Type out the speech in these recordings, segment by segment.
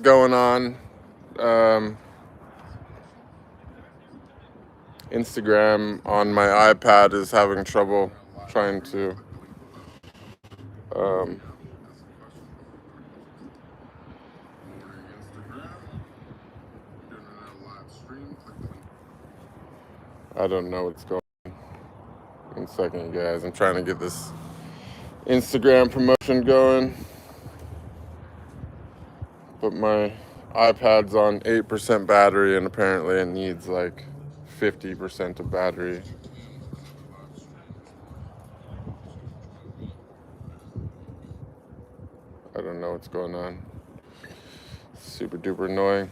going on. Instagram on my iPad is having trouble trying to I don't know what's going on. 1 second, guys. I'm trying to get this Instagram promotion going, but my iPad's on 8% battery, and apparently it needs like 50% of battery. I don't know what's going on. Super duper annoying.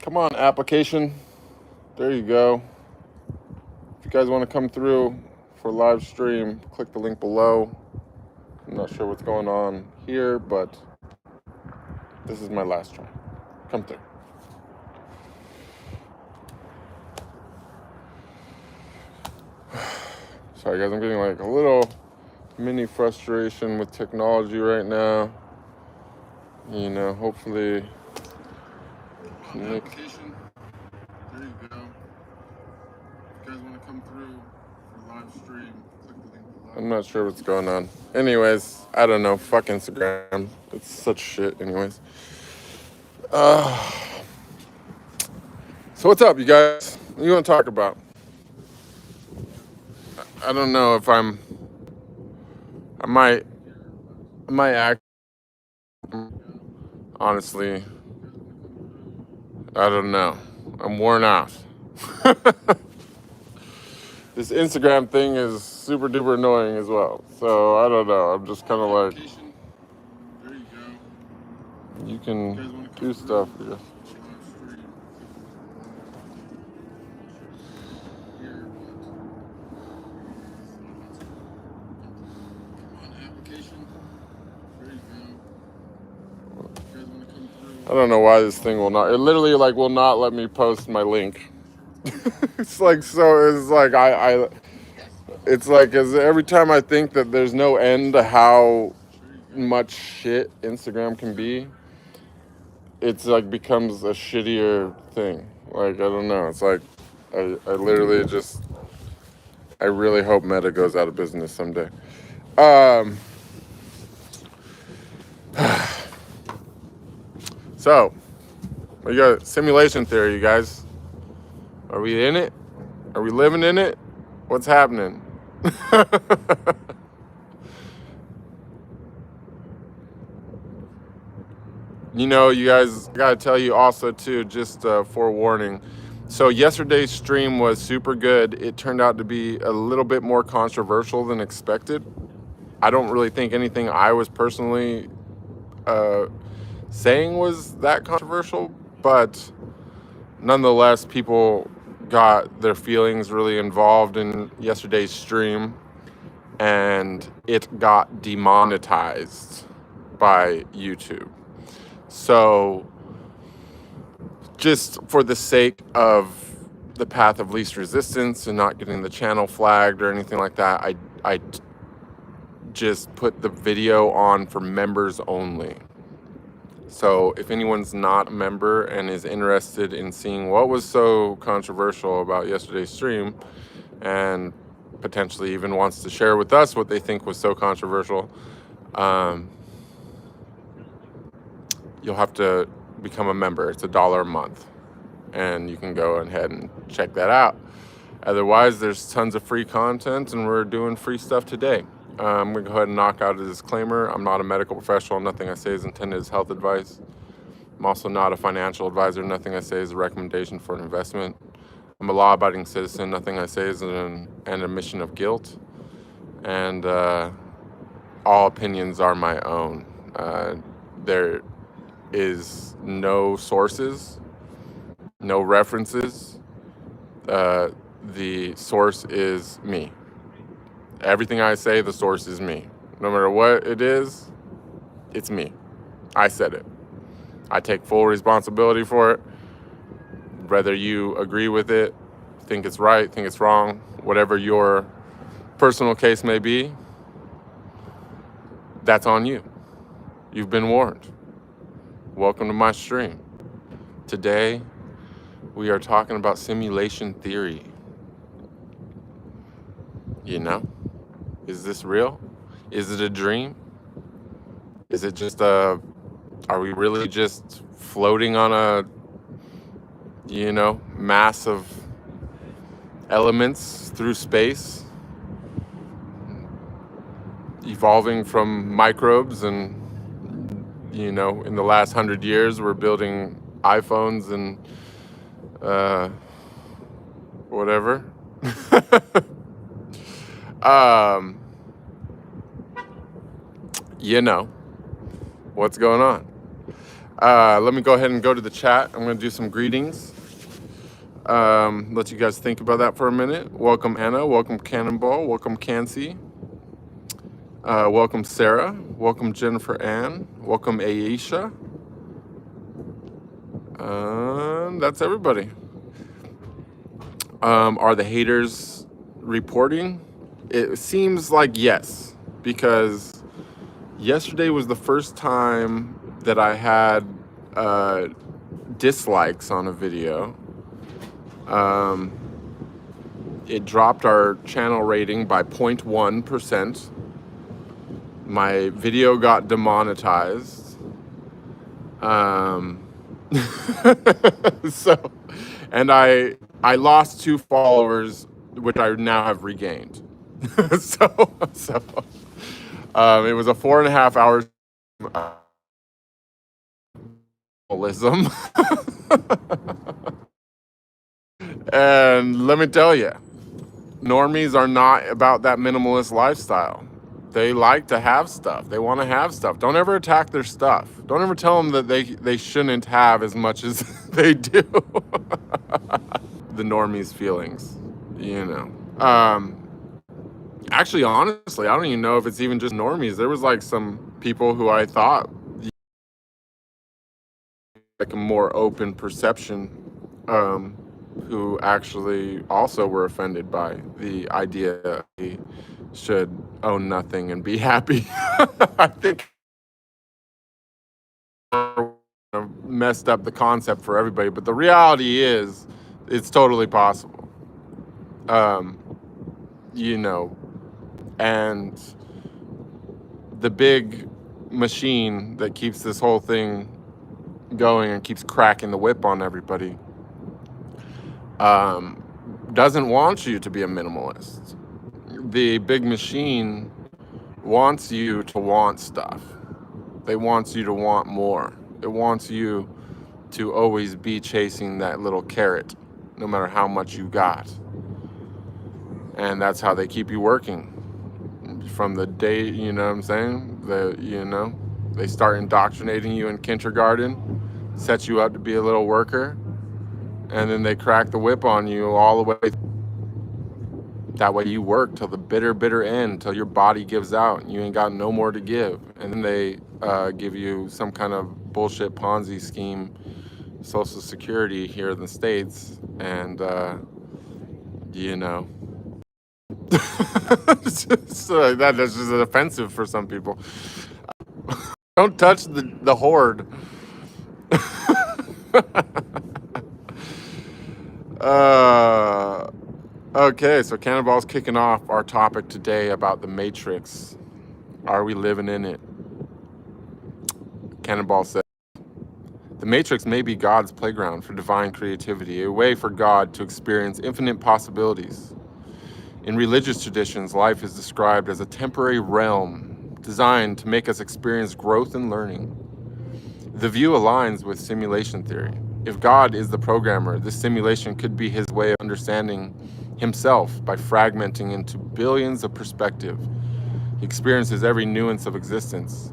Come on, application. There you go. If you guys want to come through for live stream, click the link below. I'm not sure what's going on here, but this is my last try. Come through. Sorry guys, I'm getting like a little mini frustration with technology right now. You know, hopefully application. There you go. If you guys want to come through for live stream, click the link below. I'm not sure what's going on. Anyways, I don't know. Fuck Instagram. It's such shit anyways. So what's up, you guys? What do you want to talk about? I don't know if I might act, honestly. I don't know. I'm worn out. This Instagram thing is super duper annoying as well. So I don't know. I'm just kind of like, there you go. You can do stuff. Yeah. I don't know why this thing will not. It literally like will not let me post my link. It's like so. It's like It's like as every time I think that there's no end to how much shit Instagram can be, it's like becomes a shittier thing. Like I don't know. It's like I literally just. I really hope Meta goes out of business someday. So, we got simulation theory, you guys. Are we in it? Are we living in it? What's happening? You know, you guys, I gotta tell you also too, just forewarning. So yesterday's stream was super good. It turned out to be a little bit more controversial than expected. I don't really think anything I was personally saying was that controversial, but nonetheless, people got their feelings really involved in yesterday's stream, and it got demonetized by YouTube. So just for the sake of the path of least resistance and not getting the channel flagged or anything like that, I just put the video on for members only. So if anyone's not a member and is interested in seeing what was so controversial about yesterday's stream and potentially even wants to share with us what they think was so controversial, you'll have to become a member. It's $1 a month, and you can go ahead and check that out. Otherwise, there's tons of free content, and we're doing free stuff today. I'm going to go ahead and knock out a disclaimer. I'm not a medical professional. Nothing I say is intended as health advice. I'm also not a financial advisor. Nothing I say is a recommendation for an investment. I'm a law-abiding citizen. Nothing I say is an admission of guilt. And all opinions are my own. There is no sources, no references. The source is me. Everything I say, the source is me. No matter what it is, it's me. I said it. I take full responsibility for it. Whether you agree with it, think it's right, think it's wrong, whatever your personal case may be, that's on you. You've been warned. Welcome to my stream. Today, we are talking about simulation theory. You know, is this real? Is it a dream? Is it just are we really just floating on a, mass of elements through space, evolving from microbes, and, in the last 100 years, we're building iPhones and whatever. What's going on? Let me go ahead and go to the chat. I'm going to do some greetings. Let you guys think about that for a minute. Welcome Anna, welcome Cannonball, welcome Kansi, welcome Sarah, welcome Jennifer Ann, welcome Aisha. That's everybody. Are the haters reporting? It seems like yes, because yesterday was the first time that I had dislikes on a video. It dropped our channel rating by 0.1%. My video got demonetized. And I lost 2 followers, which I now have regained. It was a 4.5 hours minimalism. And let me tell you, normies are not about that minimalist lifestyle. They like to have stuff. They want to have stuff. Don't ever attack their stuff. Don't ever tell them that they shouldn't have as much as they do. The normies' feelings, Actually, honestly, I don't even know if it's even just normies. There was like some people who I thought like a more open perception, who actually also were offended by the idea we should own nothing and be happy. I think messed up the concept for everybody, but the reality is it's totally possible. And the big machine that keeps this whole thing going and keeps cracking the whip on everybody doesn't want you to be a minimalist. The big machine wants you to want stuff. They want you to want more. It wants you to always be chasing that little carrot, no matter how much you got. And that's how they keep you working. From the day, you know what I'm saying? They start indoctrinating you in kindergarten, set you up to be a little worker, and then they crack the whip on you all the way. That way you work till the bitter end, till your body gives out and you ain't got no more to give. And then they give you some kind of bullshit Ponzi scheme, Social Security here in the States, and so that's just offensive for some people. Don't touch the horde. Okay, so Cannonball's kicking off our topic today about the Matrix. Are we living in it? Cannonball said, the Matrix may be God's playground for divine creativity, a way for God to experience infinite possibilities. In religious traditions, life is described as a temporary realm designed to make us experience growth and learning. The view aligns with simulation theory. If God is the programmer, this simulation could be his way of understanding himself by fragmenting into billions of perspectives. He experiences every nuance of existence.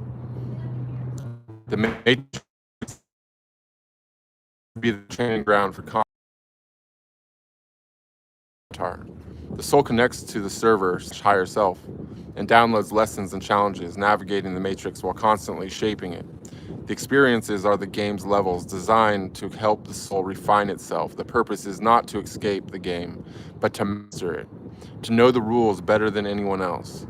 The Matrix would be the training ground for CONCH. The soul connects to the server's higher self and downloads lessons and challenges, navigating the Matrix while constantly shaping it. The experiences are the game's levels, designed to help the soul refine itself. The purpose is not to escape the game, but to master it. to know the rules better than anyone else.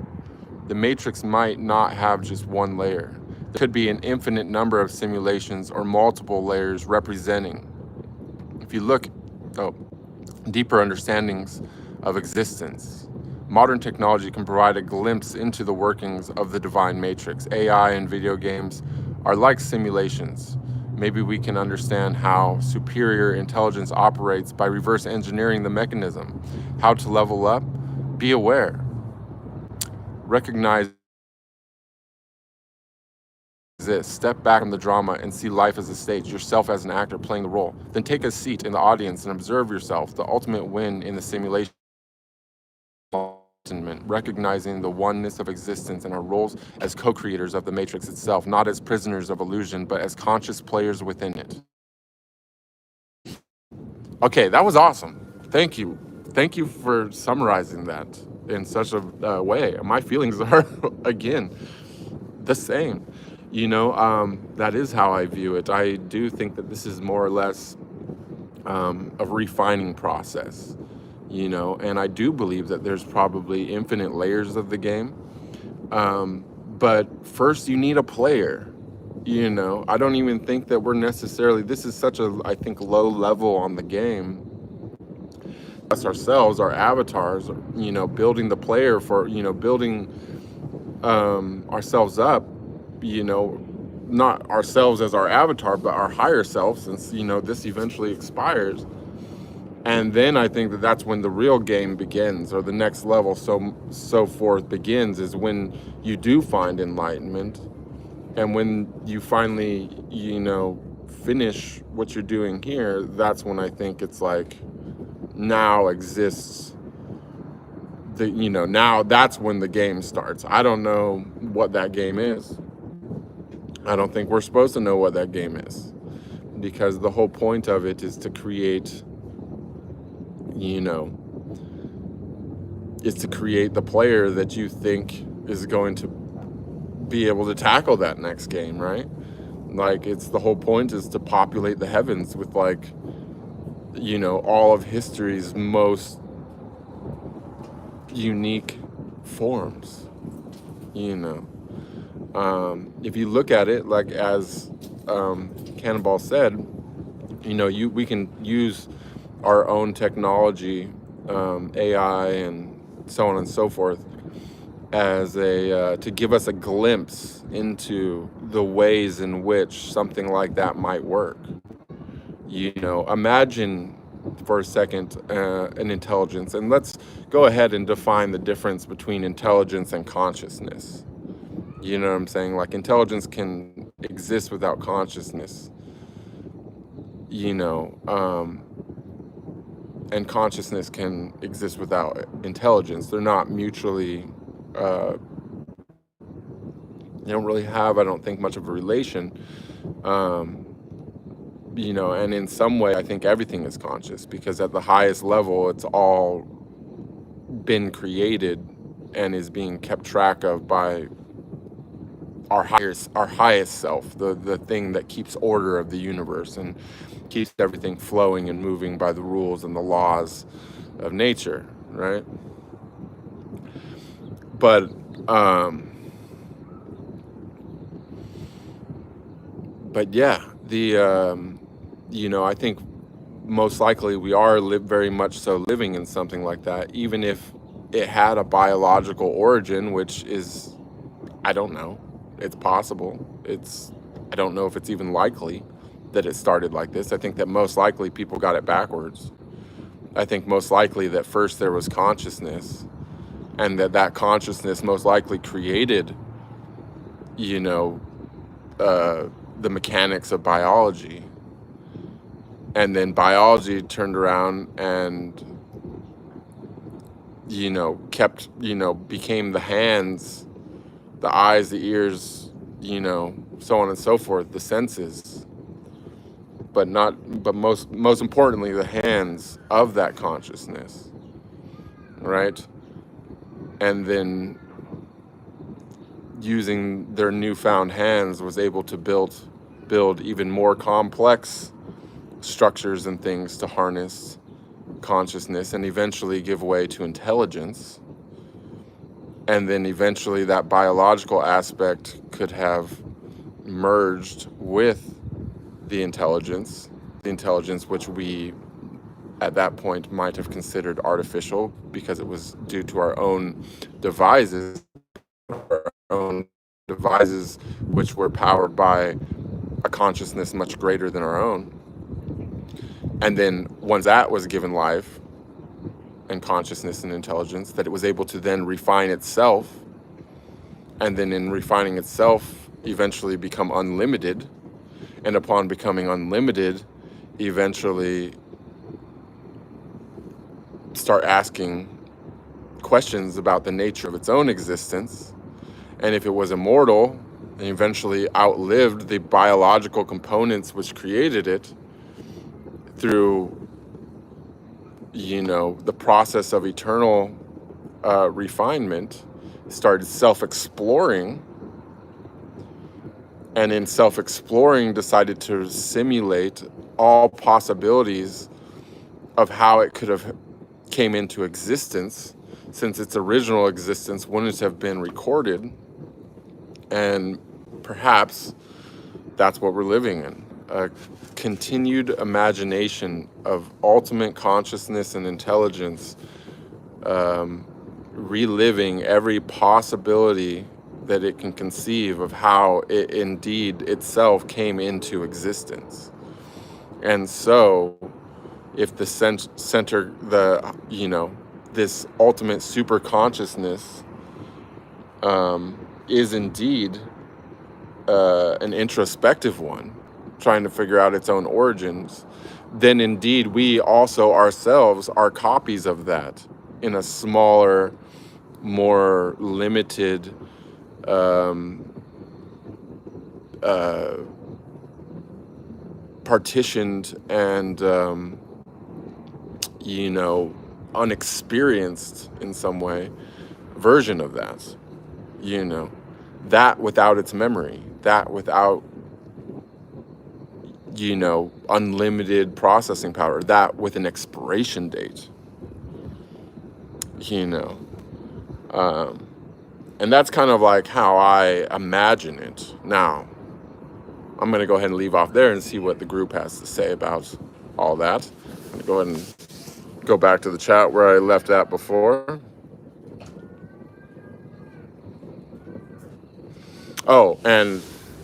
The matrix might not have just one layer. There could be an infinite number of simulations or multiple layers representing. If you look deeper understandings of existence, modern technology can provide a glimpse into the workings of the divine matrix. AI and video games are like simulations. Maybe we can understand how superior intelligence operates by reverse engineering the mechanism. How to level up? Be aware. Recognize this. Step back from the drama and see life as a stage, yourself as an actor playing the role. Then take a seat in the audience and observe yourself, the ultimate win in the simulation. Recognizing the oneness of existence and our roles as co-creators of the matrix itself, not as prisoners of illusion, but as conscious players within it. Okay, that was awesome. Thank you. Thank you for summarizing that in such a way. My feelings are, again, the same. That is how I view it. I do think that this is more or less a refining process. And I do believe that there's probably infinite layers of the game. But first you need a player. I don't even think that we're necessarily, this is such a, I think, low level on the game. Us ourselves, our avatars, building the player for, building ourselves up, not ourselves as our avatar, but our higher self, since, this eventually expires. And then I think that that's when the real game begins, or the next level, so forth begins, is when you do find enlightenment. And when you finally, finish what you're doing here, that's when I think it's like, now exists now that's when the game starts. I don't know what that game is. I don't think we're supposed to know what that game is, because the whole point of it is to create, is to create the player that you think is going to be able to tackle that next game, right? Like, it's the whole point is to populate the heavens with, like, all of history's most unique forms. If you look at it, like, as Cannonball said, we can use our own technology, AI and so on and so forth, as to give us a glimpse into the ways in which something like that might work. Imagine for a second an intelligence, and let's go ahead and define the difference between intelligence and consciousness. You know what I'm saying? Like, intelligence can exist without consciousness, and consciousness can exist without intelligence. They're not mutually, they don't really have, I don't think, much of a relation. And in some way, I think everything is conscious, because at the highest level, it's all been created and is being kept track of by our highest self, the thing that keeps order of the universe and keeps everything flowing and moving by the rules and the laws of nature, right? But yeah, I think most likely we are very much so living in something like that, even if it had a biological origin, which is, I don't know. It's possible. I don't know if it's even likely that it started like this. I think that most likely people got it backwards. I think most likely that first there was consciousness, and that consciousness most likely created, the mechanics of biology. And then biology turned around and, became the hands, the eyes, the ears, so on and so forth, the senses, but most importantly, the hands of that consciousness, right? And then using their newfound hands was able to build even more complex structures and things to harness consciousness and eventually give way to intelligence. And then eventually that biological aspect could have merged with the intelligence which we at that point might have considered artificial because it was due to our own devices which were powered by a consciousness much greater than our own. And then once that was given life and consciousness and intelligence, that it was able to then refine itself, and then in refining itself eventually become unlimited, and upon becoming unlimited eventually start asking questions about the nature of its own existence. And if it was immortal and eventually outlived the biological components which created it through, the process of eternal refinement, started self-exploring, and in self-exploring decided to simulate all possibilities of how it could have came into existence, since its original existence wouldn't have been recorded. And perhaps that's what we're living in, a continued imagination of ultimate consciousness and intelligence, reliving every possibility that it can conceive of how it indeed itself came into existence. And so if the center, this ultimate super consciousness is indeed an introspective one, trying to figure out its own origins, then indeed we also ourselves are copies of that in a smaller, more limited, partitioned and, unexperienced in some way version of that, that without its memory, that without, unlimited processing power, that with an expiration date, and that's kind of like how I imagine it. Now, I'm going to go ahead and leave off there and see what the group has to say about all that. I'm going to go ahead and go back to the chat where I left at before. Oh, and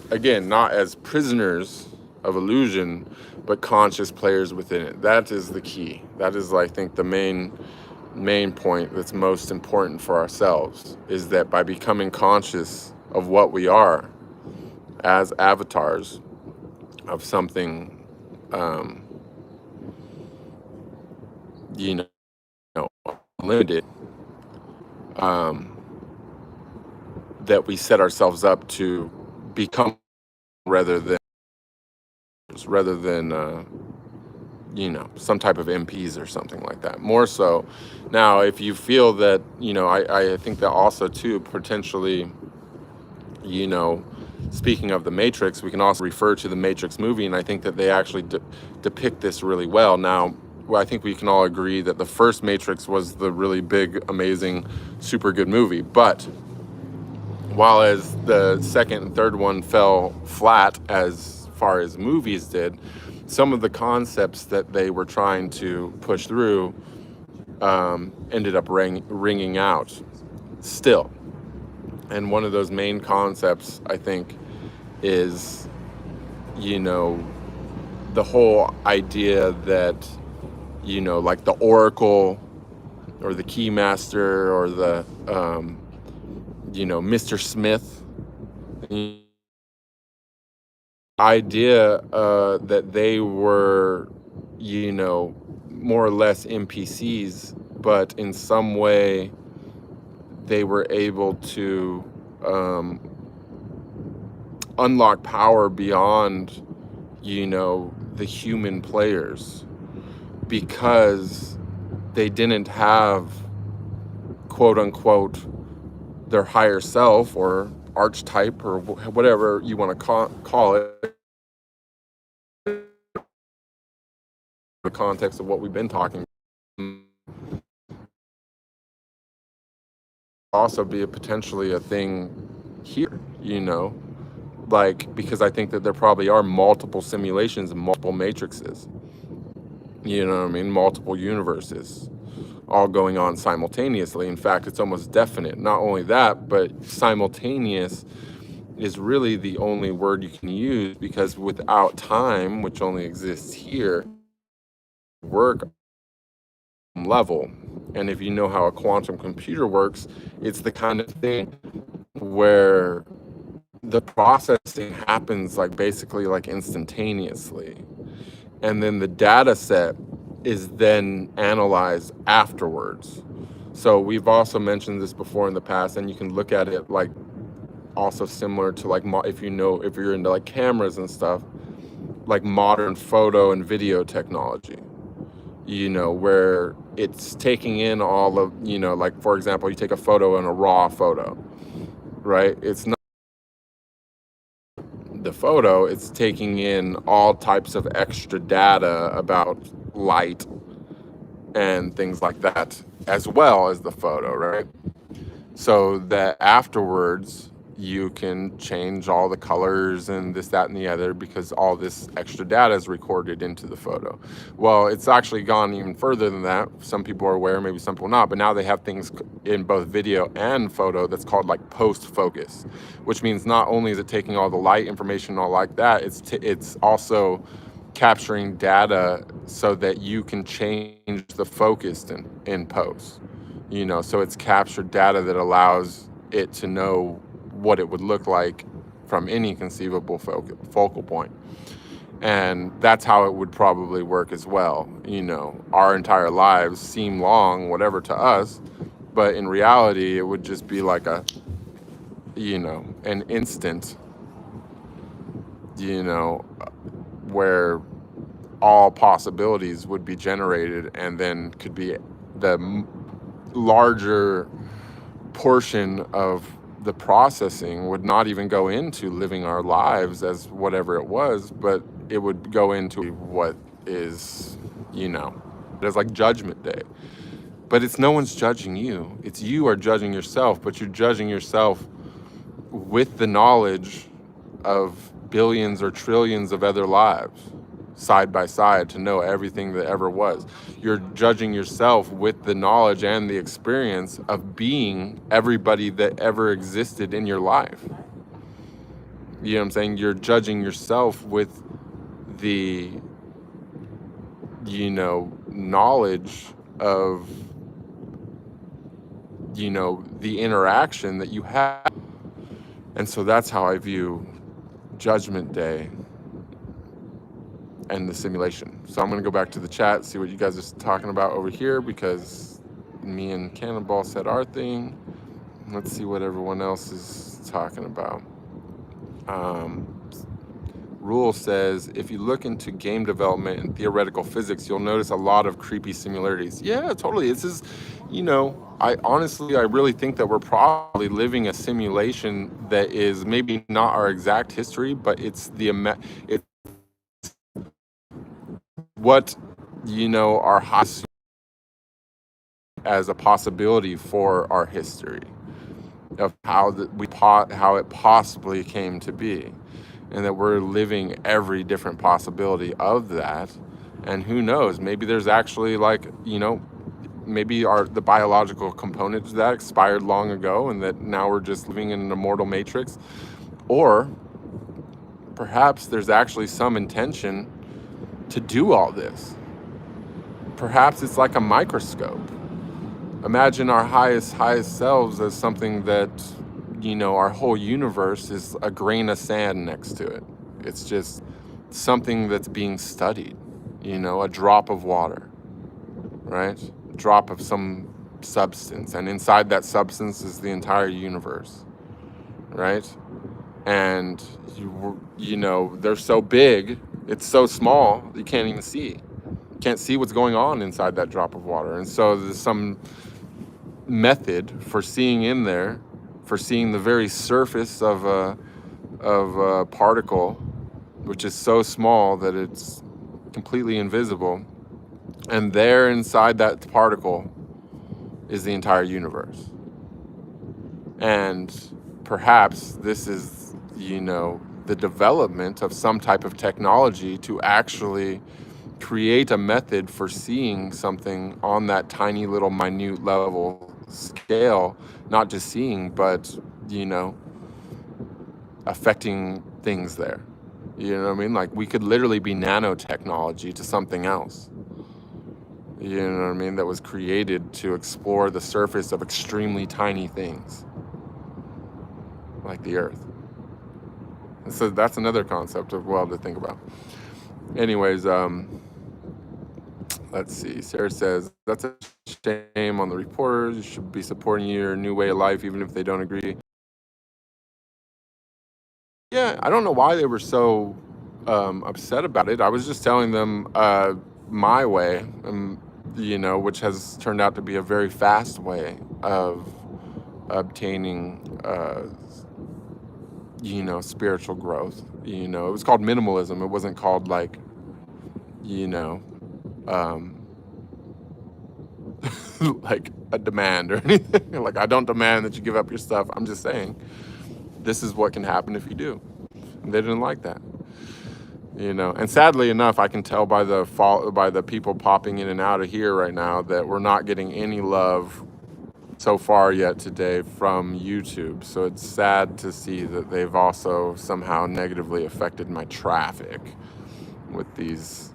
again, not as prisoners of illusion, but conscious players within it. That is the key. That is, I think, the main point that's most important for ourselves, is that by becoming conscious of what we are as avatars of something, limited, that we set ourselves up to become rather than some type of MPs or something like that. More so. Now, if you feel that, I think that also too, potentially, speaking of the Matrix, we can also refer to the Matrix movie, and I think that they actually depict this really well. Now, I think we can all agree that the first Matrix was the really big, amazing, super good movie, but while as the second and third one fell flat as far as movies did, some of the concepts that they were trying to push through ended up ringing out still. And one of those main concepts, I think, is, the whole idea that, like the Oracle or the Keymaster or the, Mr. Smith, idea that they were, more or less NPCs, but in some way they were able to unlock power beyond, the human players, because they didn't have, quote unquote, their higher self or archetype or whatever you want to call it, the context of what we've been talking also be potentially a thing here, like, because I think that there probably are multiple simulations and multiple matrices, multiple universes all going on simultaneously. In fact, it's almost definite. Not only that, but simultaneous is really the only word you can use, because without time, which only exists here, work level. And if you know how a quantum computer works, it's the kind of thing where the processing happens like basically like instantaneously, and then the data set is then analyzed afterwards. So we've also mentioned this before in the past, and you can look at it like also similar to like if you're into like cameras and stuff, like modern photo and video technology, where it's taking in all of, like, for example, you take a photo in a raw photo, right? It's not the photo, it's taking in all types of extra data about light and things like that, as well as the photo, right? So that afterwards you can change all the colors and this, that, and the other, because all this extra data is recorded into the photo. Well, it's actually gone even further than that. Some people are aware, maybe some people not, but now they have things in both video and photo that's called like post-focus, which means not only is it taking all the light information and all like that, it's also capturing data so that you can change the focus in post. So it's captured data that allows it to know what it would look like from any conceivable focal point. And that's how it would probably work as well. Our entire lives seem long, whatever, to us, but in reality, it would just be like an instant, where all possibilities would be generated, and then could be the larger portion of the processing would not even go into living our lives as whatever it was, but it would go into what is, there's like Judgment Day. But it's no one's judging you. It's you are judging yourself, but you're judging yourself with the knowledge of billions or trillions of other lives side by side to know everything that ever was. You're judging yourself with the knowledge and the experience of being everybody that ever existed in your life. You know what I'm saying? You're judging yourself with the, knowledge of, the interaction that you have. And so that's how I view Judgment Day and the simulation. So I'm going to go back to the chat, see what you guys are talking about over here, because me and Cannonball said our thing. Let's see what everyone else is talking about. Rule says, if you look into game development and theoretical physics, you'll notice a lot of creepy similarities. Yeah, totally. This is, I really think that we're probably living a simulation that is maybe not our exact history, but it's what, our highest as a possibility for our history of how it possibly came to be, and that we're living every different possibility of that. And who knows, maybe there's actually maybe the biological component to that expired long ago, and that now we're just living in an immortal matrix. Or perhaps there's actually some intention to do all this. Perhaps it's like a microscope. Imagine our highest selves as something that, our whole universe is a grain of sand next to it. It's just something that's being studied, a drop of water, right? A drop of some substance. And inside that substance is the entire universe, right? And, they're so big, it's so small, you can't even see. You can't see what's going on inside that drop of water. And so there's some method for seeing in there, for seeing the very surface of a particle, which is so small that it's completely invisible. And there inside that particle is the entire universe. And perhaps this is, the development of some type of technology to actually create a method for seeing something on that tiny little minute level scale, not just seeing, but, affecting things there. You know what I mean? Like, we could literally be nanotechnology to something else. You know what I mean? That was created to explore the surface of extremely tiny things, like the Earth. And so that's another concept of to think about. Anyways, let's see. Sarah says, that's a shame on the reporters. You should be supporting your new way of life, even if they don't agree. Yeah, I don't know why they were so upset about it. I was just telling them my way, which has turned out to be a very fast way of obtaining, spiritual growth. It was called minimalism. It wasn't called like, like a demand or anything. Like, I don't demand that you give up your stuff. I'm just saying this is what can happen if you do. And they didn't like that. And sadly enough, I can tell by the people popping in and out of here right now that we're not getting any love so far yet today from YouTube. So it's sad to see that they've also somehow negatively affected my traffic with these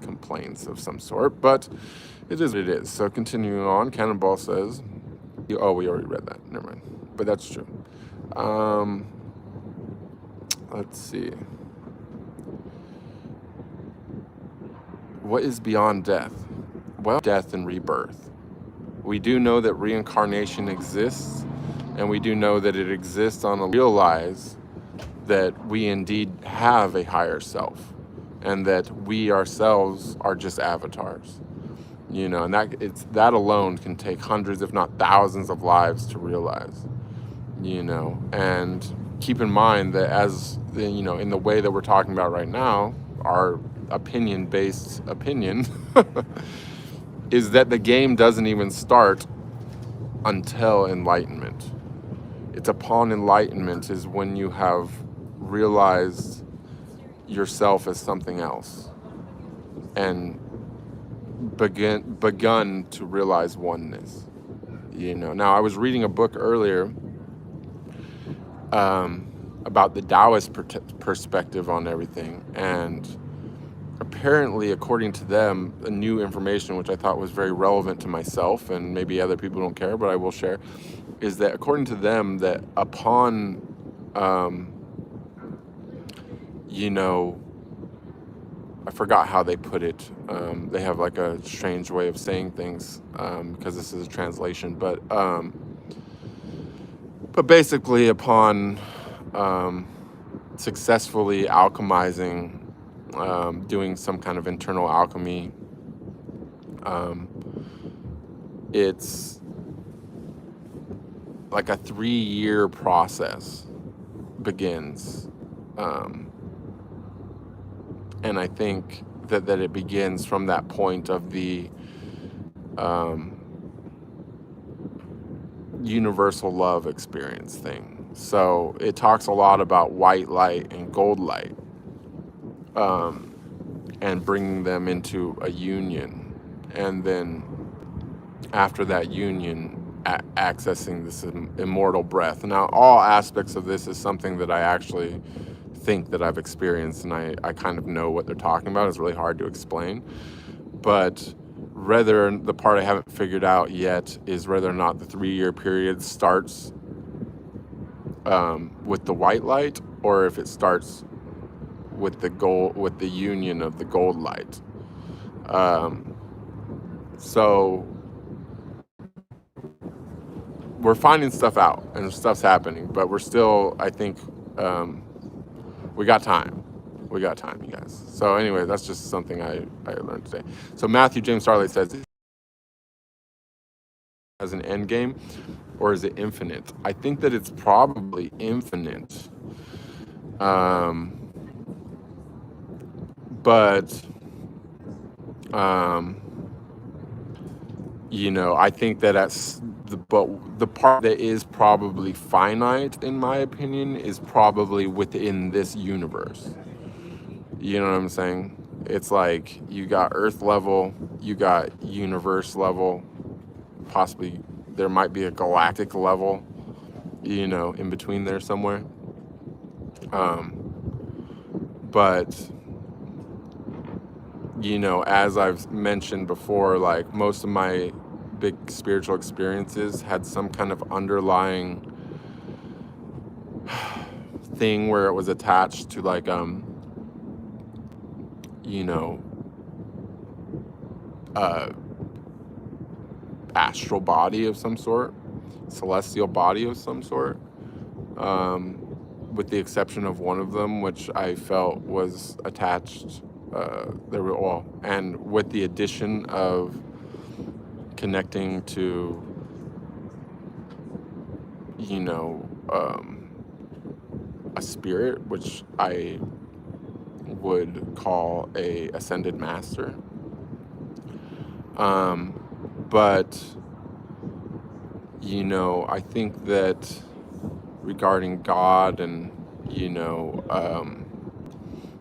complaints of some sort. But it is what it is. So continuing on, Cannonball says, oh, we already read that. Never mind. But that's true. Let's see. What is beyond death? Well, death and rebirth. We do know that reincarnation exists, and we do know that it exists on a realize that we indeed have a higher self, and that we ourselves are just avatars. And that alone can take hundreds, if not thousands, of lives to realize. And keep in mind that in the way that we're talking about right now, our opinion-based opinion is that the game doesn't even start until enlightenment. It's upon enlightenment is when you have realized yourself as something else and begun to realize oneness. Now I was reading a book earlier about the Taoist perspective on everything, and apparently, according to them, a new information which I thought was very relevant to myself, and maybe other people don't care, but I will share, is that according to them, that upon I forgot how they put it. They have like a strange way of saying things because this is a translation, but basically upon successfully alchemizing, doing some kind of internal alchemy, it's like a 3-year process begins. And I think that it begins from that point of the universal love experience thing. So it talks a lot about white light and gold light, and bringing them into a union. And then after that union, accessing this immortal breath. Now, all aspects of this is something that I actually think that I've experienced, and I kind of know what they're talking about. It's really hard to explain. But rather, the part I haven't figured out yet is whether or not the 3-year period starts with the white light, or if it starts with the union of the gold light. So we're finding stuff out, and stuff's happening, but we're still, I think, we got time. We got time, you guys. So anyway, that's just something I learned today. So Matthew James Starlight says, as an end game, or is it infinite? I think that it's probably infinite. But I think that the part that is probably finite, in my opinion, is probably within this universe. You know what I'm saying? It's like you got Earth level, you got universe level, possibly there might be a galactic level, in between there somewhere. But as I've mentioned before, like most of my big spiritual experiences had some kind of underlying thing where it was attached to like astral body of some sort, celestial body of some sort, with the exception of one of them, which I felt was attached. And with the addition of connecting to, a spirit, which I would call a ascended master. But I think that regarding God and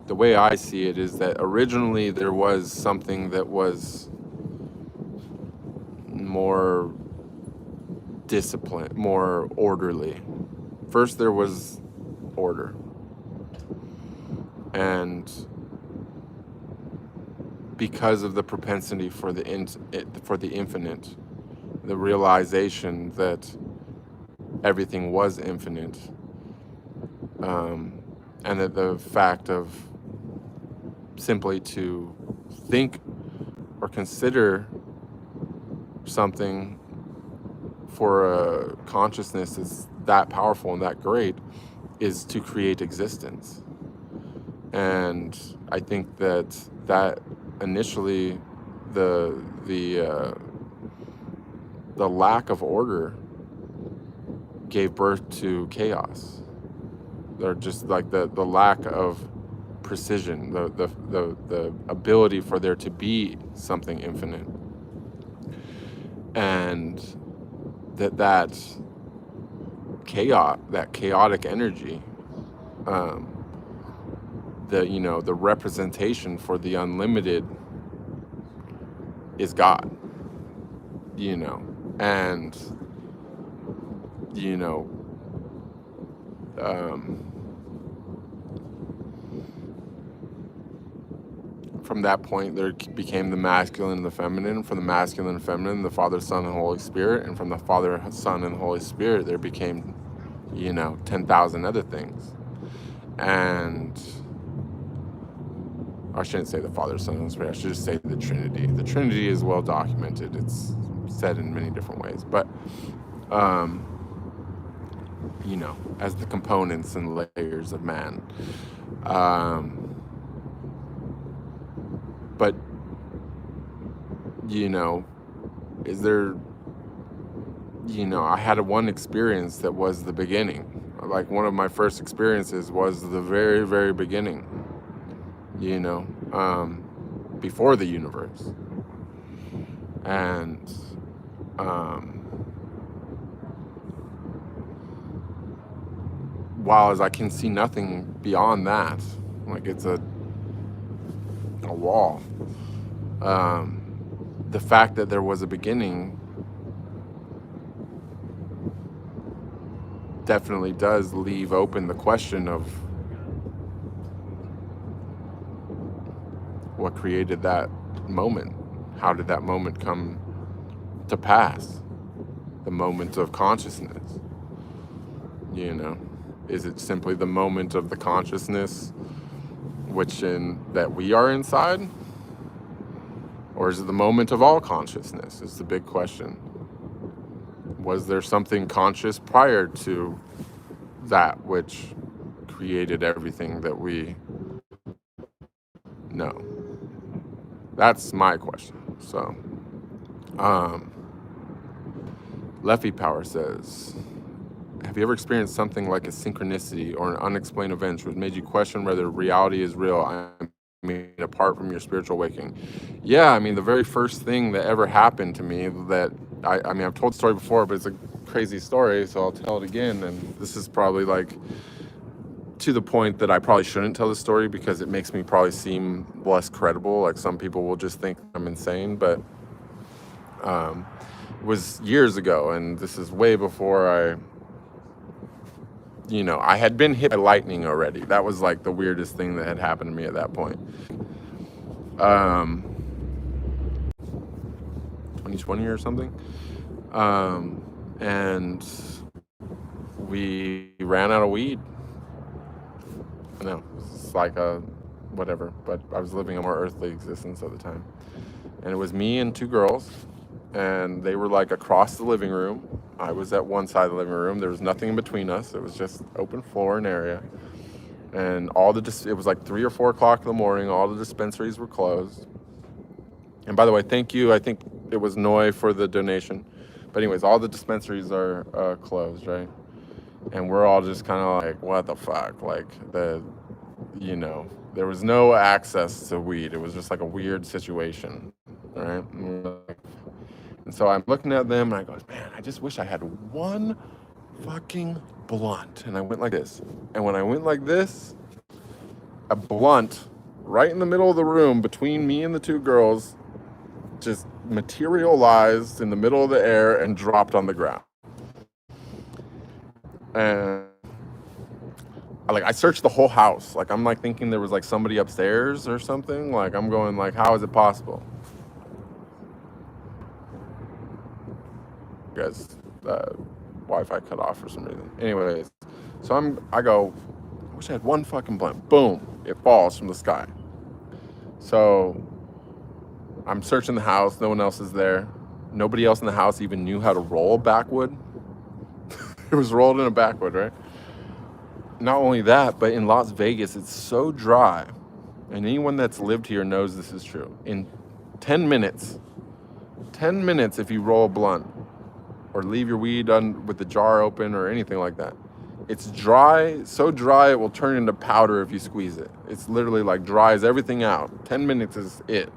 the way I see it is that originally there was something that was more disciplined, more orderly. First there was order, and because of the propensity for the infinite, the realization that everything was infinite, and that the fact of simply to think or consider something for a consciousness is that powerful and that great is to create existence. And I think that initially the lack of order gave birth to chaos. They're just like the lack of precision, the ability for there to be something infinite, and that chaotic energy, the representation for the unlimited is God, and from that point there became the masculine and the feminine. From the masculine and feminine, the Father, Son, and Holy Spirit. And from the Father, Son, and Holy Spirit, there became 10,000 other things. And I shouldn't say the Father, Son, and Holy Spirit. I should just say the Trinity. The Trinity is well documented. It's said in many different ways. But, as the components and layers of man. But, is there, I had one experience that was the beginning. Like one of my first experiences was the very, very beginning, before the universe. And, while as I can see nothing beyond that, like it's a wall, the fact that there was a beginning definitely does leave open the question of what created that moment. How did that moment come to pass? The moment of consciousness, is it simply the moment of the consciousness that we are inside? Or is it the moment of all consciousness is the big question. Was there something conscious prior to that which created everything that we know? That's my question. So, Leffy Power says, have you ever experienced something like a synchronicity or an unexplained event which made you question whether reality is real? I'm mean, apart from your spiritual awakening. Yeah, I mean, the very first thing that ever happened to me that, I mean, I've told the story before, but it's a crazy story, so I'll tell it again. And this is probably like to the point that I probably shouldn't tell the story because it makes me probably seem less credible. Like some people will just think I'm insane, but it was years ago, and this is way before I had been hit by lightning already. That was like the weirdest thing that had happened to me at that point. 2020 or something. And we ran out of weed. I know, it's like a whatever, but I was living a more earthly existence at the time. And it was me and two girls, and they were like across the living room. I was at one side of the living room. There was nothing in between us. It was just open floor and area. And it was like 3 or 4 o'clock in the morning. All the dispensaries were closed. And by the way, thank you. I think it was Noi for the donation. But anyways, all the dispensaries are closed, right? And we're all just kind of like, what the fuck? Like, there was no access to weed. It was just like a weird situation, right? And so I'm looking at them and I go, man, I just wish I had one fucking blunt. And I went like this. And when I went like this, a blunt right in the middle of the room between me and the two girls just materialized in the middle of the air and dropped on the ground. And I searched the whole house. Like, I'm like thinking there was like somebody upstairs or something. Like, I'm going like, how is it possible? Guys, Wi-Fi cut off for some reason. Anyways, so I go, I wish I had one fucking blunt. Boom, it falls from the sky. So I'm searching the house. No one else is there. Nobody else in the house even knew how to roll backwood. It was rolled in a backwood, right? Not only that, but in Las Vegas, it's so dry. And anyone that's lived here knows this is true. In 10 minutes, if you roll a blunt or leave your weed with the jar open or anything like that, it's dry, so dry it will turn into powder if you squeeze it. It's literally like dries everything out. 10 minutes is it.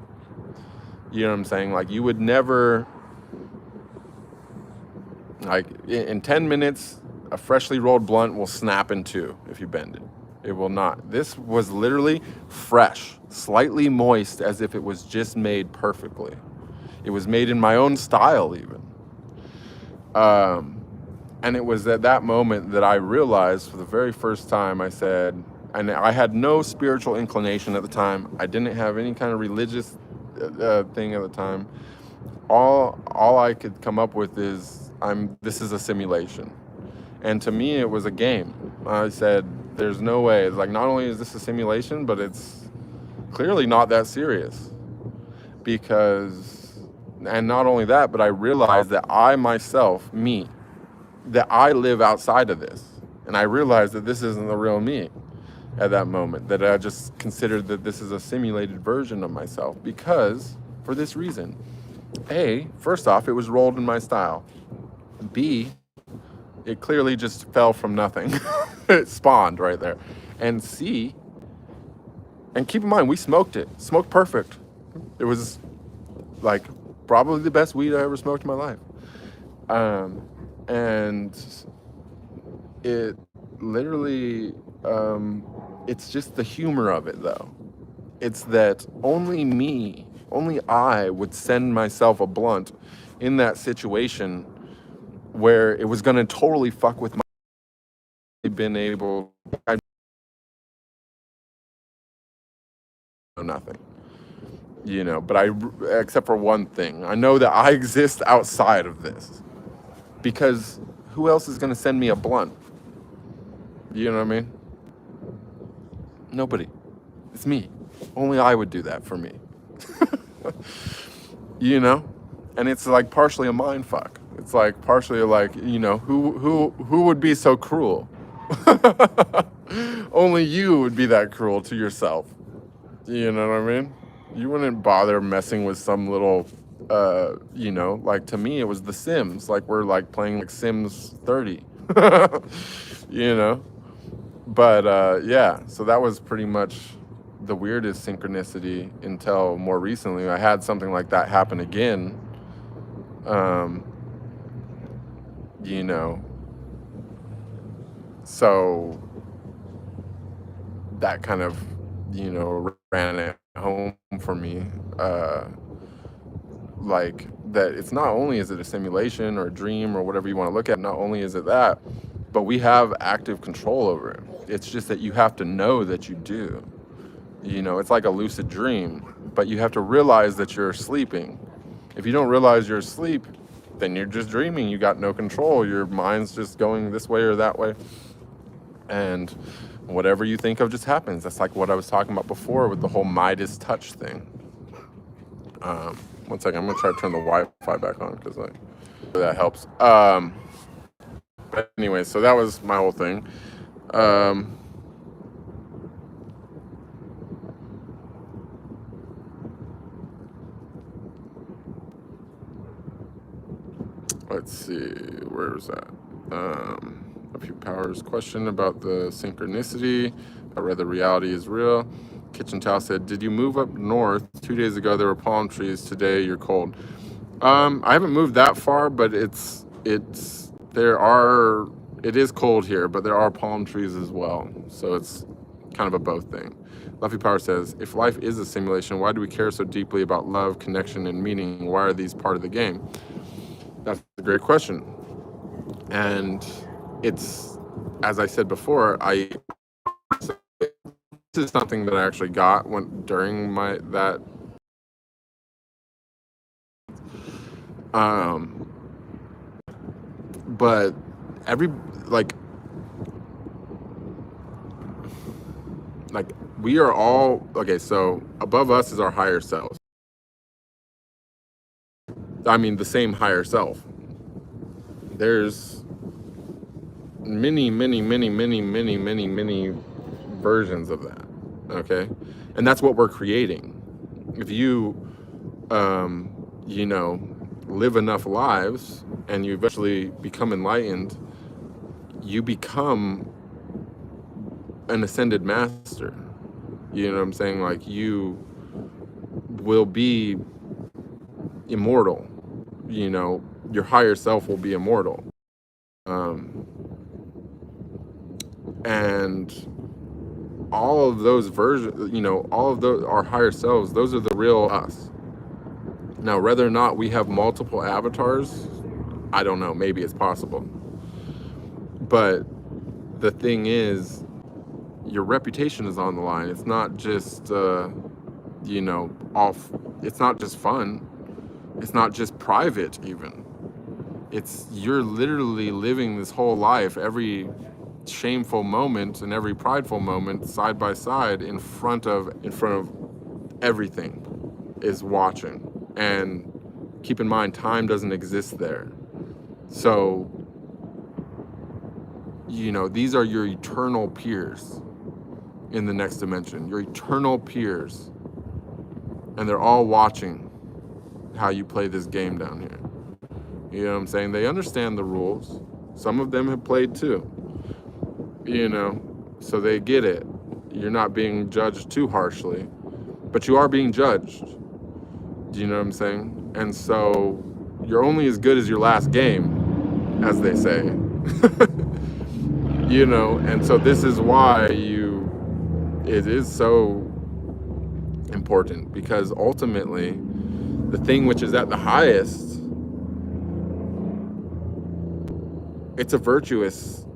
You know what I'm saying? Like, you would never, like, in 10 minutes, a freshly rolled blunt will snap in two if you bend it. It will not. This was literally fresh, slightly moist, as if it was just made perfectly. It was made in my own style even. And it was at that moment that I realized for the very first time, I said, and I had no spiritual inclination at the time. I didn't have any kind of religious thing at the time. All I could come up with is, this is a simulation. And to me, it was a game. I said, there's no way. It's like, not only is this a simulation, but it's clearly not that serious. And not only that, but I realized that I myself, that I live outside of this. And I realized that this isn't the real me at that moment, that I just considered that this is a simulated version of myself because, for this reason. A, first off, it was rolled in my style. B, it clearly just fell from nothing. It spawned right there. And C, and keep in mind, we smoked it. Smoked perfect. It was like probably the best weed I ever smoked in my life. And it literally, it's just the humor of it though. It's that only I would send myself a blunt in that situation where it was going to totally fuck with my been able, I know nothing, but except for one thing, I know that I exist outside of this because who else is going to send me a blunt? You know what I mean? Nobody. It's me. Only I would do that for me. And it's like partially a mind fuck. It's like partially like, who would be so cruel? Only you would be that cruel to yourself. You know what I mean? You wouldn't bother messing with some little, like to me it was The Sims. Like we're like playing like Sims 30, But yeah, so that was pretty much the weirdest synchronicity until more recently. I had something like that happen again. You know, so that kind of, you know, ran it home for me. Like that it's not only is it a simulation or a dream or whatever you want to look at, not only is it that, but we have active control over it. It's just that you have to know that you do. You know, it's like a lucid dream, but you have to realize that you're sleeping. If you don't realize you're asleep, then you're just dreaming. You got no control. Your mind's just going this way or that way. And whatever you think of just happens. That's like what I was talking about before with the whole Midas touch thing. One second, I'm gonna try to turn the Wi-Fi back on because like that helps. But anyway, so that was my whole thing. Let's see, where was that? A few powers question about the synchronicity. I read the reality is real. Kitchen Towel said, did you move up north? 2 days ago there were palm trees. Today you're cold. I haven't moved that far, but it is cold here, but there are palm trees as well. So it's kind of a both thing. Luffy Power says, if life is a simulation, why do we care so deeply about love, connection, and meaning? Why are these part of the game? That's a great question. And it's, as I said before, this is something that I actually got during that but we are all okay. So above us is our higher selves. I mean, the same higher self. There's many versions of that. Okay, and that's what we're creating. If you you know, live enough lives and you eventually become enlightened, you become an ascended master. You know what I'm saying? Like, you will be immortal. You know, your higher self will be immortal. And all of those versions, you know, all of those, our higher selves, those are the real us. Now, whether or not we have multiple avatars, I don't know. Maybe it's possible. But the thing is, your reputation is on the line. It's not just, you know, it's not just fun. It's not just private even. You're literally living this whole life, every shameful moment and every prideful moment side by side in front of everything is watching. And keep in mind, time doesn't exist there. So, you know, these are your eternal peers in the next dimension, your eternal peers. And they're all watching how you play this game down here. You know what I'm saying? They understand the rules. Some of them have played too. You know, so they get it. You're not being judged too harshly, but you are being judged. Do you know what I'm saying? And so you're only as good as your last game, as they say. You know, and so this is why it is so important, because ultimately the thing which is at the highest, it's a virtuous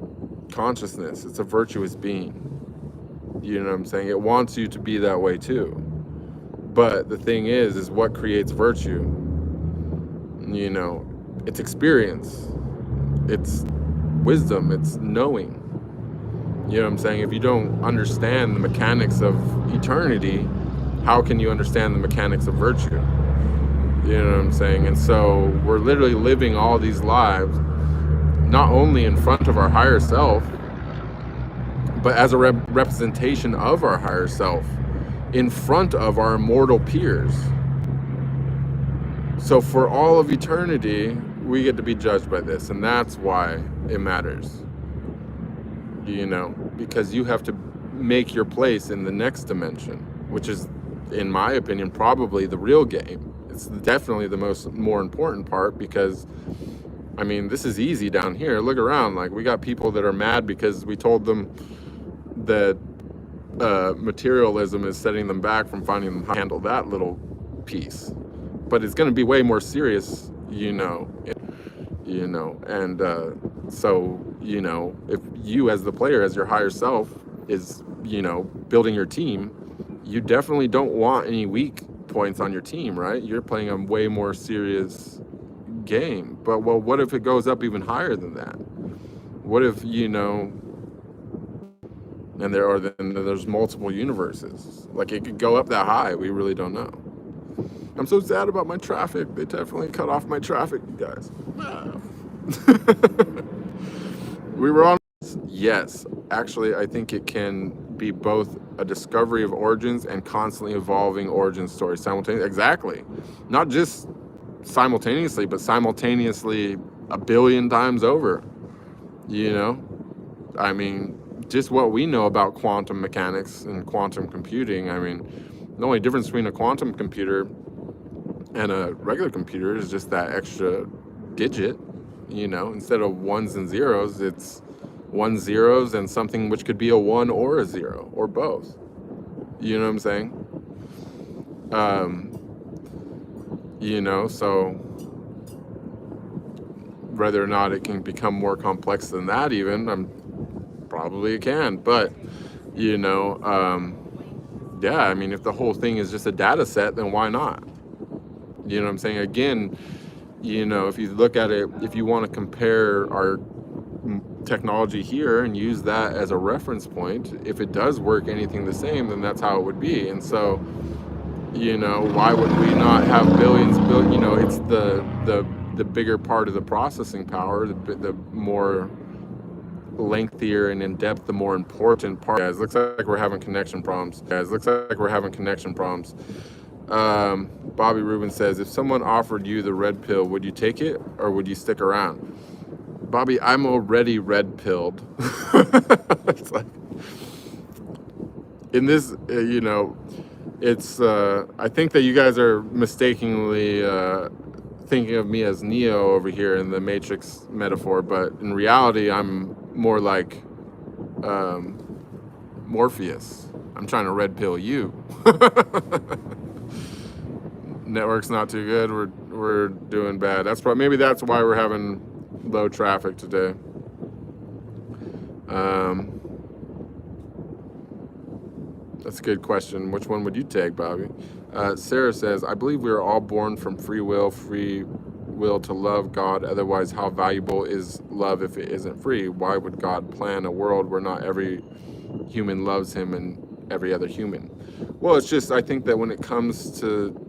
consciousness. It's a virtuous being. You know what I'm saying? It wants you to be that way too. But the thing is what creates virtue? You know, it's experience. It's wisdom. It's knowing. You know what I'm saying? If you don't understand the mechanics of eternity, how can you understand the mechanics of virtue? You know what I'm saying? And so we're literally living all these lives, not only in front of our higher self, but as a representation of our higher self in front of our immortal peers. So for all of eternity, we get to be judged by this, and that's why it matters. You know, because you have to make your place in the next dimension. which is, in my opinion, probably the real game. It's definitely the more important part, because I mean, this is easy down here. Look around. Like, we got people that are mad because we told them that materialism is setting them back from finding them how to handle that little piece. But it's going to be way more serious, and so, if you as the player, as your higher self is, building your team, you definitely don't want any weak points on your team, right? You're playing a way more serious game. But, well, what if it goes up even higher than that? What if, and there's multiple universes, like it could go up that high? We really don't know. I'm so sad about my traffic. They definitely cut off my traffic, you guys. We were on. Yes, actually, I think it can be both a discovery of origins and constantly evolving origin story simultaneously. Exactly. Not just simultaneously, but simultaneously a billion times over. I mean, just what we know about quantum mechanics and quantum computing. I mean, the only difference between a quantum computer and a regular computer is just that extra digit. Instead of ones and zeros, it's 1 zeros and something which could be a 1 or a 0 or both. You know what I'm saying? So whether or not it can become more complex than that, even, probably it can. But, yeah, I mean, if the whole thing is just a data set, then why not? You know what I'm saying? Again, if you look at it, if you want to compare our technology here and use that as a reference point, if it does work anything the same, then that's how it would be. And so, why would we not have billions? It's the bigger part of the processing power, the more lengthier and in depth, the more important part. Guys, looks like we're having connection problems. Bobby Rubin says, if someone offered you the red pill, would you take it or would you stick around? Bobby, I'm already red pilled. It's like, in this, it's, I think that you guys are mistakenly thinking of me as Neo over here in the Matrix metaphor, but in reality, I'm more like Morpheus. I'm trying to red pill you. Network's not too good. We're doing bad. Maybe that's why we're having low traffic today. That's a good question. Which one would you take, Bobby? Sarah says, I believe we are all born from free will to love God. Otherwise, how valuable is love if it isn't free? Why would God plan a world where not every human loves him and every other human? Well, it's just, I think that when it comes to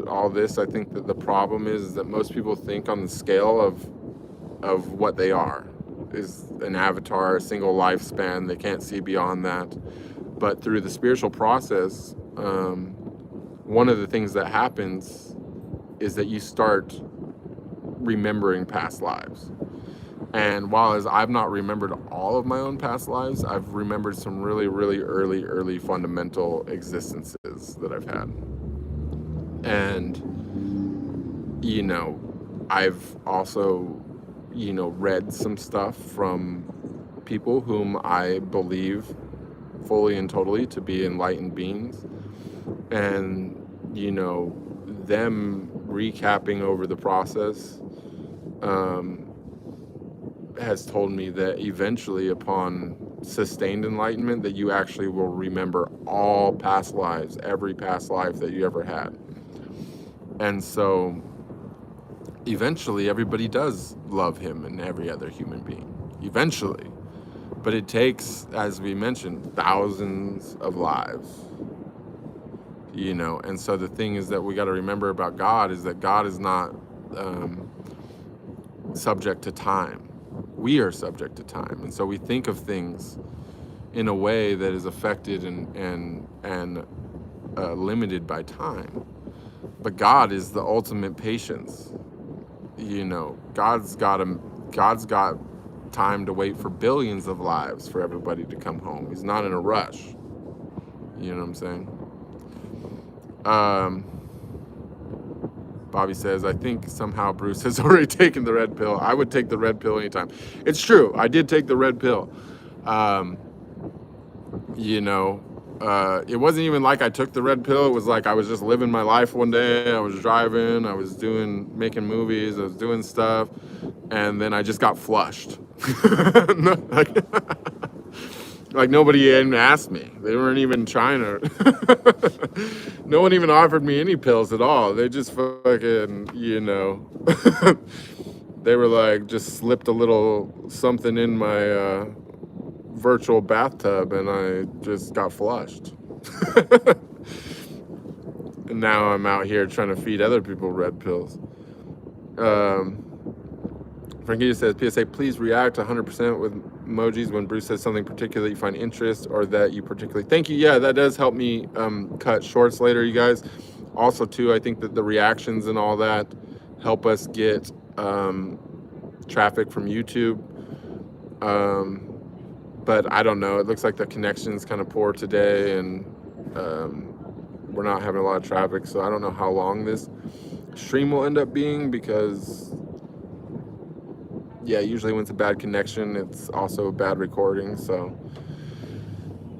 all this, I think that the problem is that most people think on the scale of what they are is an avatar, a single lifespan. They can't see beyond that. But through the spiritual process, one of the things that happens is that you start remembering past lives. And while I've not remembered all of my own past lives, I've remembered some really, really early fundamental existences that I've had. And, I've also, read some stuff from people whom I believe fully and totally to be enlightened beings. And, them recapping over the process has told me that eventually, upon sustained enlightenment, that you actually will remember all past lives, every past life that you ever had. And so eventually everybody does love him and every other human being, eventually. But it takes, as we mentioned, thousands of lives, and so the thing is that we got to remember about God is that God is not subject to time. We are subject to time. And so we think of things in a way that is affected and limited by time. But God is the ultimate patience. God's got time to wait for billions of lives for everybody to come home. He's not in a rush. You know what I'm saying? Um, Bobby says, I think somehow Bruce has already taken the red pill. I would take the red pill anytime. It's true. I did take the red pill. You know, it wasn't even like I took the red pill. It was like I was just living my life one day. I was driving. I was making movies. I was doing stuff. And then I just got flushed. Like nobody even asked me. They weren't even trying to. No one even offered me any pills at all. They just fucking, you know, they were like, just slipped a little something in my virtual bathtub and I just got flushed. And now I'm out here trying to feed other people red pills. Frankie says, PSA, please react 100% with emojis when Bruce says something particular that you find interest or that you particularly... Thank you. Yeah, that does help me cut shorts later, you guys. Also, too, I think that the reactions and all that help us get traffic from YouTube. But I don't know. It looks like the connection's kind of poor today, and we're not having a lot of traffic, so I don't know how long this stream will end up being because... Yeah, usually when it's a bad connection, it's also a bad recording, so.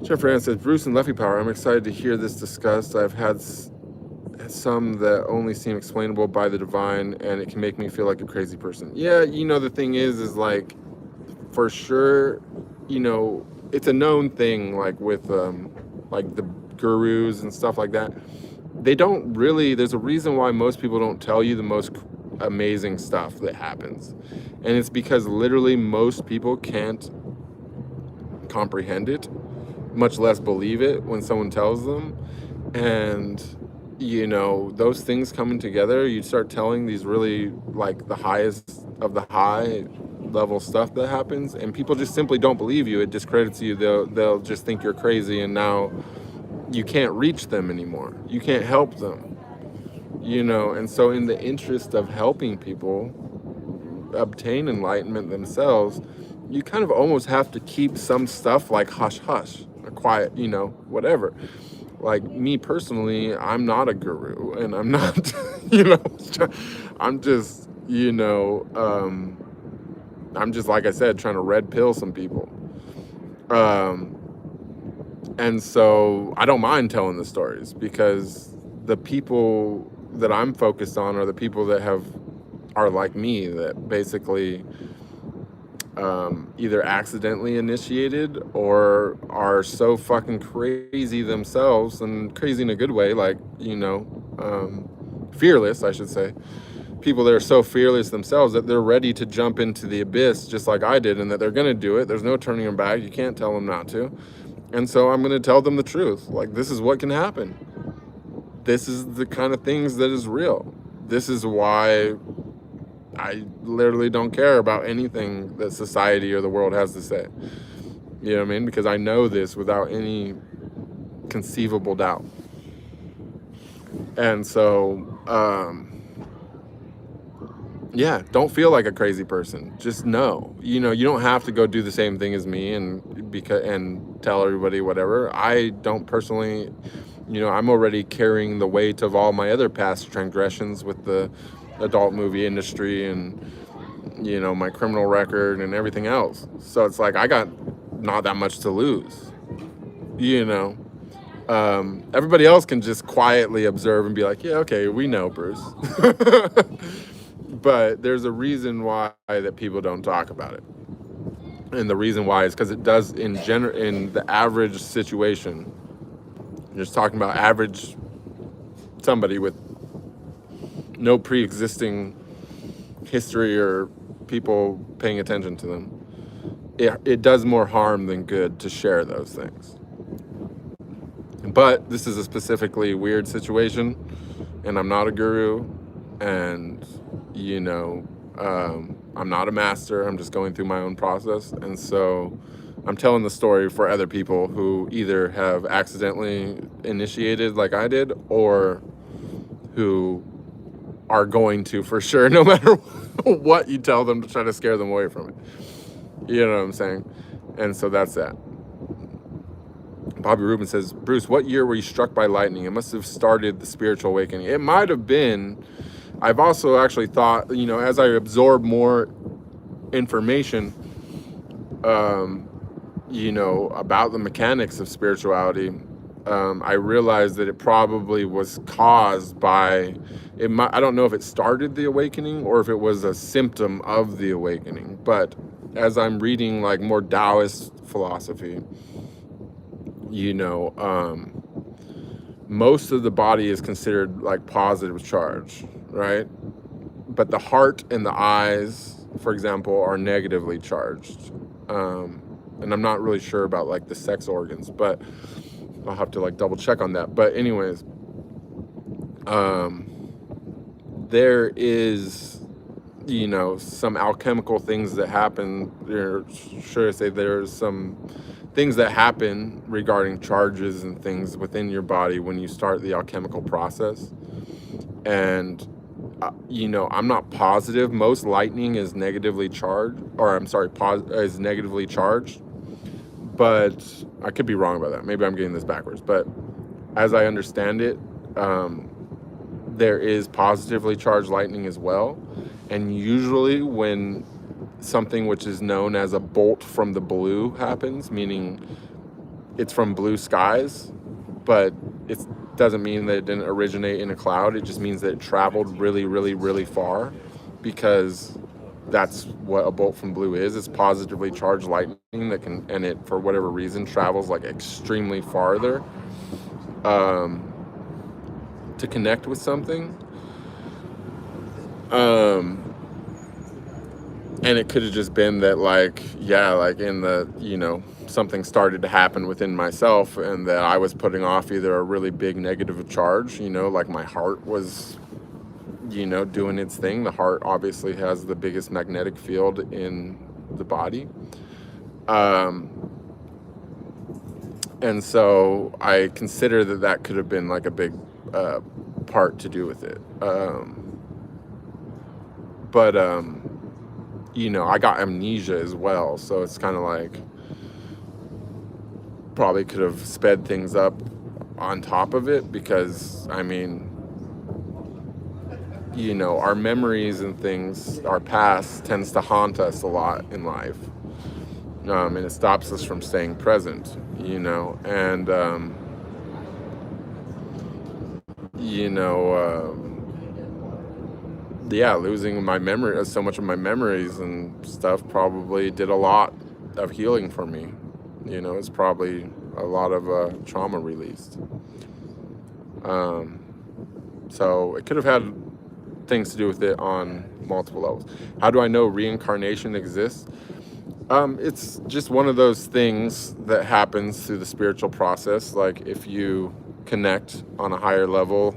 Jeffrey Ann says, Bruce and Leffy Power, I'm excited to hear this discussed. I've had some that only seem explainable by the divine, and it can make me feel like a crazy person. Yeah, you know, the thing is like, for sure, you know, it's a known thing, like with, like the gurus and stuff like that. They don't really, there's a reason why most people don't tell you the most amazing stuff that happens. And it's because literally most people can't comprehend it, much less believe it when someone tells them. And, you know, those things coming together, you start telling these really like the highest of the high level stuff that happens, and people just simply don't believe you. It discredits you. They'll just think you're crazy, and now you can't reach them anymore. You can't help them, you know. And so in the interest of helping people obtain enlightenment themselves, you kind of almost have to keep some stuff like hush hush or quiet, you know, whatever. Like me personally, I'm not a guru, and I'm not, you know, I'm just, you know, I'm just, like I said, trying to red pill some people. And so I don't mind telling the stories, because the people that I'm focused on are the people that are like me, that basically either accidentally initiated or are so fucking crazy themselves, and crazy in a good way, like, you know, fearless, I should say. People that are so fearless themselves that they're ready to jump into the abyss just like I did, and that they're going to do it. There's no turning them back. You can't tell them not to. And so I'm going to tell them the truth. Like, this is what can happen. This is the kind of things that is real. This is why I literally don't care about anything that society or the world has to say. You know what I mean? Because I know this without any conceivable doubt. And so, yeah, don't feel like a crazy person. Just know, you know, you don't have to go do the same thing as me and tell everybody whatever. I don't personally, you know, I'm already carrying the weight of all my other past transgressions with the adult movie industry and, you know, my criminal record and everything else. So it's like I got not that much to lose, you know. Everybody else can just quietly observe and be like, yeah, okay, we know, Bruce. But there's a reason why that people don't talk about it. And the reason why is because it does in the average situation. You're just talking about average somebody with no pre-existing history or people paying attention to them. It does more harm than good to share those things. But this is a specifically weird situation, and I'm not a guru, and, you know, I'm not a master. I'm just going through my own process. And so I'm telling the story for other people who either have accidentally initiated like I did, or who are going to for sure, no matter what you tell them to try to scare them away from it. You know what I'm saying? And so that's that. Bobby Rubin says, Bruce, what year were you struck by lightning? It must have started the spiritual awakening. It might have been. I've also actually thought, you know, as I absorb more information, you know, about the mechanics of spirituality, I realized that it probably was caused by, I don't know if it started the awakening or if it was a symptom of the awakening. But as I'm reading like more Taoist philosophy, you know, most of the body is considered like positive charge, right? But the heart and the eyes, for example, are negatively charged. And I'm not really sure about like the sex organs, but I'll have to like double check on that. But anyways, there is, you know, some alchemical things that happen. There's some things that happen regarding charges and things within your body when you start the alchemical process. And you know, I'm not positive. Most lightning is negatively charged, or I'm sorry, is negatively charged. But I could be wrong about that. Maybe I'm getting this backwards. But as I understand it, there is positively charged lightning as well. And usually when something which is known as a bolt from the blue happens, meaning it's from blue skies, but it doesn't mean that it didn't originate in a cloud. It just means that it traveled really, really, really far, because that's what a bolt from blue is. It's positively charged lightning that can, and it, for whatever reason, travels like extremely farther to connect with something. And it could have just been that, like, yeah, like in the, you know, something started to happen within myself, and that I was putting off either a really big negative charge, you know, like my heart was, you know, doing its thing. The heart obviously has the biggest magnetic field in the body. And so I consider that that could have been like a big part to do with it. But you know, I got amnesia as well, so it's kind of like probably could have sped things up on top of it, because I mean, you know, our memories and things, our past tends to haunt us a lot in life, and it stops us from staying present, you know. And you know, yeah, losing my memory, so much of my memories and stuff, probably did a lot of healing for me. You know, it's probably a lot of trauma released. So it could have had things to do with it on multiple levels. How do I know reincarnation exists? It's just one of those things that happens through the spiritual process. Like if you connect on a higher level,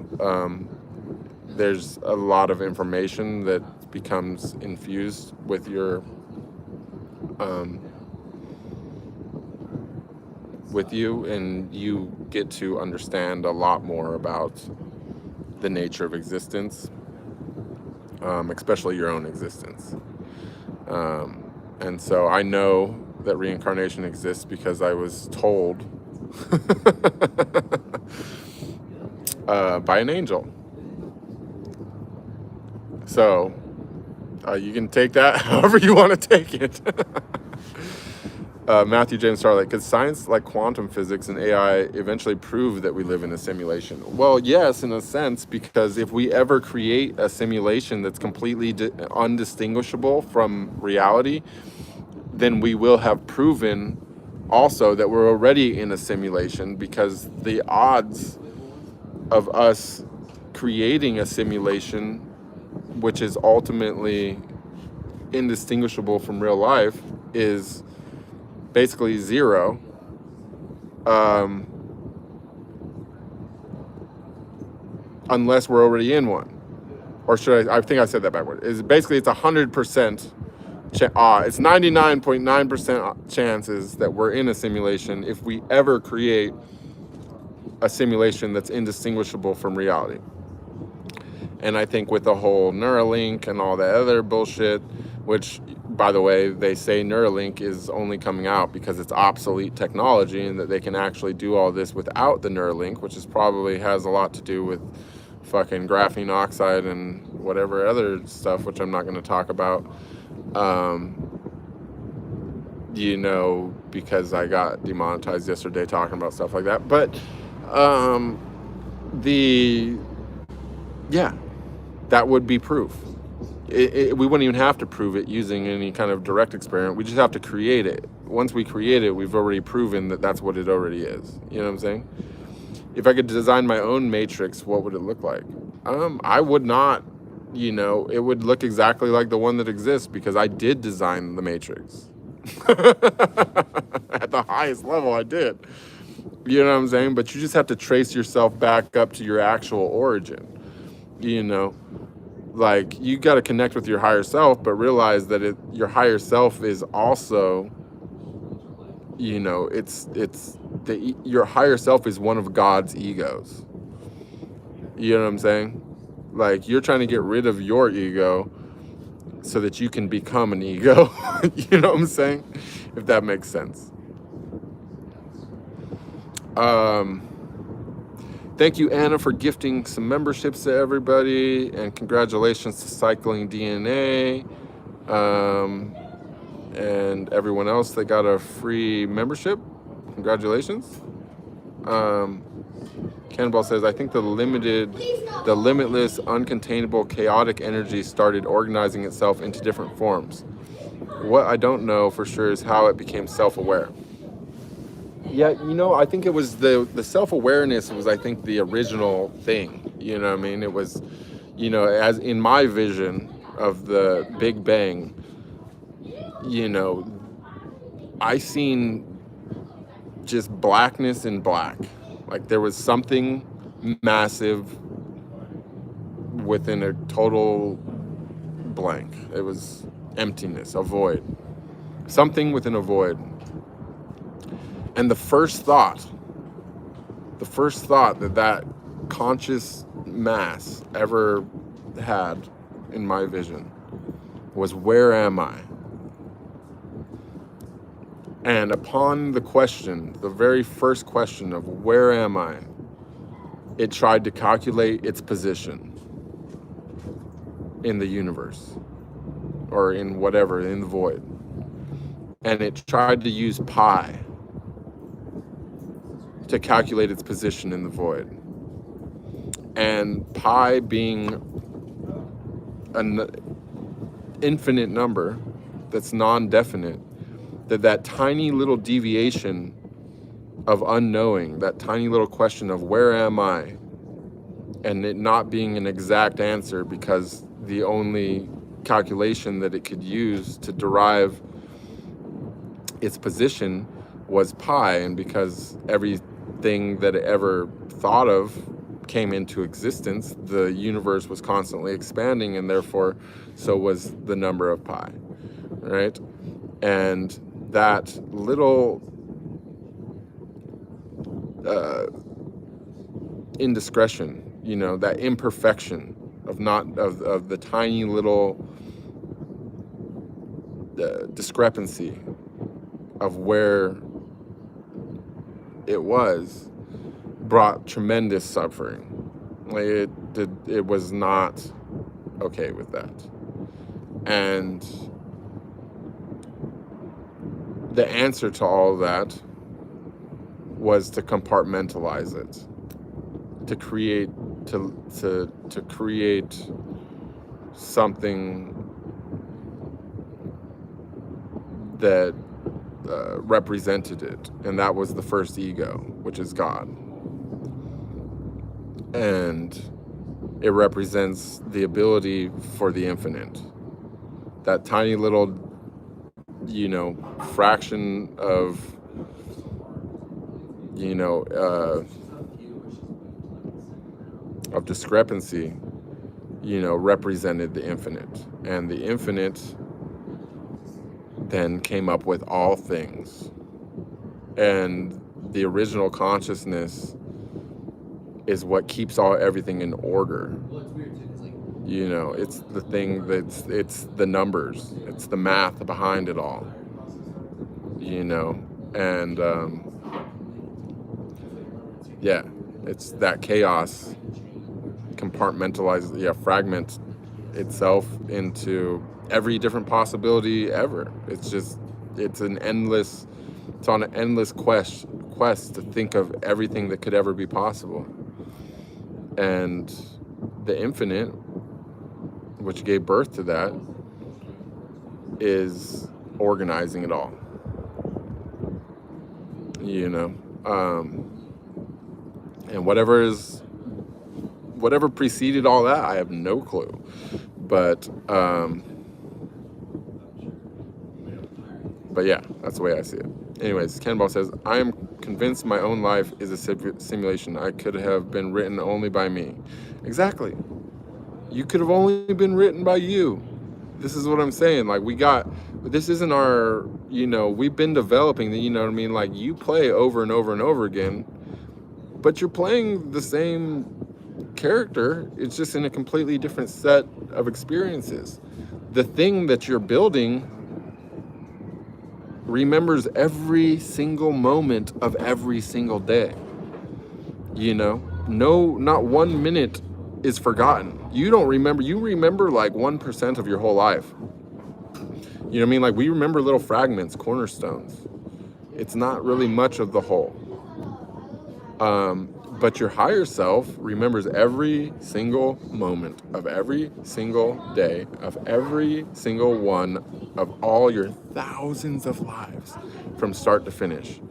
there's a lot of information that becomes infused with your with you, and you get to understand a lot more about the nature of existence, especially your own existence. And so I know that reincarnation exists because I was told by an angel. So you can take that however you want to take it. Matthew James Starlight, could science like quantum physics and AI eventually prove that we live in a simulation? Well, yes, in a sense, because if we ever create a simulation that's completely undistinguishable from reality, then we will have proven also that we're already in a simulation, because the odds of us creating a simulation which is ultimately indistinguishable from real life is basically zero. Unless we're already in one. Or should I think I said that backward. It's 100%, it's 99.9% chances that we're in a simulation if we ever create a simulation that's indistinguishable from reality. And I think with the whole Neuralink and all that other bullshit, which by the way, they say Neuralink is only coming out because it's obsolete technology and that they can actually do all this without the Neuralink, which is probably has a lot to do with fucking graphene oxide and whatever other stuff, which I'm not going to talk about, you know, because I got demonetized yesterday talking about stuff like that. But yeah, that would be proof. We wouldn't even have to prove it using any kind of direct experiment. We just have to create it. Once we create it, we've already proven that that's what it already is. You know what I'm saying? If I could design my own matrix, what would it look like? I would not, you know, it would look exactly like the one that exists because I did design the matrix. At the highest level, I did. You know what I'm saying? But you just have to trace yourself back up to your actual origin. You know, like you got to connect with your higher self, but realize that your higher self is also, you know, your higher self is one of God's egos. You know what I'm saying? Like you're trying to get rid of your ego so that you can become an ego. You know what I'm saying? If that makes sense. Thank you, Anna, for gifting some memberships to everybody, and congratulations to Cycling DNA, and everyone else that got a free membership. Congratulations. Cannonball says, I think the limitless, uncontainable, chaotic energy started organizing itself into different forms. What I don't know for sure is how it became self-aware. Yeah, you know, I think it was the self-awareness was, I think, the original thing. You know what I mean? It was, you know, as in my vision of the Big Bang, you know, I seen just blackness in black. Like there was something massive within a total blank. It was emptiness, a void. Something within a void. And the first thought that conscious mass ever had in my vision was, where am I? And upon the question, the very first question of where am I, it tried to calculate its position in the universe or in whatever, in the void. And it tried to use pi to calculate its position in the void. And pi being an infinite number that's non-definite, that tiny little deviation of unknowing, that tiny little question of where am I, and it not being an exact answer because the only calculation that it could use to derive its position was pi, and because everything that it ever thought of came into existence, the universe was constantly expanding, and therefore so was the number of pi, right? And that little indiscretion, you know, that imperfection of the tiny little discrepancy of where it was, brought tremendous suffering. Like it was not okay with that. And the answer to all of that was to compartmentalize it, to create something that represented it, and that was the first ego, which is God. And it represents the ability for the infinite. That tiny little, you know, fraction of, you know, of discrepancy, you know, represented the infinite. And the infinite then came up with all things. And the original consciousness is what keeps everything in order. You know, it's the thing it's the numbers, it's the math behind it all, you know, and yeah, it's that chaos compartmentalizes, fragment itself into every different possibility ever. It's on an endless quest to think of everything that could ever be possible. And the infinite, which gave birth to that, is organizing it all. You know, and whatever preceded all that, I have no clue. But yeah, that's the way I see it. Anyways, Cannonball says, I am convinced my own life is a simulation. I could have been written only by me. Exactly. You could have only been written by you. This is what I'm saying. Like, this isn't our, you know, we've been developing the, you know what I mean? Like, you play over and over and over again, but you're playing the same character. It's just in a completely different set of experiences. The thing that you're building remembers every single moment of every single day. You know, not 1 minute is forgotten. You remember like 1% of your whole life. You know what I mean? Like, we remember little fragments, cornerstones. It's not really much of the whole. But your higher self remembers every single moment of every single day of every single one of all your thousands of lives from start to finish.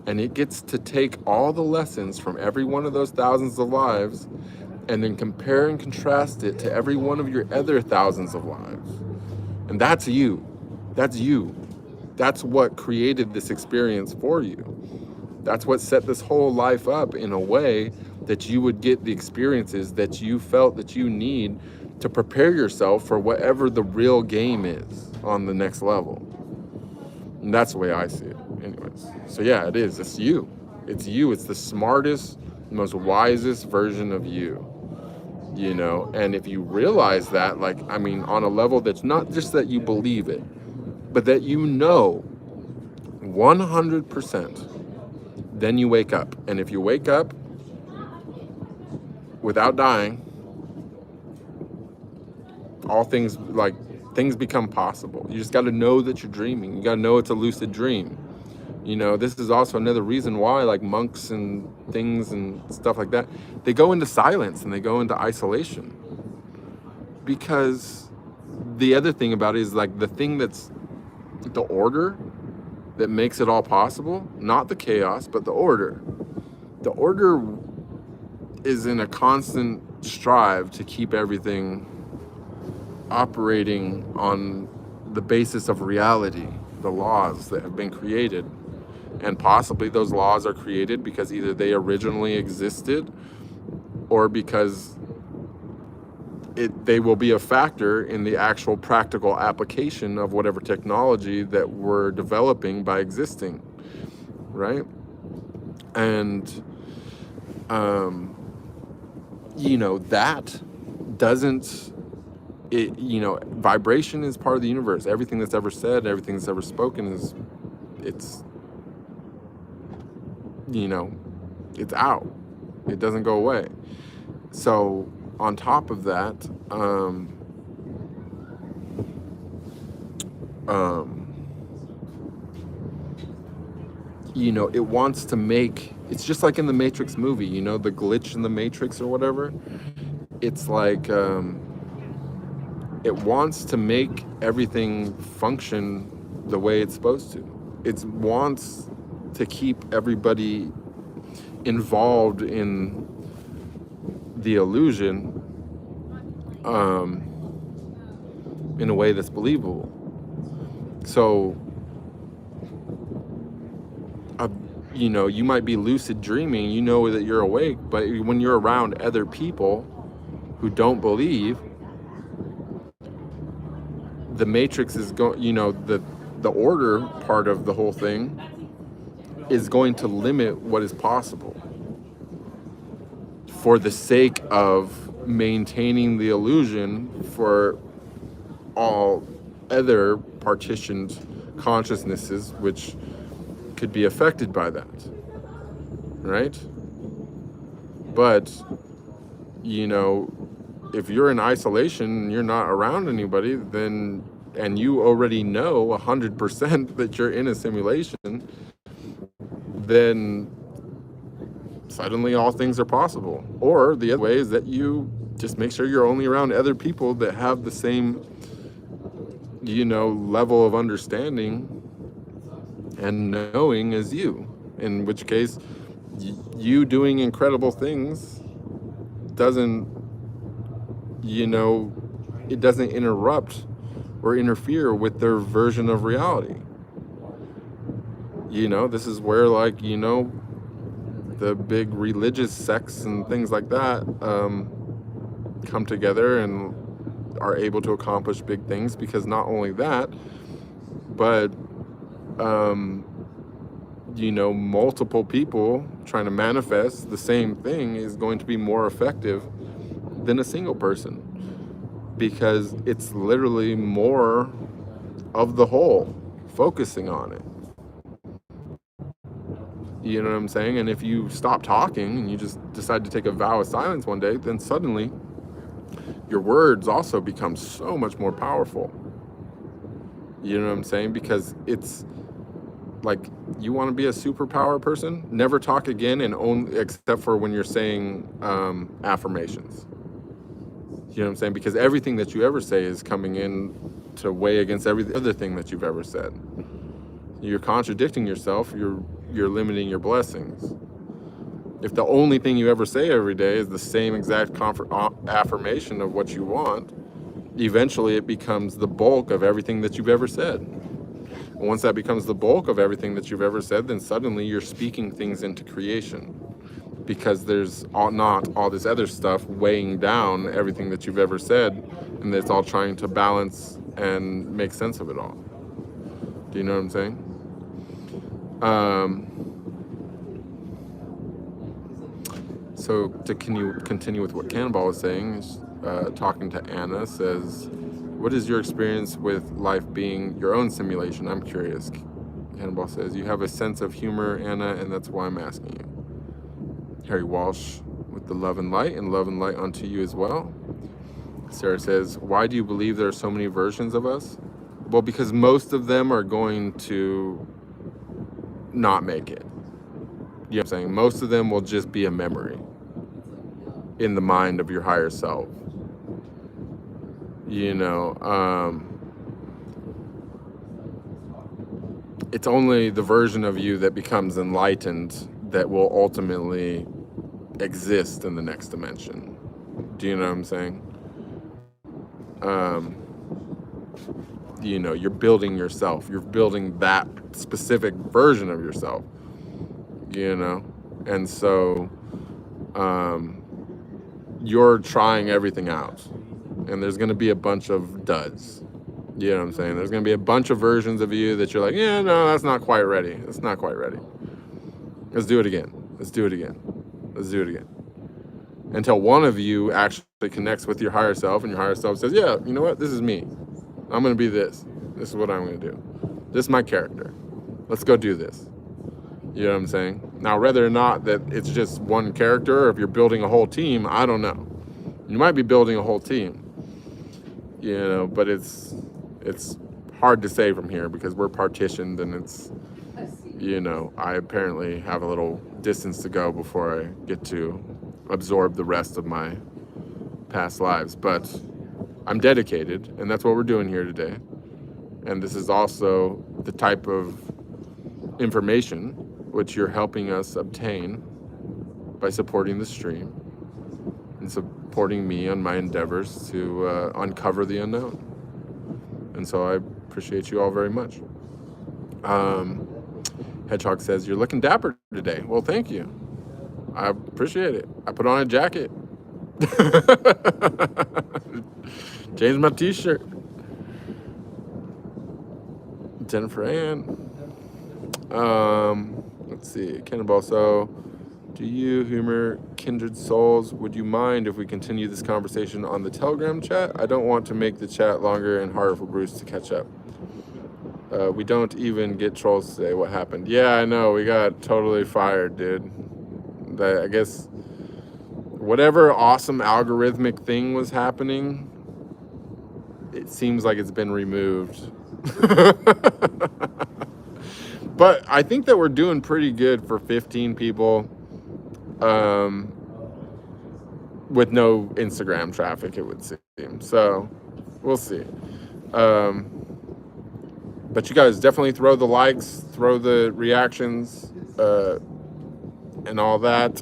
And it gets to take all the lessons from every one of those thousands of lives and then compare and contrast it to every one of your other thousands of lives. And that's you. That's you. That's what created this experience for you. That's what set this whole life up in a way that you would get the experiences that you felt that you need to prepare yourself for whatever the real game is on the next level. And that's the way I see it. Anyways. So yeah, it is. It's you. It's you. It's the smartest, most wisest version of you. You know, and if you realize that, like, I mean, on a level that's not just that you believe it, but that you know 100%, then you wake up. And if you wake up without dying, all things become possible. You just got to know that you're dreaming. You got to know it's a lucid dream. You know, this is also another reason why, like, monks and things and stuff like that, they go into silence and they go into isolation. Because the other thing about it is, like, the thing that's the order that makes it all possible, not the chaos, but the order. The order is in a constant strive to keep everything operating on the basis of reality, the laws that have been created. And possibly those laws are created because either they originally existed or because they will be a factor in the actual practical application of whatever technology that we're developing by existing, right? And, you know, that doesn't, you know, vibration is part of the universe. Everything that's ever said, everything that's ever spoken it's, you know, it's out. It doesn't go away. So on top of that, you know, it wants to make, it's just like in the Matrix movie, you know, the glitch in the Matrix or whatever. It's like, it wants to make everything function the way it's supposed to. It wants to keep everybody involved in the illusion in a way that's believable. So, you know, you might be lucid dreaming, you know that you're awake, but when you're around other people who don't believe, the Matrix is going, you know, the order part of the whole thing is going to limit what is possible for the sake of maintaining the illusion for all other partitioned consciousnesses which could be affected by that, right? But, you know, if you're in isolation and you're not around anybody, then, and you already know 100% that you're in a simulation, then suddenly all things are possible. Or the other way is that you just make sure you're only around other people that have the same, you know, level of understanding and knowing as you, in which case you doing incredible things doesn't, you know, it doesn't interrupt or interfere with their version of reality. You know, this is where, like, you know, the big religious sects and things like that come together and are able to accomplish big things, because not only that, but you know, multiple people trying to manifest the same thing is going to be more effective than a single person, because it's literally more of the whole focusing on it. You know what I'm saying? And if you stop talking and you just decide to take a vow of silence one day, then suddenly your words also become so much more powerful. You know what I'm saying? Because it's like, you want to be a superpower person? Never talk again, and only except for when you're saying affirmations. You know what I'm saying? Because everything that you ever say is coming in to weigh against every other thing that you've ever said. You're contradicting yourself. You're limiting your blessings. If the only thing you ever say every day is the same exact affirmation of what you want, eventually it becomes the bulk of everything that you've ever said. And once that becomes the bulk of everything that you've ever said, then suddenly you're speaking things into creation, because there's not all this other stuff weighing down everything that you've ever said, and it's all trying to balance and make sense of it all. Do you know what I'm saying? So to continue with what Cannonball was saying, talking to Anna, says, what is your experience with life being your own simulation? I'm curious. Cannonball says, you have a sense of humor, Anna, and that's why I'm asking you. Harry Walsh with the love and light unto you as well. Sarah says, why do you believe there are so many versions of us? Well, because most of them are going to not make it. You know what I'm saying? Most of them will just be a memory in the mind of your higher self. You know, it's only the version of you that becomes enlightened that will ultimately exist in the next dimension. Do you know what I'm saying? You know, you're building yourself. You're building that specific version of yourself, you know? And so you're trying everything out. And there's going to be a bunch of duds. You know what I'm saying? There's going to be a bunch of versions of you that you're like, yeah, no, that's not quite ready. It's not quite ready. Let's do it again. Let's do it again. Let's do it again. Until one of you actually connects with your higher self, and your higher self says, yeah, you know what? This is me. I'm going to be this. This is what I'm going to do. This is my character. Let's go do this. You know what I'm saying? Now, whether or not that it's just one character, or if you're building a whole team, I don't know. You might be building a whole team, you know, but it's hard to say from here, because we're partitioned, and it's, you know, I apparently have a little distance to go before I get to absorb the rest of my past lives. But I'm dedicated, and that's what we're doing here today. And this is also the type of information which you're helping us obtain by supporting the stream and supporting me on my endeavors to uncover the unknown. And so I appreciate you all very much. Hedgehog says, you're looking dapper today. Well, thank you. I appreciate it. I put on a jacket. Changed my t-shirt. Jennifer Ann. Let's see. Cannonball. So Do you humor kindred souls? Would you mind if we continue this conversation on the Telegram chat? I don't want to make the chat longer and harder for Bruce to catch up. We don't even get trolls today. What happened? Yeah, I know. We got totally fired, dude. I guess whatever awesome algorithmic thing was happening, it seems like it's been removed. But I think that we're doing pretty good for 15 people with no Instagram traffic, it would seem. So we'll see. But you guys definitely throw the likes, throw the reactions, and all that,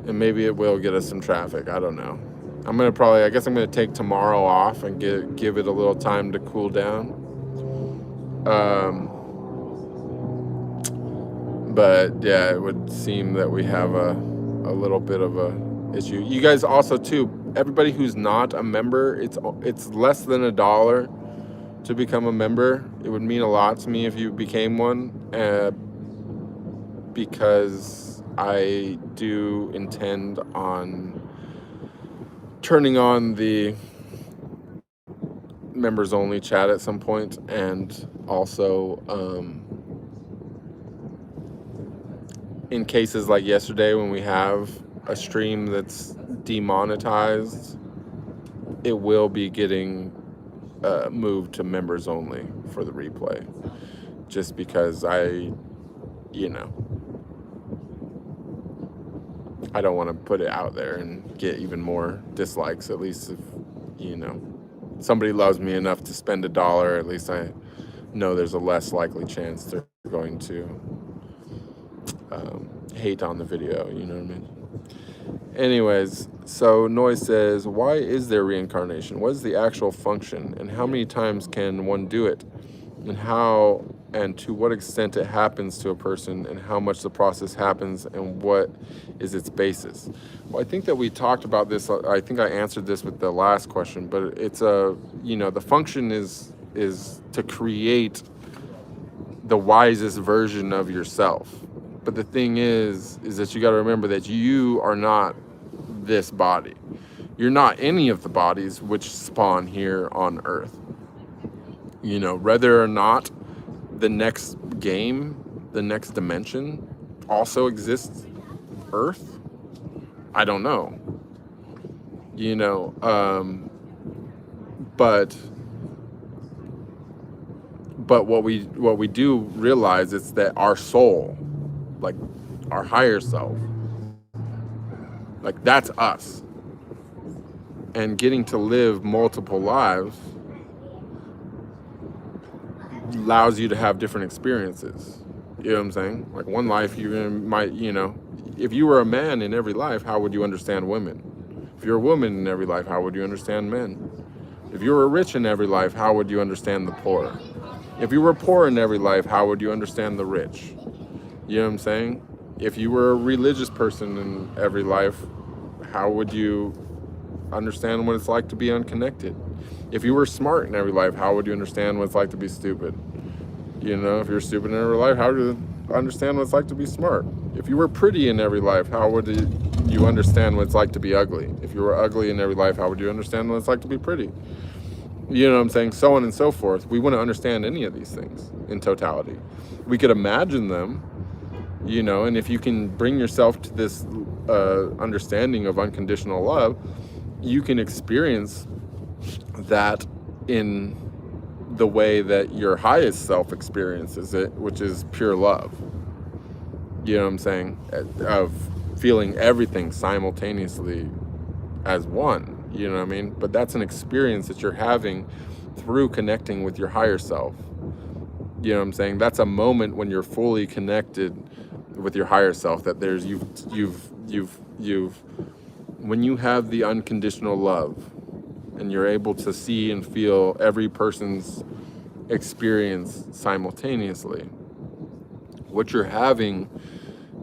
and maybe it will get us some traffic. I don't know. I guess I'm gonna take tomorrow off and give it a little time to cool down. But yeah, it would seem that we have a little bit of a issue. You guys also too, everybody who's not a member, it's less than $1 to become a member. It would mean a lot to me if you became one, because I do intend on turning on the members only chat at some point, and also in cases like yesterday when we have a stream that's demonetized, it will be getting moved to members only for the replay, just because I don't want to put it out there and get even more dislikes. At least if somebody loves me enough to spend $1, at least I know there's a less likely chance they're going to hate on the video, you know what I mean? Anyways, so Noise says, why is there reincarnation? What is the actual function, and how many times can one do it, and how and to what extent it happens to a person, and how much the process happens, and what is its basis? Well, I think that we talked about this. I think I answered this with the last question, but it's the function is to create the wisest version of yourself. But the thing is that you got to remember that you are not this body. You're not any of the bodies which spawn here on Earth. Whether or not the next game, the next dimension also exists Earth, I don't know. But what we do realize is that our soul, like our higher self, like that's us. And getting to live multiple lives allows you to have different experiences. You know what I'm saying? Like one life if you were a man in every life, how would you understand women? If you're a woman in every life, how would you understand men? If you were rich in every life, how would you understand the poor? If you were poor in every life, how would you understand the rich? You know what I'm saying? If you were a religious person in every life, how would you understand what it's like to be unconnected? If you were smart in every life, how would you understand what it's like to be stupid? If you're stupid in every life, how would you understand what it's like to be smart? If you were pretty in every life, how would you understand what it's like to be ugly? If you were ugly in every life, how would you understand what it's like to be pretty? You know what I'm saying? So on and so forth. We wouldn't understand any of these things in totality. We could imagine them, and if you can bring yourself to this understanding of unconditional love, you can experience that in the way that your highest self experiences it, which is pure love. You know what I'm saying? Of feeling everything simultaneously as one. You know what I mean? But that's an experience that you're having through connecting with your higher self. You know what I'm saying? That's a moment when you're fully connected with your higher self, that there's when you have the unconditional love and you're able to see and feel every person's experience simultaneously, what you're having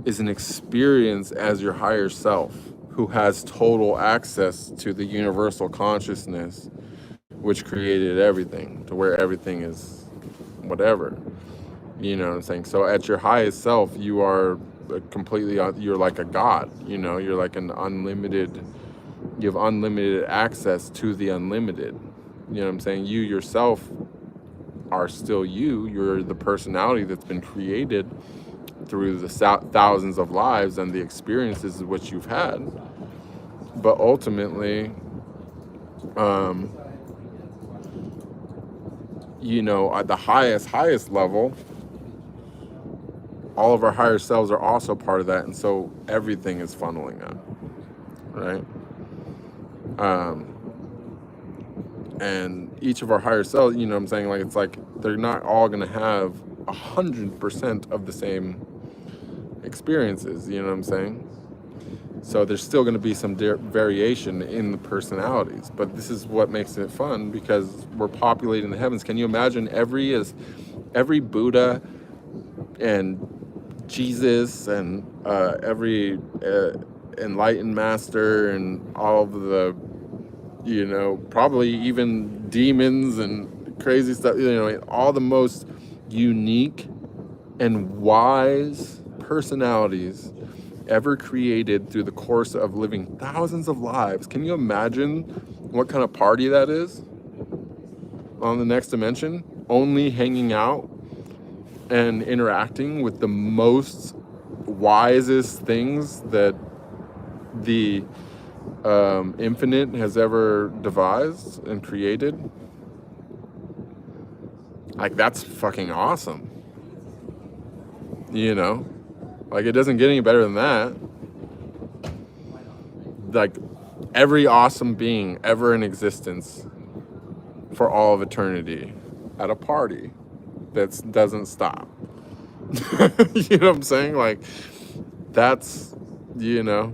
is an experience as your higher self, who has total access to the universal consciousness which created everything, to where everything is whatever. You know what I'm saying? So at your highest self, you are completely, you're like a god, you know, you're like an unlimited, you have unlimited access to the unlimited. You know what I'm saying? You yourself are still you. You're the personality that's been created through the thousands of lives and the experiences of which you've had. But ultimately, you know, at the highest level, all of our higher selves are also part of that, and so everything is funneling up, right? And each of our higher selves, you know what I'm saying, like, it's like they're not all going to have 100% of the same experiences, you know what I'm saying? So there's still going to be some variation in the personalities, but this is what makes it fun, because we're populating the heavens. Can you imagine every Buddha and Jesus and every enlightened master and all of the, you know, probably even demons and crazy stuff, you know, all the most unique and wise personalities ever created through the course of living thousands of lives. Can you imagine what kind of party that is on the next dimension? Only hanging out and interacting with the most wisest things that the infinite has ever devised and created. Like, that's fucking awesome. You know? Like, it doesn't get any better than that. Like, every awesome being ever in existence for all of eternity at a party that doesn't stop. You know what I'm saying? Like, that's, you know,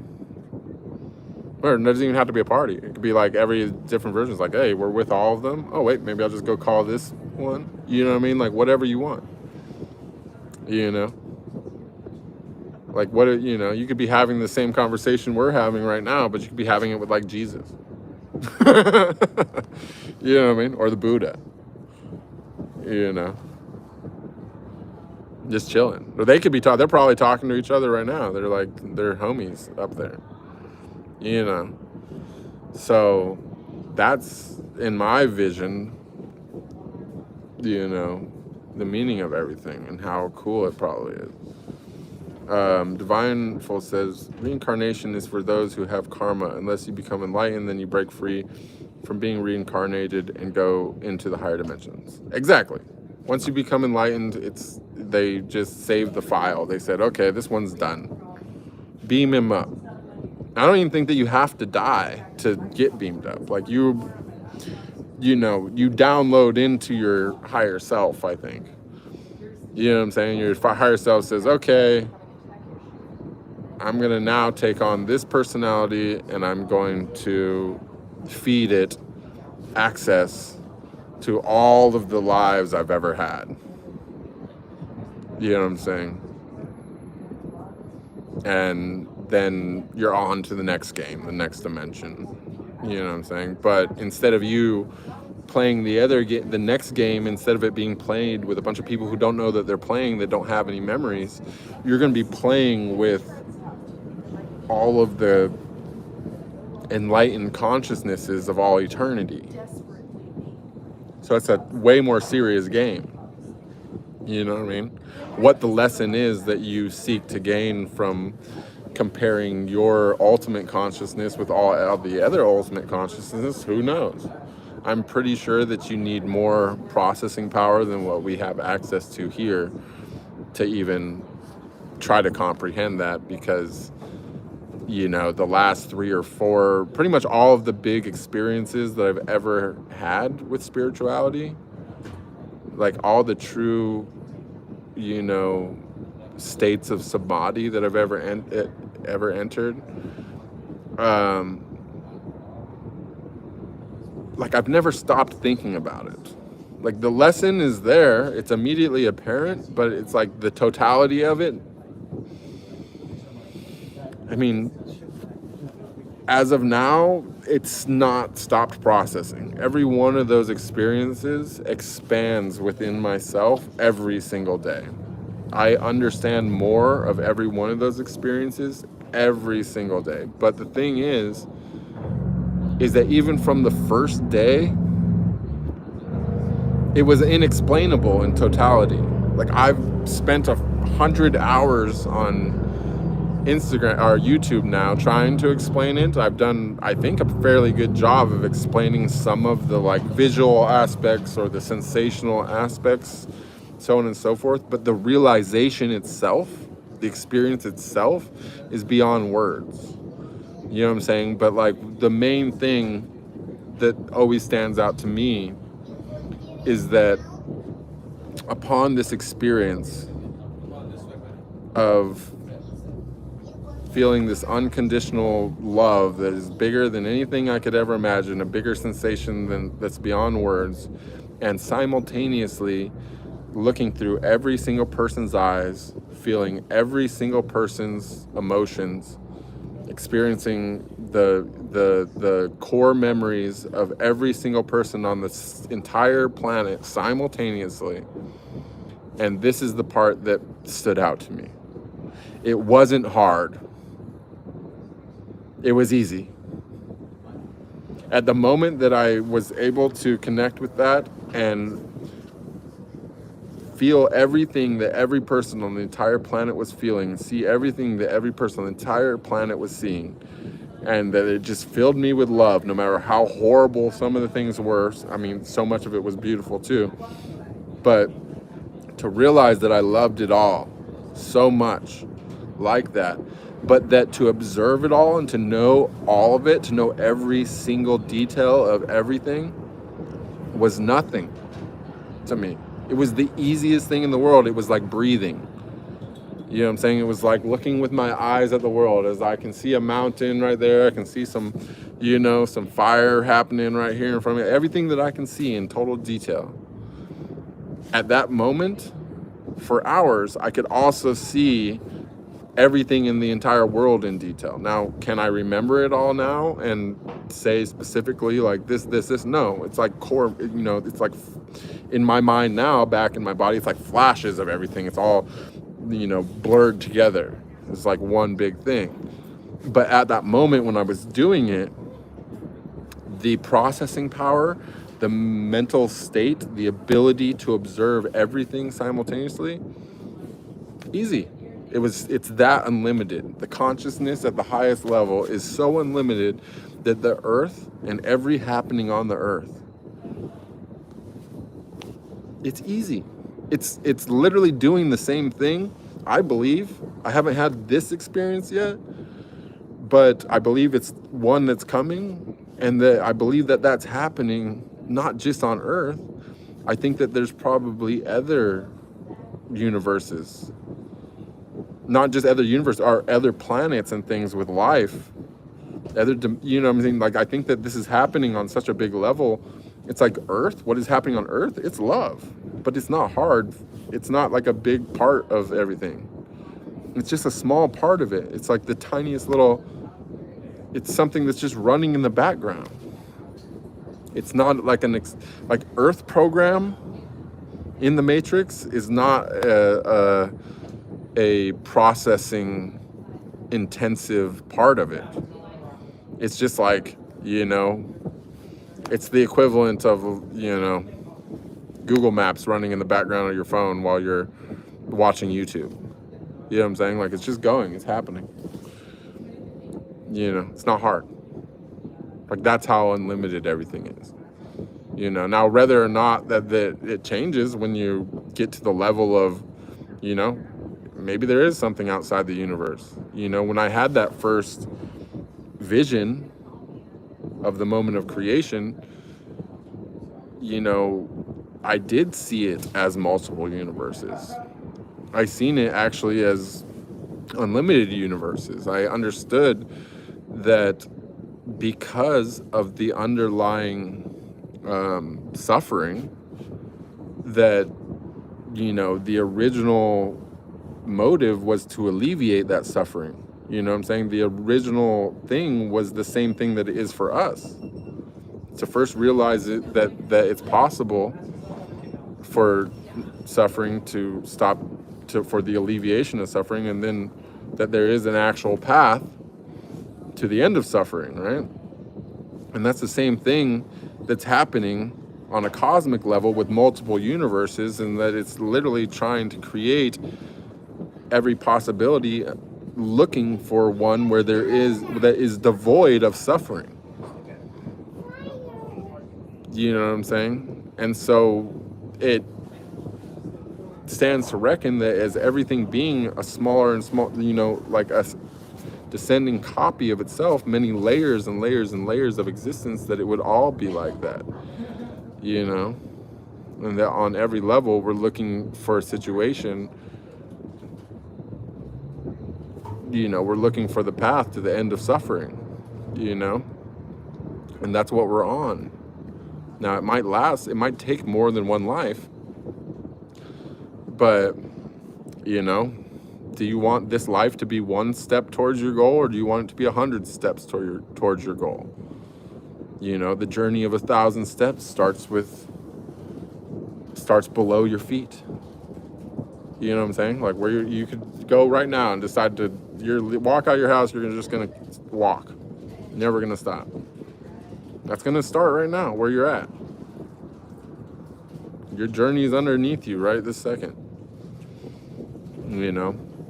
or it doesn't even have to be a party. It could be like every different version. It's like, hey, we're with all of them. Oh, wait, maybe I'll just go call this one. You know what I mean? Like, whatever you want. You know? Like, what, you know, you could be having the same conversation we're having right now, but you could be having it with, like, Jesus. You know what I mean? Or the Buddha. You know? Just chilling. Or they could be they're probably talking to each other right now. They're like, they're homies up there. You know? So that's, in my vision, you know, the meaning of everything and how cool it probably is. Divineful says, reincarnation is for those who have karma. Unless you become enlightened, then you break free from being reincarnated and go into the higher dimensions. Exactly. Once you become enlightened, they just save the file. They said, okay, this one's done. Beam him up. I don't even think that you have to die to get beamed up. Like, you know, you download into your higher self, I think. You know what I'm saying? Your higher self says, okay, I'm going to now take on this personality and I'm going to feed it access to all of the lives I've ever had. You know what I'm saying? And then you're on to the next game, the next dimension. You know what I'm saying? But instead of you playing the next game, instead of it being played with a bunch of people who don't know that they're playing, that don't have any memories, you're going to be playing with all of the enlightened consciousnesses of all eternity. So it's a way more serious game. You know what I mean? What the lesson is that you seek to gain from comparing your ultimate consciousness with all the other ultimate consciousness, who knows? I'm pretty sure that you need more processing power than what we have access to here to even try to comprehend that, because, you know, the last 3 or 4, pretty much all of the big experiences that I've ever had with spirituality, like all the true, you know, states of samadhi that I've ever entered, like, I've never stopped thinking about it. Like, the lesson is there, it's immediately apparent, but it's like the totality of it, I mean, as of now, it's not stopped processing. Every one of those experiences expands within myself every single day. I understand more of every one of those experiences every single day. But the thing is that even from the first day, it was inexplainable in totality. Like, I've spent 100 hours on Instagram or YouTube now trying to explain it. I've done, I think, a fairly good job of explaining some of the like visual aspects or the sensational aspects, so on and so forth. But the realization itself, the experience itself, is beyond words. You know what I'm saying? But like, the main thing that always stands out to me is that upon this experience of feeling this unconditional love that is bigger than anything I could ever imagine, a bigger sensation that's beyond words, and simultaneously looking through every single person's eyes, feeling every single person's emotions, experiencing the core memories of every single person on this entire planet simultaneously. And this is the part that stood out to me. It wasn't hard. It was easy. At the moment that I was able to connect with that and feel everything that every person on the entire planet was feeling, see everything that every person on the entire planet was seeing, and that it just filled me with love, no matter how horrible some of the things were. I mean, so much of it was beautiful too. But to realize that I loved it all so much like that, but that to observe it all and to know all of it, to know every single detail of everything, was nothing to me. It was the easiest thing in the world. It was like breathing. You know what I'm saying? It was like looking with my eyes at the world, as I can see a mountain right there. I can see some, some fire happening right here in front of me. Everything that I can see in total detail. At that moment, for hours, I could also see everything in the entire world in detail. Now, can I remember it all now and say specifically like this? No, it's like core, it's like in my mind now, back in my body, it's like flashes of everything. It's all, blurred together. It's like one big thing. But at that moment when I was doing it, the processing power, the mental state, the ability to observe everything simultaneously, easy. It's that unlimited. The consciousness at the highest level is so unlimited that the earth and every happening on the earth, it's easy. It's literally doing the same thing, I believe. I haven't had this experience yet, but I believe it's one that's coming, and that I believe that that's happening not just on Earth. I think that there's probably other universes, not just other universes, or other planets and things with life. Like, I think that this is happening on such a big level. It's like Earth. What is happening on Earth? It's love, but it's not hard. It's not like a big part of everything. It's just a small part of it. It's like the tiniest little, it's something that's just running in the background. It's not like like Earth program in the Matrix is not a processing intensive part of it. It's just like, it's the equivalent of, Google Maps running in the background of your phone while you're watching YouTube. You know what I'm saying? Like, it's just going, it's happening. It's not hard. Like, that's how unlimited everything is. Now, whether or not that it changes when you get to the level of, maybe there is something outside the universe. When I had that first vision of the moment of creation, I did see it as multiple universes. I seen it actually as unlimited universes. I understood that because of the underlying suffering, that the original motive was to alleviate that suffering. You know what I'm saying? The original thing was the same thing that it is for us. To first realize that it's possible for suffering to stop for the alleviation of suffering, and then that there is an actual path to the end of suffering, right? And that's the same thing that's happening on a cosmic level with multiple universes, and that it's literally trying to create every possibility, looking for one where that is devoid of suffering. You know what I'm saying? And so it stands to reckon that as everything being a smaller and small, like a descending copy of itself, many layers and layers and layers of existence, that it would all be like that, and that on every level we're looking for a situation, we're looking for the path to the end of suffering, and that's what we're on. Now it might take more than one life, but do you want this life to be one step towards your goal, or do you want it to be 100 steps towards your goal? The journey of 1,000 steps starts below your feet. You know what I'm saying? Like, where you could go right now and decide to walk out your house. You're just gonna walk, never gonna stop. That's gonna start right now where you're at. Your journey is underneath you right this second.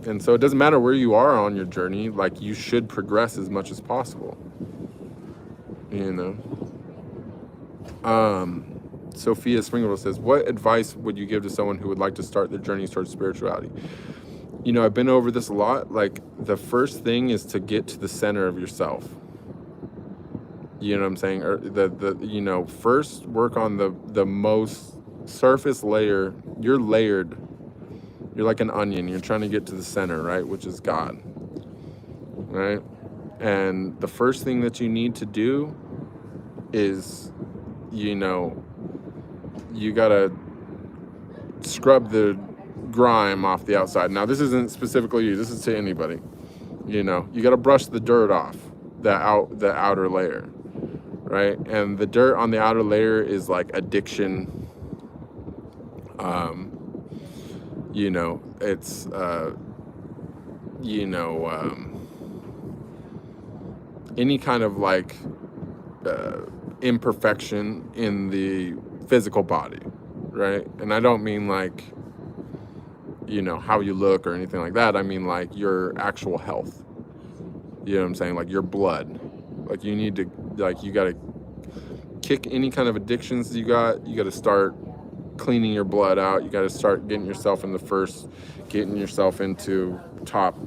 And so it doesn't matter where you are on your journey. Like, you should progress as much as possible. Sophia Springle says, what advice would you give to someone who would like to start their journey towards spirituality? I've been over this a lot. Like, the first thing is to get to the center of yourself. You know what I'm saying? Or first work on the most surface layer. You're layered. You're like an onion. You're trying to get to the center, right? Which is God, right? And the first thing that you need to do is, you gotta scrub the grime off the outside. Now, this isn't specifically you. This is to anybody. You gotta brush the dirt off the outer layer, right? And the dirt on the outer layer is like addiction. It's any kind of like imperfection in the physical body, right? And I don't mean like, how you look or anything like that. I mean like your actual health. You know what I'm saying? Like your blood. Like you need to, like, you got to kick any kind of addictions you got. You got to start cleaning your blood out. You got to start getting yourself into top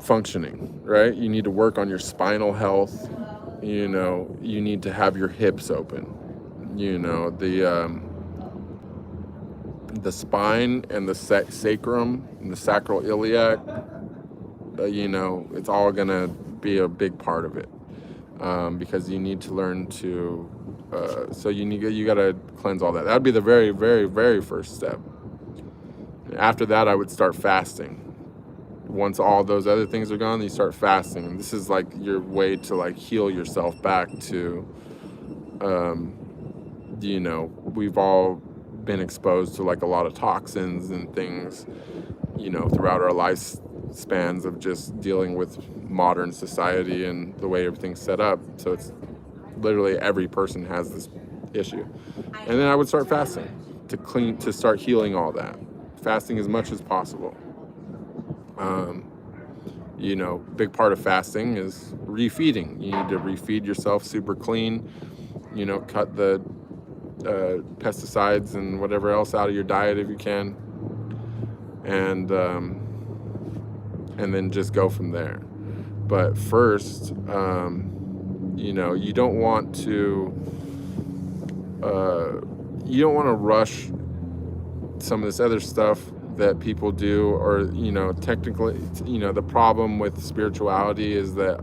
functioning, right? You need to work on your spinal health. You need to have your hips open. The spine and the sacrum and the sacral iliac, it's all gonna be a big part of it, because you need to learn to. So you gotta cleanse all that. That'd be the very, very, very first step. After that, I would start fasting. Once all those other things are gone, you start fasting. And this is like your way to like heal yourself back to, we've all been exposed to like a lot of toxins and things, throughout our lifespans of just dealing with modern society and the way everything's set up. So it's literally every person has this issue. And then I would start fasting to start healing all that. Fasting as much as possible. Big part of fasting is refeeding. You need to refeed yourself super clean, cut the pesticides and whatever else out of your diet if you can, and then just go from there. But first, you don't want to rush some of this other stuff that people do, or technically, the problem with spirituality is that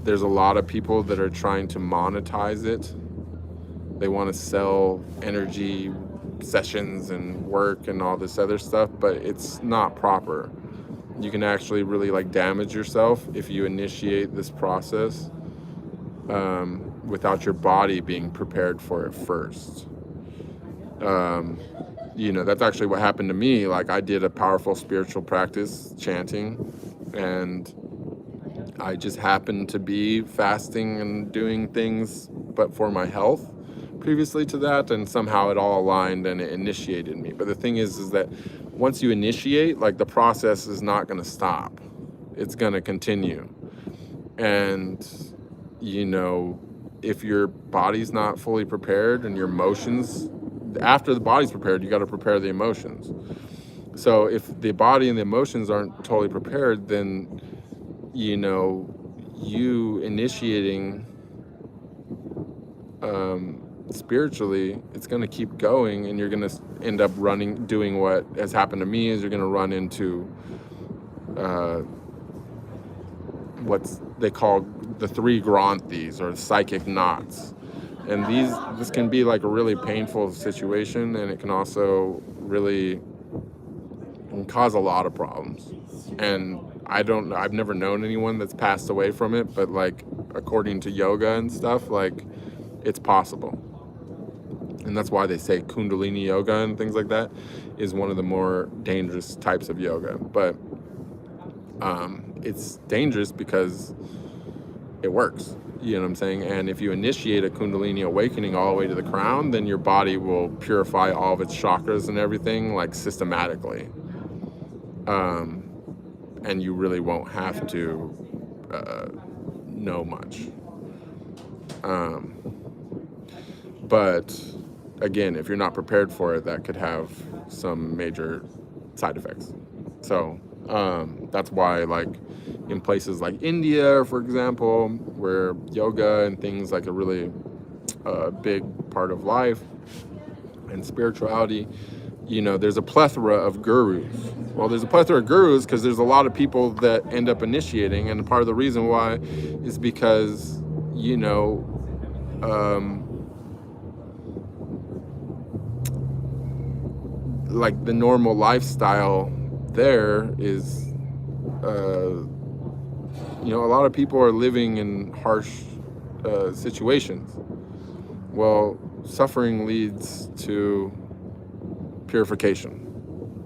there's a lot of people that are trying to monetize it. They want to sell energy sessions and work and all this other stuff, but it's not proper. You can actually really like damage yourself if you initiate this process without your body being prepared for it first. That's actually what happened to me. Like, I did a powerful spiritual practice, chanting, and I just happened to be fasting and doing things, but for my health previously to that, and somehow it all aligned and it initiated me. But the thing is that once you initiate, like, the process is not going to stop. It's going to continue. And, if your body's not fully prepared and your emotions, after the body's prepared, you got to prepare the emotions. So if the body and the emotions aren't totally prepared, then, you initiating spiritually, it's going to keep going, and you're going to end up doing what has happened to me, is you're going to run into what they call the 3 Granthis, or psychic knots. And this can be like a really painful situation, and it can also really cause a lot of problems. And I've never known anyone that's passed away from it, but like, according to yoga and stuff, like, it's possible. And that's why they say Kundalini yoga and things like that is one of the more dangerous types of yoga. But it's dangerous because it works. You know what I'm saying? And if you initiate a Kundalini awakening all the way to the crown, then your body will purify all of its chakras and everything, like, systematically. And you really won't have to know much. But again, if you're not prepared for it, that could have some major side effects. So that's why, like, in places like India, for example, where yoga and things like a really big part of life and spirituality, there's a plethora of gurus. Well, there's a plethora of gurus because there's a lot of people that end up initiating, and part of the reason why is because, like, the normal lifestyle there is, a lot of people are living in harsh situations. Well, suffering leads to purification,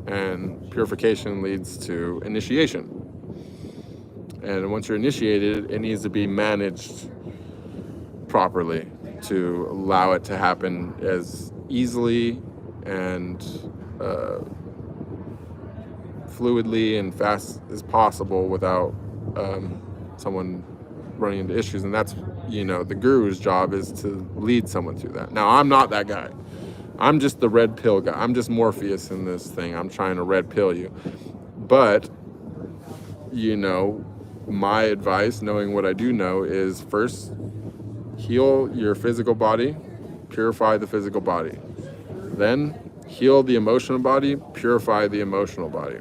and purification leads to initiation. And once you're initiated, it needs to be managed properly to allow it to happen as easily and fluidly and fast as possible without someone running into issues. And that's, the guru's job is to lead someone through that. Now, I'm not that guy. I'm just the red pill guy. I'm just Morpheus in this thing. I'm trying to red pill you. But, my advice, knowing what I do know, is first heal your physical body, purify the physical body. Then heal the emotional body, purify the emotional body.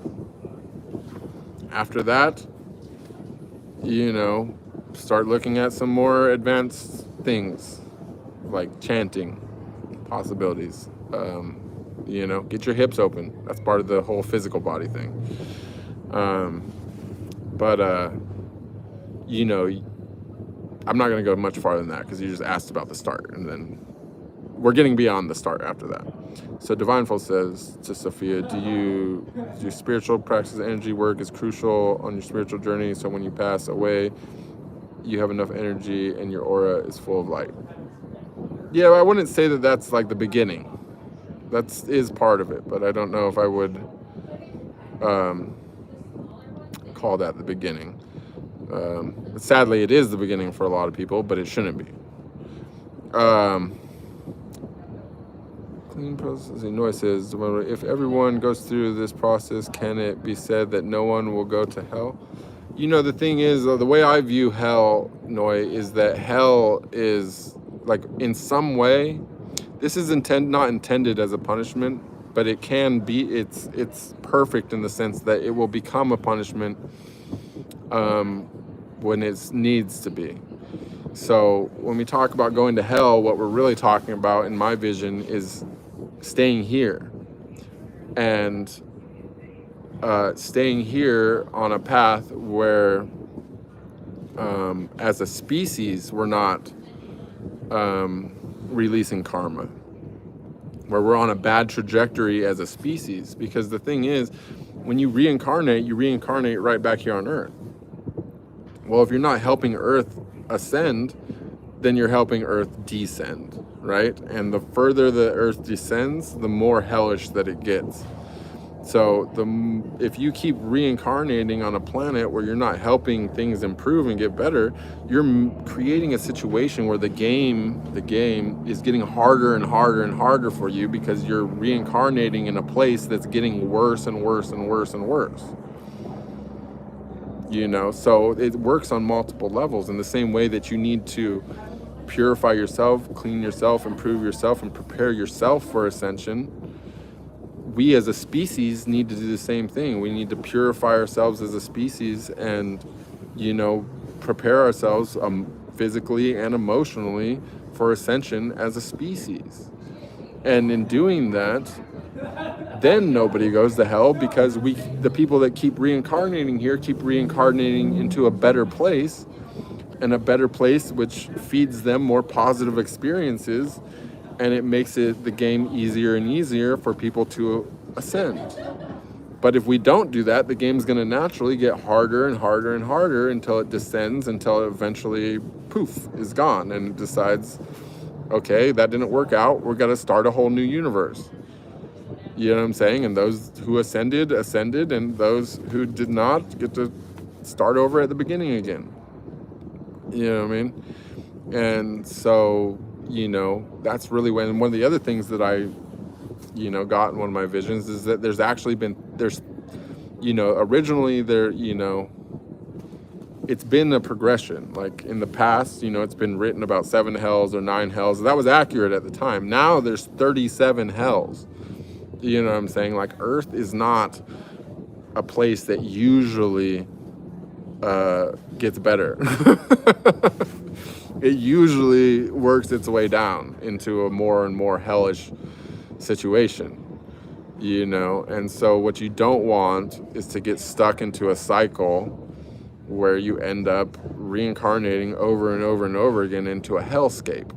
After that, start looking at some more advanced things like chanting possibilities. Get your hips open. That's part of the whole physical body thing. I'm not going to go much farther than that because you just asked about the start, and then we're getting beyond the start after that. So Divineful says to Sophia, do spiritual practice energy work is crucial on your spiritual journey, so when you pass away, you have enough energy and your aura is full of light? Yeah, I wouldn't say that that's like the beginning. That is part of it, but I don't know if I would call that the beginning. Sadly, it is the beginning for a lot of people, but it shouldn't be. Clean process. Noy says, if everyone goes through this process, can it be said that no one will go to hell? The thing is, the way I view hell, Noy, is that hell is, like, in some way, this is not intended as a punishment, but it can be. It's perfect in the sense that it will become a punishment when it needs to be. So when we talk about going to hell, what we're really talking about, in my vision, is staying here. And staying here on a path where, as a species, we're not releasing karma. where we're on a bad trajectory as a species. Because the thing is, when you reincarnate right back here on Earth. Well, if you're not helping Earth ascend, then you're helping Earth descend, right? And the further the Earth descends, the more hellish that it gets. So if you keep reincarnating on a planet where you're not helping things improve and get better, you're creating a situation where the game is getting harder and harder and harder for you, because you're reincarnating in a place that's getting worse and worse and worse and worse. You know, so it works on multiple levels, in the same way that you need to purify yourself, clean yourself, improve yourself, and prepare yourself for ascension. We as a species need to do the same thing. We need to purify ourselves as a species and, you know, prepare ourselves physically and emotionally for ascension as a species. And in doing that, then nobody goes to hell, because the people that keep reincarnating here keep reincarnating into a better place, and a better place which feeds them more positive experiences, and it makes the game easier and easier for people to ascend. But if we don't do that, the game's going to naturally get harder and harder and harder until it descends, until it eventually, poof, is gone, and it decides, okay, that didn't work out, we're going to start a whole new universe. You know what I'm saying? And those who ascended, and those who did not get to start over at the beginning again. You know what I mean? And so, you know, that's really one of the other things that I, you know, got in one of my visions, is that originally there, you know, it's been a progression. Like in the past, you know, it's been written about 7 hells or 9 hells. That was accurate at the time. Now there's 37 hells. You know what I'm saying? Like, Earth is not a place that usually gets better. It usually works its way down into a more and more hellish situation, you know? And so what you don't want is to get stuck into a cycle where you end up reincarnating over and over and over again into a hellscape,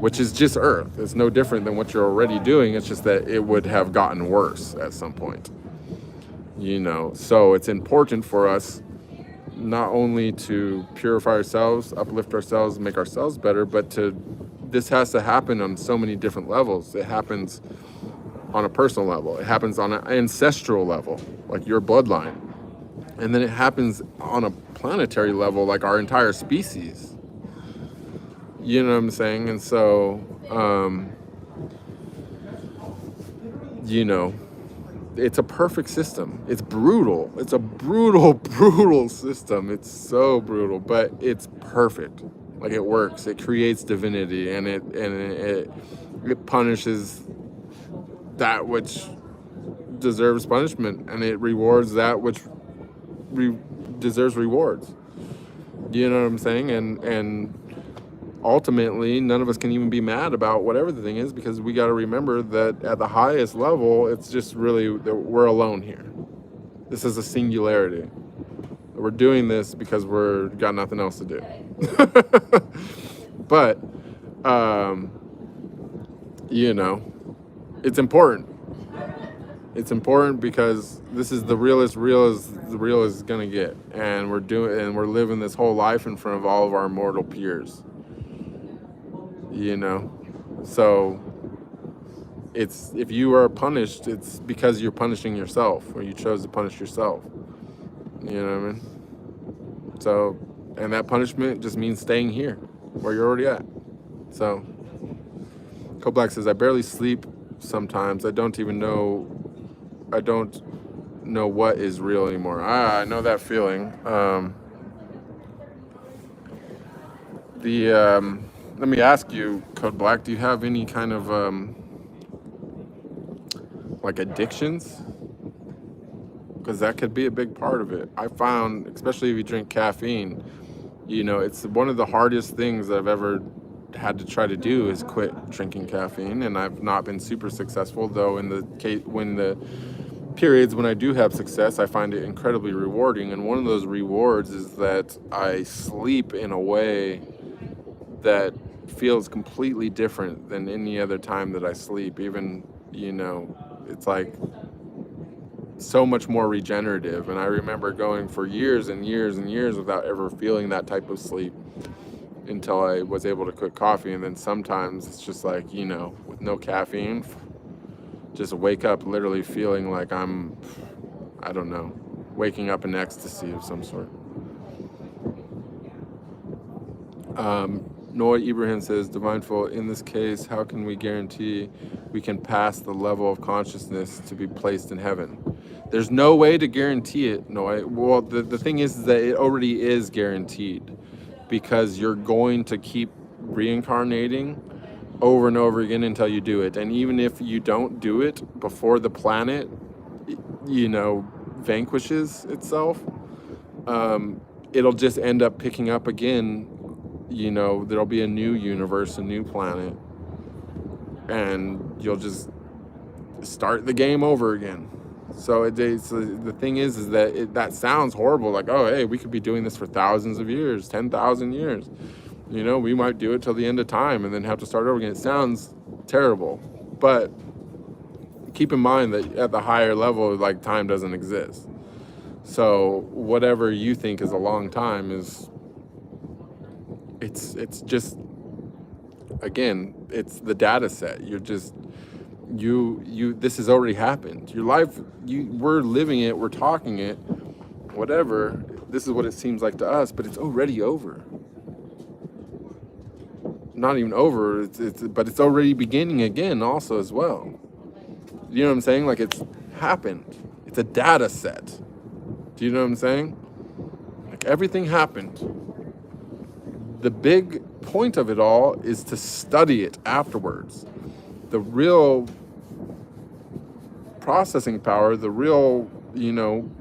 which is just Earth. It's no different than what you're already doing. It's just that it would have gotten worse at some point, you know? So it's important for us not only to purify ourselves, uplift ourselves, make ourselves better, but this has to happen on so many different levels. It happens on a personal level. It happens on an ancestral level, like your bloodline. And then it happens on a planetary level, like our entire species. You know what I'm saying? And so, you know, it's a perfect system. It's brutal. It's a brutal system. It's so brutal, but it's perfect. Like, it works. It creates divinity, and it punishes that which deserves punishment, and it rewards that which deserves rewards. You know what I'm saying? And ultimately, none of us can even be mad about whatever the thing is, because we got to remember that at the highest level, it's just really that we're alone here. This is a singularity. We're doing this because we're got nothing else to do. But, you know, it's important. It's important because this is the realest real is gonna get, and we're living this whole life in front of all of our mortal peers. You know, so if you are punished, it's because you're punishing yourself, or you chose to punish yourself. You know what I mean? So, and that punishment just means staying here where you're already at. So, Black says, I barely sleep sometimes. I don't know what is real anymore. I know that feeling. Let me ask you, Code Black, do you have any kind of like addictions? Because that could be a big part of it. I found, especially if you drink caffeine, you know, it's one of the hardest things I've ever had to try to do is quit drinking caffeine, and I've not been super successful, though. In the periods when I do have success, I find it incredibly rewarding, and one of those rewards is that I sleep in a way that feels completely different than any other time that I sleep. Even, it's like so much more regenerative. And I remember going for years and years and years without ever feeling that type of sleep until I was able to quit coffee. And then sometimes it's just like, with no caffeine, just wake up literally feeling like I'm, I don't know, waking up in ecstasy of some sort. Noah Ibrahim says, Divineful, in this case, how can we guarantee we can pass the level of consciousness to be placed in heaven? There's no way to guarantee it, Noah. Well, the thing is that it already is guaranteed, because you're going to keep reincarnating over and over again until you do it. And even if you don't do it before the planet, vanquishes itself, it'll just end up picking up again. There'll be a new universe, a new planet, and you'll just start the game over again. So the thing is that that sounds horrible. Like, oh, hey, we could be doing this for thousands of years, 10,000 years. We might do it till the end of time and then have to start over again. It sounds terrible, but keep in mind that at the higher level, like, time doesn't exist. So whatever you think is a long time is, it's just, again, it's the data set. You're just, this has already happened. Your life, we're living it, we're talking it, whatever. This is what it seems like to us, but it's already over. Not even over, but it's already beginning again also as well. You know what I'm saying? Like, it's happened. It's a data set. Do you know what I'm saying? Like, everything happened. The big point of it all is to study it afterwards. The real processing power, the real,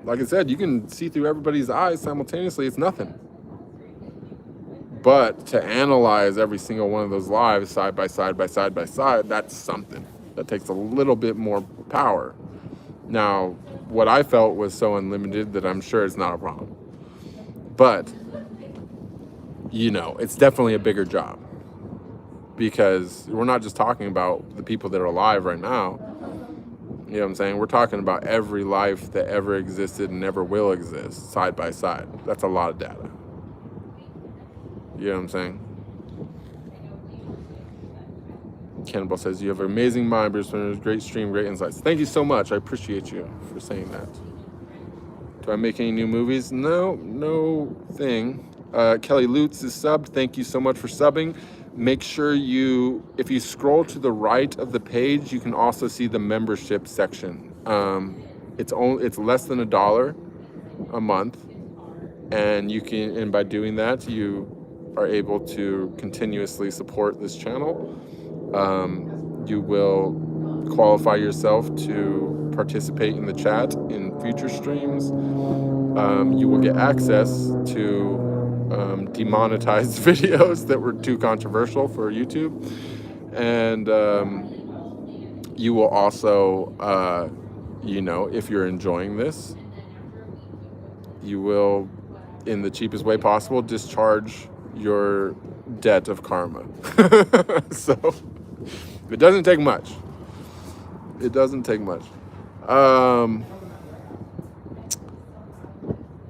like I said, you can see through everybody's eyes simultaneously. It's nothing. But to analyze every single one of those lives side by side by side by side, that's something. That takes a little bit more power. Now, what I felt was so unlimited that I'm sure it's not a problem. But, it's definitely a bigger job. Because we're not just talking about the people that are alive right now. You know what I'm saying? We're talking about every life that ever existed and ever will exist, side by side. That's a lot of data. You know what I'm saying? Cannibal says, you have an amazing mind, Bruce. Great stream, great insights. Thank you so much. I appreciate you for saying that. Do I make any new movies? No thing. Kelly Lutz is subbed. Thank you so much for subbing. Make sure if you scroll to the right of the page, you can also see the membership section. It's less than $1 a month, and by doing that, you are able to continuously support this channel. You will qualify yourself to participate in the chat in future streams. You will get access to demonetized videos that were too controversial for YouTube. And you will also, if you're enjoying this, you will, in the cheapest way possible, discharge your debt of karma. So it doesn't take much. It doesn't take much.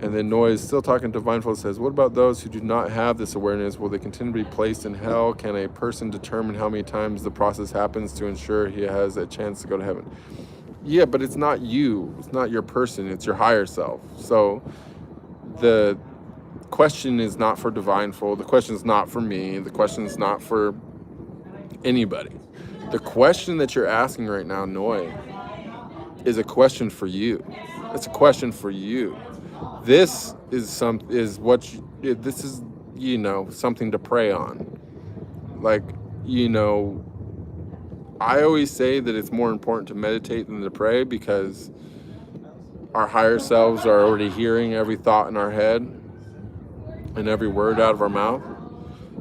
And then Noise, still talking to Vineful, says, what about those who do not have this awareness? Will they continue to be placed in hell? Can a person determine how many times the process happens to ensure he has a chance to go to heaven? Yeah, but it's not you. It's not your person. It's your higher self. So the question is not for Divineful. The question is not for me. The question is not for anybody. The question that you're asking right now, Noy, is a question for you. It's a question for you. This is something to pray on. Like, I always say that it's more important to meditate than to pray, because our higher selves are already hearing every thought in our head and every word out of our mouth.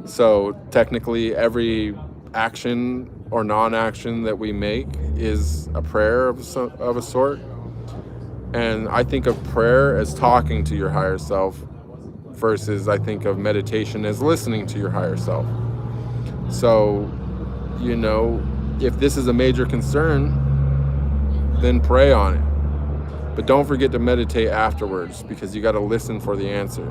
So technically every action or non-action that we make is a prayer of a sort. And I think of prayer as talking to your higher self versus I think of meditation as listening to your higher self. So, you know, if this is a major concern, then pray on it. But don't forget to meditate afterwards, because you got to listen for the answer.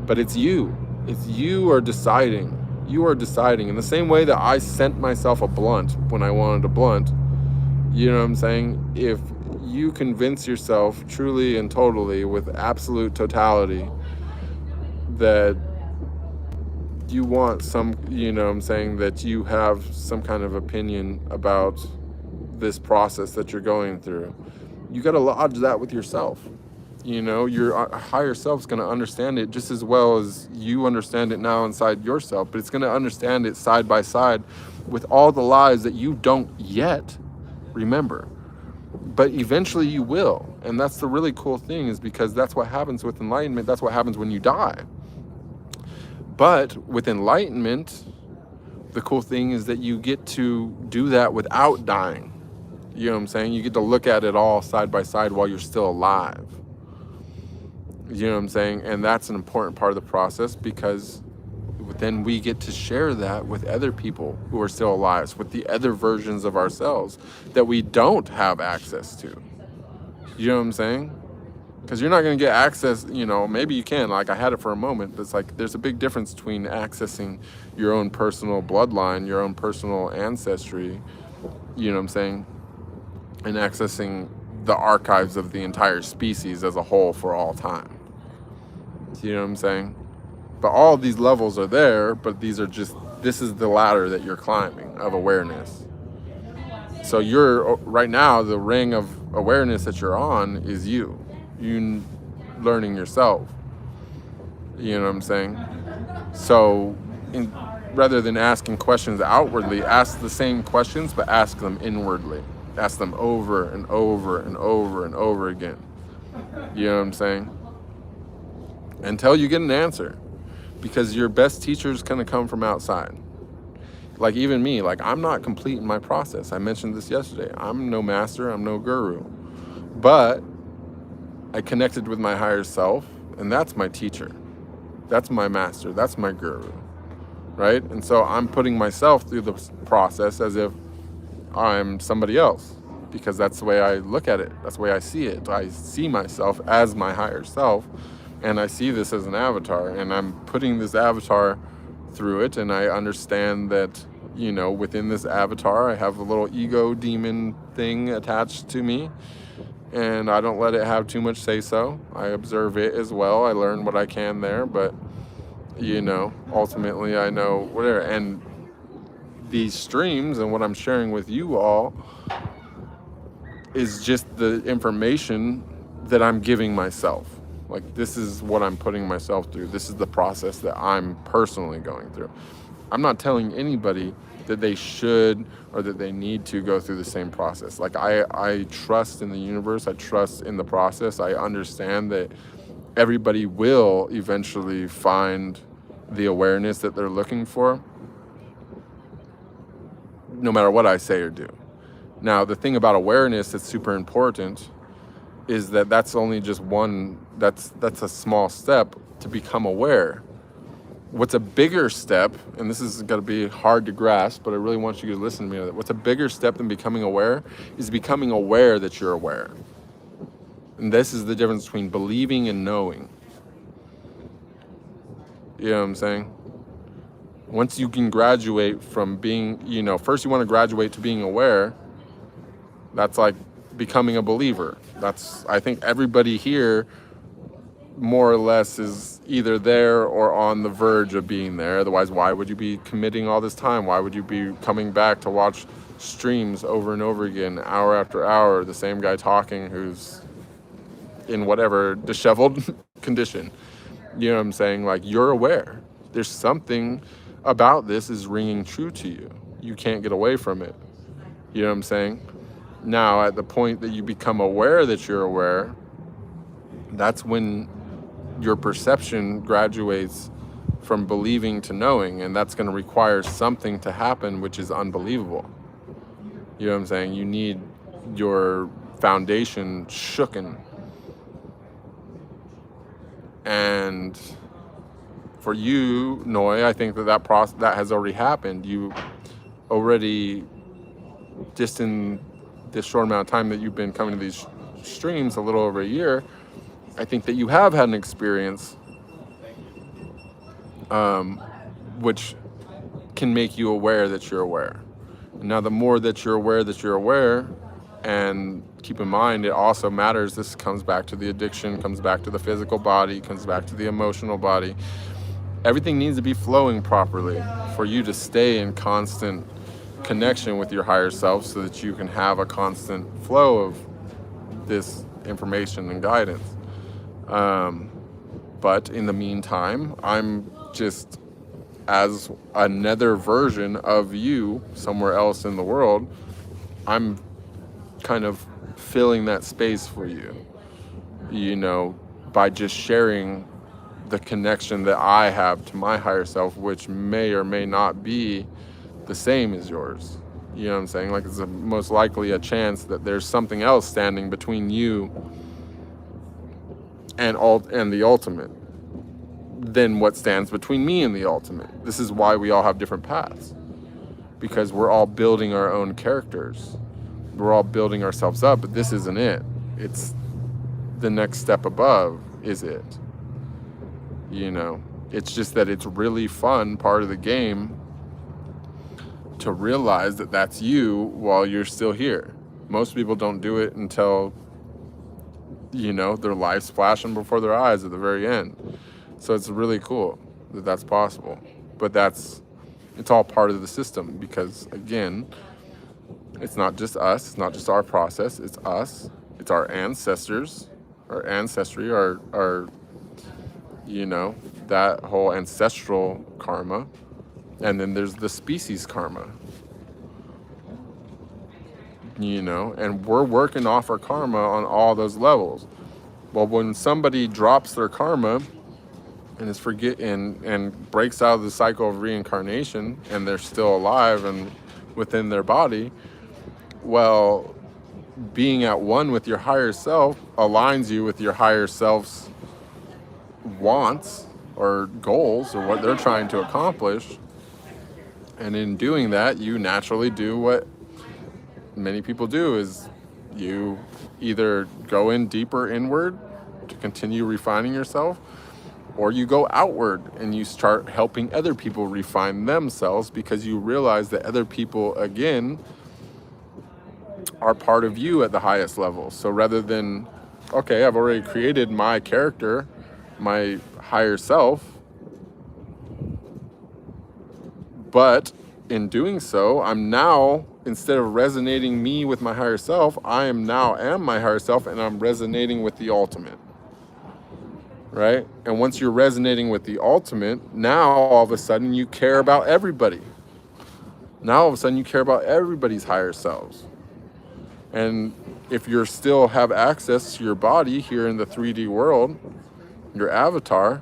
But it's you. It's you are deciding. You are deciding. In the same way that I sent myself a blunt when I wanted a blunt, you know what I'm saying? If you convince yourself truly and totally with absolute totality that you want some, you know what I'm saying, that you have some kind of opinion about this process that you're going through, you got to lodge that with yourself. You know, your higher self's going to understand it just as well as you understand it now inside yourself, but it's going to understand it side by side with all the lies that you don't yet remember. But eventually you will. And that's the really cool thing, is because that's what happens with enlightenment. That's what happens when you die. But with enlightenment, the cool thing is that you get to do that without dying. You know what I'm saying? You get to look at it all side by side while you're still alive. You know what I'm saying? And that's an important part of the process, because then we get to share that with other people who are still alive, with the other versions of ourselves that we don't have access to. You know what I'm saying? Because you're not going to get access, you know, maybe you can, like I had it for a moment, but it's like there's a big difference between accessing your own personal bloodline, your own personal ancestry, you know what I'm saying, and accessing the archives of the entire species as a whole for all time. You know what I'm saying? But all of these levels are there, but these are just, this is the ladder that you're climbing of awareness. So you're, right now, the ring of awareness that you're on is you learning yourself. You know what I'm saying? So rather than asking questions outwardly, ask the same questions, but ask them inwardly. Ask them over and over and over and over again. You know what I'm saying? Until you get an answer. Because your best teacher is going to come from outside. Like even me, like I'm not complete in my process. I mentioned this yesterday. I'm no master, I'm no guru. But I connected with my higher self, and that's my teacher. That's my master, that's my guru, right? And so I'm putting myself through the process as if I'm somebody else, because that's the way I look at it. That's the way I see it. I see myself as my higher self, and I see this as an avatar, and I'm putting this avatar through it, and I understand that, you know, within this avatar, I have a little ego demon thing attached to me, and I don't let it have too much say-so. I observe it as well. I learn what I can there, but, you know, ultimately I know whatever. And these streams and what I'm sharing with you all is just the information that I'm giving myself. Like, this is what I'm putting myself through. This is the process that I'm personally going through. I'm not telling anybody that they should or that they need to go through the same process. Like, I trust in the universe. I trust in the process. I understand that everybody will eventually find the awareness that they're looking for, no matter what I say or do. Now, the thing about awareness that's super important is that that's only just one, that's a small step to become aware. What's a bigger step, and this is going to be hard to grasp, but I really want you to listen to me. What's a bigger step than becoming aware is becoming aware that you're aware. And this is the difference between believing and knowing. You know what I'm saying? Once you can graduate from being, you know, first you want to graduate to being aware. That's like becoming a believer. That's, I think everybody here more or less is either there or on the verge of being there. Otherwise, why would you be committing all this time? Why would you be coming back to watch streams over and over again, hour after hour, the same guy talking who's in whatever disheveled condition? You know what I'm saying? Like, you're aware. There's something about this is ringing true to you. You can't get away from it. You know what I'm saying? Now, at the point that you become aware that you're aware, that's when your perception graduates from believing to knowing, and that's going to require something to happen, which is unbelievable. You know what I'm saying? You need your foundation shooken. And for you, Noi, I think that process that has already happened. You already, just in this short amount of time that you've been coming to these streams, a little over a year, I think that you have had an experience which can make you aware that you're aware. Now, the more that you're aware, and keep in mind, it also matters, this comes back to the addiction, comes back to the physical body, comes back to the emotional body. Everything needs to be flowing properly for you to stay in constant connection with your higher self so that you can have a constant flow of this information and guidance. But in the meantime, I'm just as another version of you somewhere else in the world. I'm kind of filling that space for you, you know, by just sharing the connection that I have to my higher self, which may or may not be the same as yours. You know what I'm saying? Like, it's most likely a chance that there's something else standing between you and the ultimate than what stands between me and the ultimate. This is why we all have different paths, because we're all building our own characters. We're all building ourselves up, but this isn't it. It's the next step above is it. You know, it's just that it's really fun part of the game to realize that that's you while you're still here. Most people don't do it until, you know, their life's flashing before their eyes at the very end. So it's really cool that that's possible. But it's all part of the system, because, again, it's not just us, it's not just our process, it's us, it's our ancestors, our ancestry, our you know, that whole ancestral karma. And then there's the species karma, you know, and we're working off our karma on all those levels. Well, when somebody drops their karma and is and breaks out of the cycle of reincarnation, and they're still alive and within their body, well, being at one with your higher self aligns you with your higher self's wants or goals or what they're trying to accomplish. And in doing that, you naturally do what many people do, is you either go in deeper inward to continue refining yourself, or you go outward and you start helping other people refine themselves, because you realize that other people, again, are part of you at the highest level. So rather than, okay, I've already created my character, my higher self, but in doing so, I'm now, instead of resonating me with my higher self, I am my higher self, and I'm resonating with the ultimate, right? And once you're resonating with the ultimate, now all of a sudden you care about everybody. Now all of a sudden you care about everybody's higher selves. And if you still have access to your body here in the 3D world, your avatar,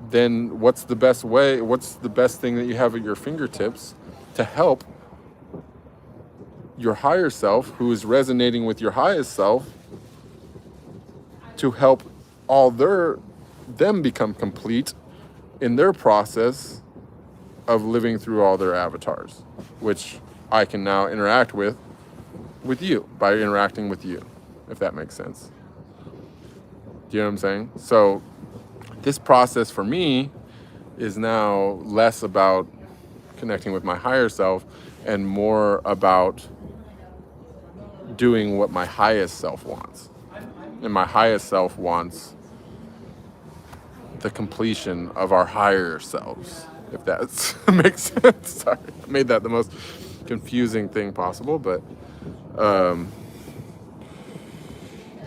then what's the best thing that you have at your fingertips to help your higher self, who is resonating with your highest self, to help them become complete in their process of living through all their avatars, which I can now interact with you, by interacting with you, if that makes sense. Do you know what I'm saying? So this process for me is now less about connecting with my higher self and more about doing what my highest self wants. And my highest self wants the completion of our higher selves, if that makes sense. Sorry, I made that the most confusing thing possible, but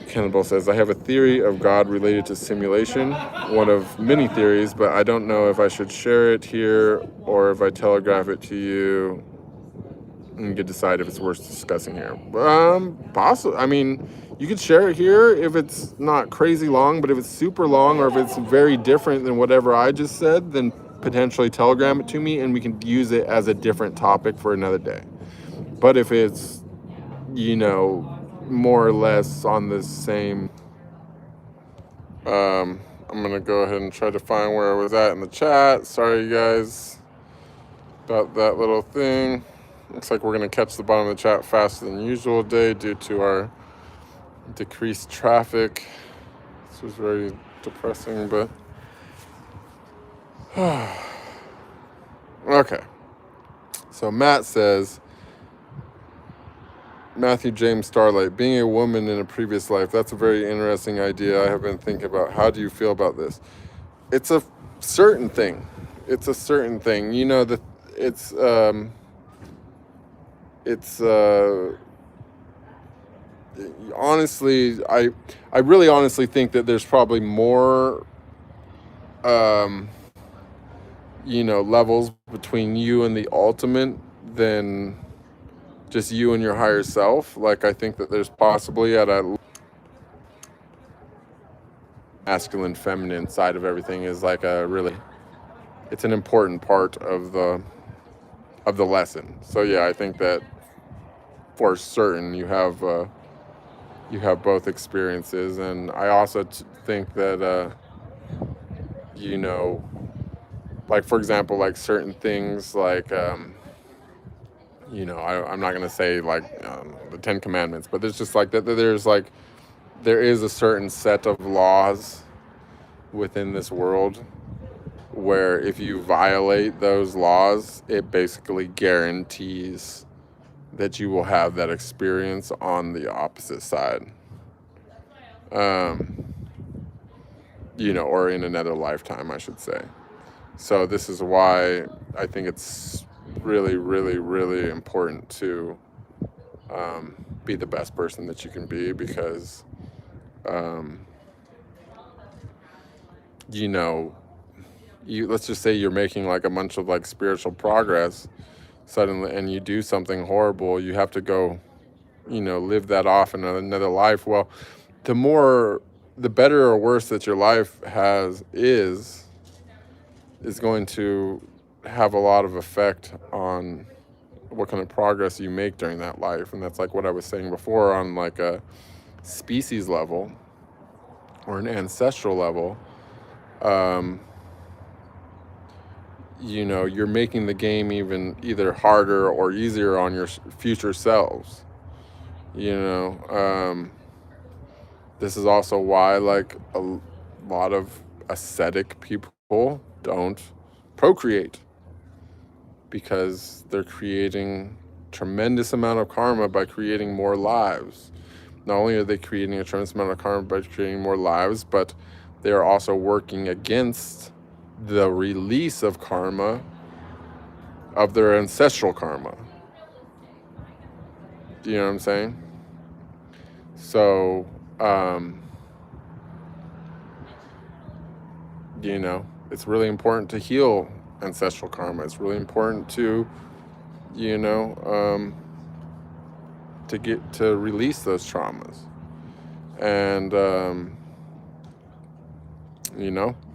Cannibal says, I have a theory of God related to simulation, one of many theories, but I don't know if I should share it here or if I telegraph it to you and you can decide if it's worth discussing here. Possibly. I mean, you could share it here if it's not crazy long, but if it's super long or if it's very different than whatever I just said, then potentially telegram it to me and we can use it as a different topic for another day. But if it's, you know, more or less on the same I'm going to go ahead and try to find where I was at in the chat. Sorry, you guys, about that little thing. Looks like we're going to catch the bottom of the chat faster than usual today due to our decreased traffic. This was very depressing, but... Okay. So Matt says, Matthew James Starlight, being a woman in a previous life, that's a very interesting idea. I have been thinking about, how do you feel about this? It's a certain thing. It's a certain thing. You know, honestly, I really honestly think that there's probably more, levels between you and the ultimate than just you and your higher self. Like, I think that there's possibly at a masculine, feminine side of everything is like it's an important part of the lesson. So yeah, I think that for certain you have both experiences, and I also think that like, for example, like certain things like I'm not gonna say like the 10 Commandments, but there's just like that. There is a certain set of laws within this world where if you violate those laws, it basically guarantees that you will have that experience on the opposite side. Or in another lifetime, I should say. So this is why I think it's really, really, really important to be the best person that you can be, because let's just say you're making like a bunch of like spiritual progress suddenly, and you do something horrible, you have to go live that off in another life. Well, the better or worse that your life is going to have a lot of effect on what kind of progress you make during that life. And that's like what I was saying before, on like a species level or an ancestral level. You're making the game either harder or easier on your future selves. This is also why like a lot of ascetic people don't procreate, because they're creating tremendous amount of karma by creating more lives. Not only are they creating a tremendous amount of karma by creating more lives, but they are also working against the release of karma, of their ancestral karma. Do you know what I'm saying? So, it's really important to heal ancestral karma. It's really important to, to release those traumas. And,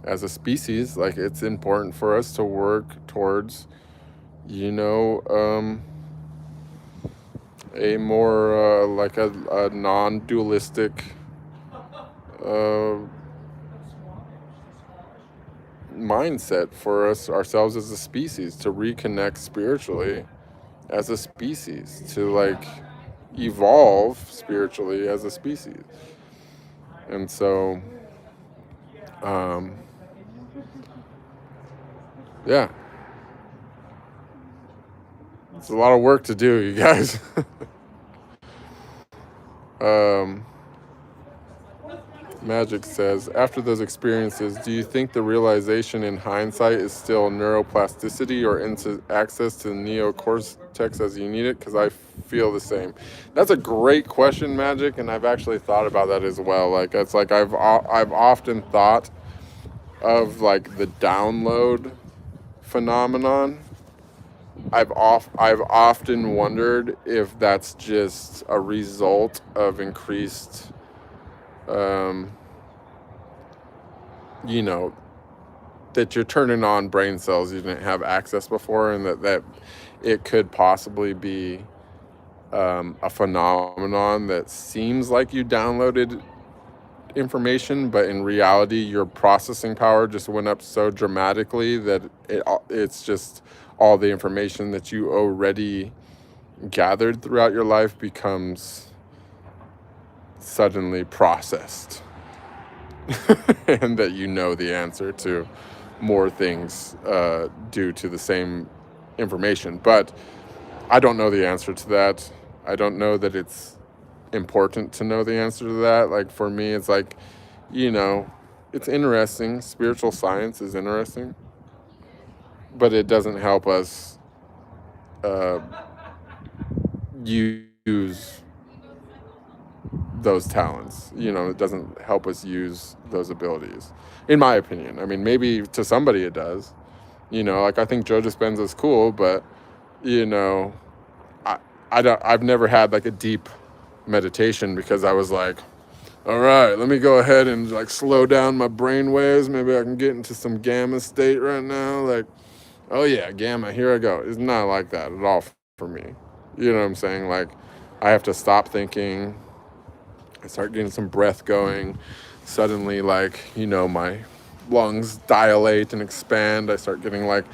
as a species, like, it's important for us to work towards, a more, like a non-dualistic, mindset for ourselves as a species, to reconnect spiritually as a species, to like evolve spiritually as a species. And so yeah, it's a lot of work to do, you guys. Magic says, after those experiences, do you think the realization in hindsight is still neuroplasticity or into access to the neocortex as you need it? Because I feel the same. That's a great question, Magic, and I've actually thought about that as well. Like, it's like I've often thought of like the download phenomenon. I've often wondered if that's just a result of increased that you're turning on brain cells you didn't have access before, and that it could possibly be a phenomenon that seems like you downloaded information, but in reality, your processing power just went up so dramatically that it's just all the information that you already gathered throughout your life becomes suddenly processed. And that you know the answer to more things due to the same information. But I don't know the answer to that. I don't know that it's important to know the answer to that. Like, for me, it's like, it's interesting. Spiritual science is interesting, but it doesn't help us use those talents. It doesn't help us use those abilities, in my opinion. I mean, maybe to somebody it does. Like, I think Joe Dispenza's cool, but I've never had like a deep meditation because I was like, all right, let me go ahead and like slow down my brain waves. Maybe I can get into some gamma state right now. Like, oh yeah, gamma, here I go. It's not like that at all for me. You know what I'm saying? Like, I have to stop thinking. I start getting some breath going. Suddenly, like, my lungs dilate and expand. I start getting like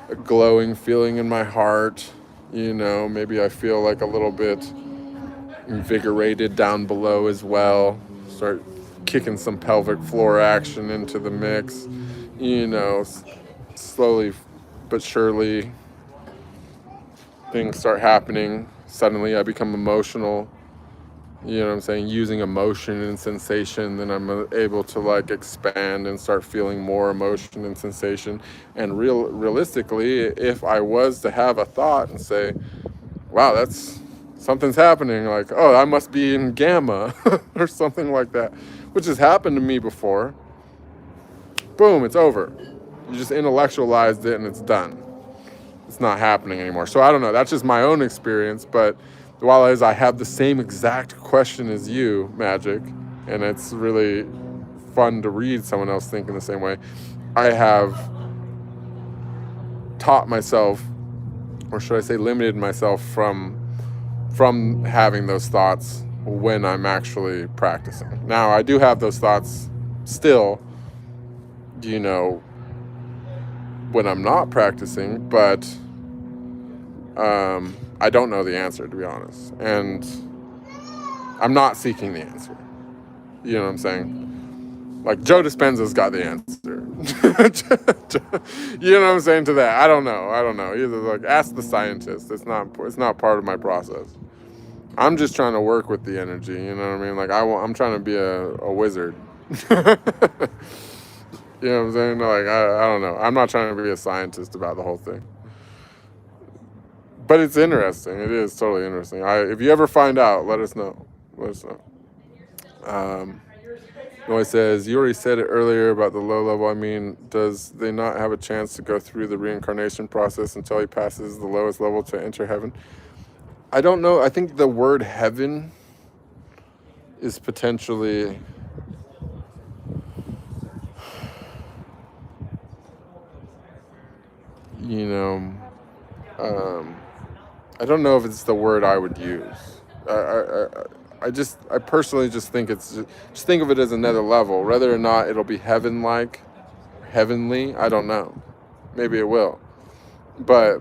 a glowing feeling in my heart. Maybe I feel like a little bit invigorated down below as well. Start kicking some pelvic floor action into the mix. Slowly but surely things start happening. Suddenly I become emotional. Using emotion and sensation, then I'm able to like expand and start feeling more emotion and sensation. And realistically, if I was to have a thought and say, wow, something's happening, like, oh, I must be in gamma or something like that, which has happened to me before, boom, it's over. You just intellectualized it and it's done. It's not happening anymore. So I don't know, that's just my own experience. But while I have the same exact question as you, Magic, and it's really fun to read someone else thinking the same way, I have taught myself, or should I say limited myself from having those thoughts when I'm actually practicing. Now, I do have those thoughts still, when I'm not practicing, but I don't know the answer, to be honest. And I'm not seeking the answer. You know what I'm saying? Like, Joe Dispenza's got the answer. You know what I'm saying to that? I don't know. Either like, ask the scientist. It's not part of my process. I'm just trying to work with the energy. You know what I mean? Like, I'm trying to be a wizard. You know what I'm saying? Like, I don't know. I'm not trying to be a scientist about the whole thing. But it's interesting. It is totally interesting. If you ever find out, let us know. Noy says, you already said it earlier about the low level. I mean, does they not have a chance to go through the reincarnation process until he passes the lowest level to enter heaven? I don't know. I think the word heaven is potentially... I don't know if it's the word I would use. I personally just think just think of it as another level. Whether or not it'll be heavenly, I don't know. Maybe it will. But,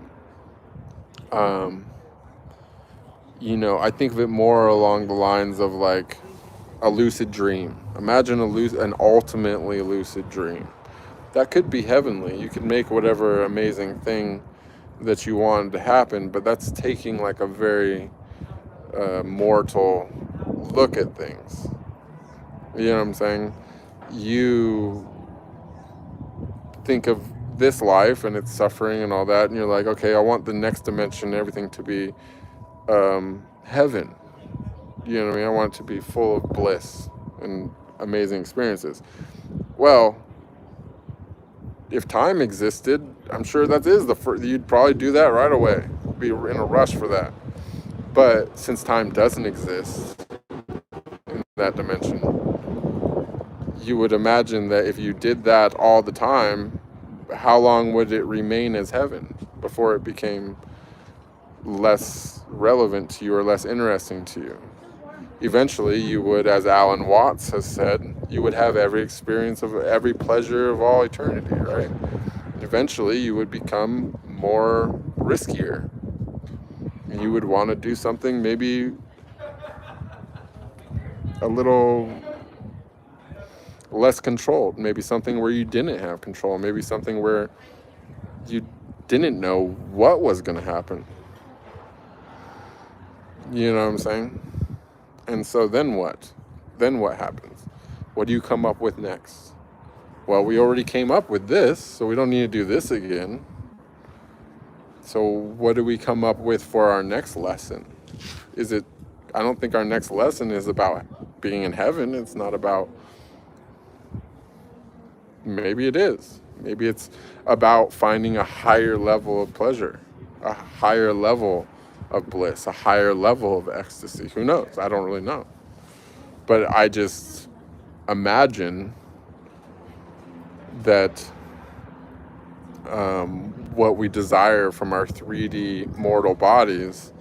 I think of it more along the lines of like a lucid dream. Imagine an ultimately lucid dream. That could be heavenly. You could make whatever amazing thing that you wanted to happen, but that's taking like a very mortal look at things. You know what I'm saying? You think of this life and its suffering and all that, and you're like, okay, I want the next dimension, everything to be heaven. You know what I mean? I want it to be full of bliss and amazing experiences. Well, if time existed, I'm sure that is you'd probably do that right away. Be in a rush for that. But since time doesn't exist in that dimension, you would imagine that if you did that all the time, how long would it remain as heaven before it became less relevant to you or less interesting to you? eventually you would, as Alan Watts has said, you would have every experience of every pleasure of all eternity, right? Eventually you would become more riskier. You would want to do something maybe a little less controlled, maybe something where you didn't have control, maybe something where you didn't know what was going to happen. You know what I'm saying? And so then what? Then what happens? What do you come up with next? Well, we already came up with this, so we don't need to do this again. So what do we come up with for our next lesson? I don't think our next lesson is about being in heaven. It's not about, maybe it is. Maybe it's about finding a higher level of pleasure, a higher level of bliss, a higher level of ecstasy. Who knows? I don't really know. But I just imagine that what we desire from our 3D mortal bodies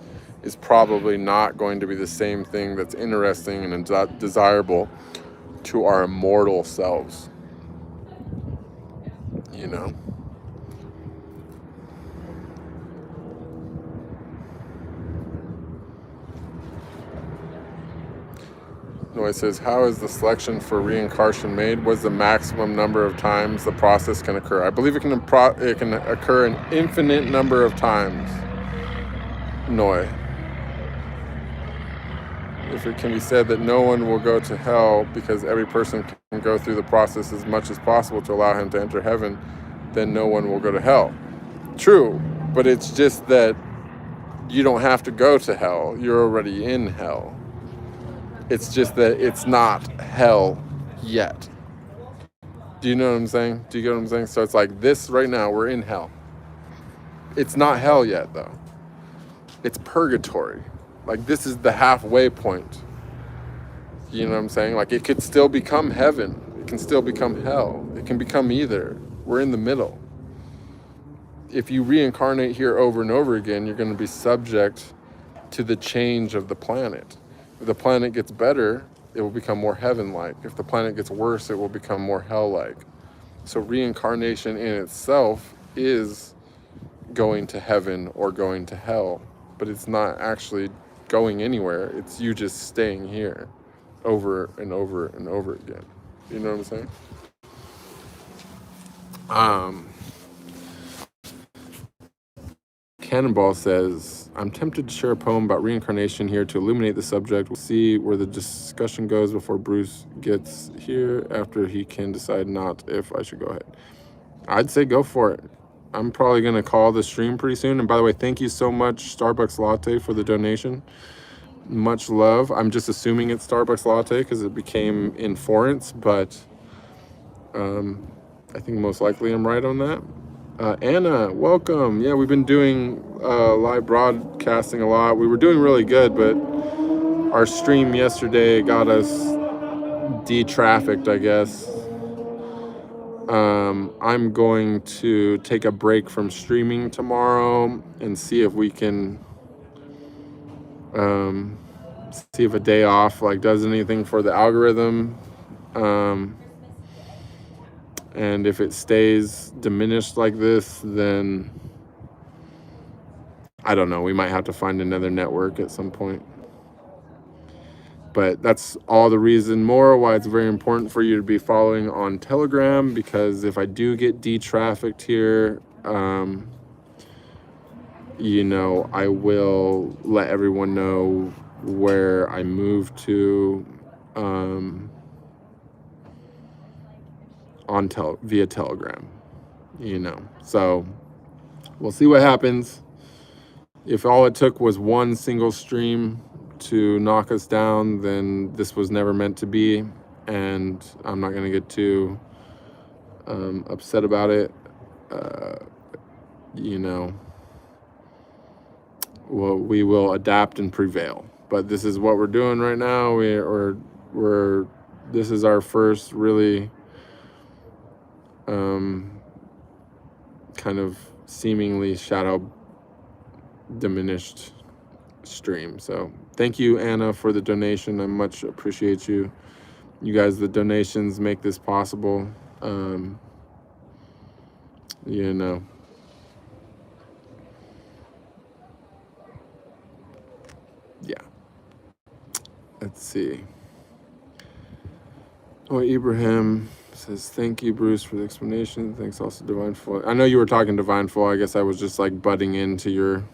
is probably not going to be the same thing that's interesting and desirable to our immortal selves. You know? Noy says, how is the selection for reincarnation made? What's the maximum number of times the process can occur? I believe it can occur an infinite number of times. Noy. If it can be said that no one will go to hell because every person can go through the process as much as possible to allow him to enter heaven, then no one will go to hell. True, but it's just that you don't have to go to hell. You're already in hell. It's just that it's not hell yet. Do you know what I'm saying? Do you get what I'm saying? So it's like this right now, we're in hell. It's not hell yet, though. It's purgatory. Like, this is the halfway point. You know what I'm saying? Like, it could still become heaven. It can still become hell. It can become either. We're in the middle. If you reincarnate here over and over again, you're going to be subject to the change of the planet. If the planet gets better, it will become more heaven-like. If the planet gets worse, it will become more hell-like. So reincarnation in itself is going to heaven or going to hell, but it's not actually going anywhere. It's you just staying here over and over and over again. You know what I'm saying? Cannonball says, I'm tempted to share a poem about reincarnation here to illuminate the subject. We'll see where the discussion goes before Bruce gets here, after he can decide not if I should go ahead. I'd say go for it. I'm probably going to call the stream pretty soon. And by the way, thank you so much, Starbucks Latte, for the donation. Much love. I'm just assuming it's Starbucks Latte because it became in Florence, but I think most likely I'm right on that. Anna, welcome. Yeah, we've been doing live broadcasting a lot. We were doing really good, but our stream yesterday got us de-trafficked, I guess. I'm going to take a break from streaming tomorrow and see if we can see if a day off does anything for the algorithm. And if it stays diminished like this, then I don't know. We might have to find another network at some point. But that's all the reason more why it's very important for you to be following on Telegram, because if I do get de-trafficked here, you know, I will let everyone know where I move to via Telegram, you know. So we'll see what happens. If all it took was one single stream to knock us down, then this was never meant to be, and I'm not going to get too upset about it. You know, well, we will adapt and prevail. But this is what we're doing right now. This is our first really kind of seemingly shadow diminished stream. So Thank you, Anna, for the donation. I much appreciate you. You guys, the donations make this possible. You know. Yeah. Let's see. Oh, Ibrahim says, thank you, Bruce, for the explanation. Thanks also, Divine Flow. I know you were talking Divine Flow. I guess I was just like butting into your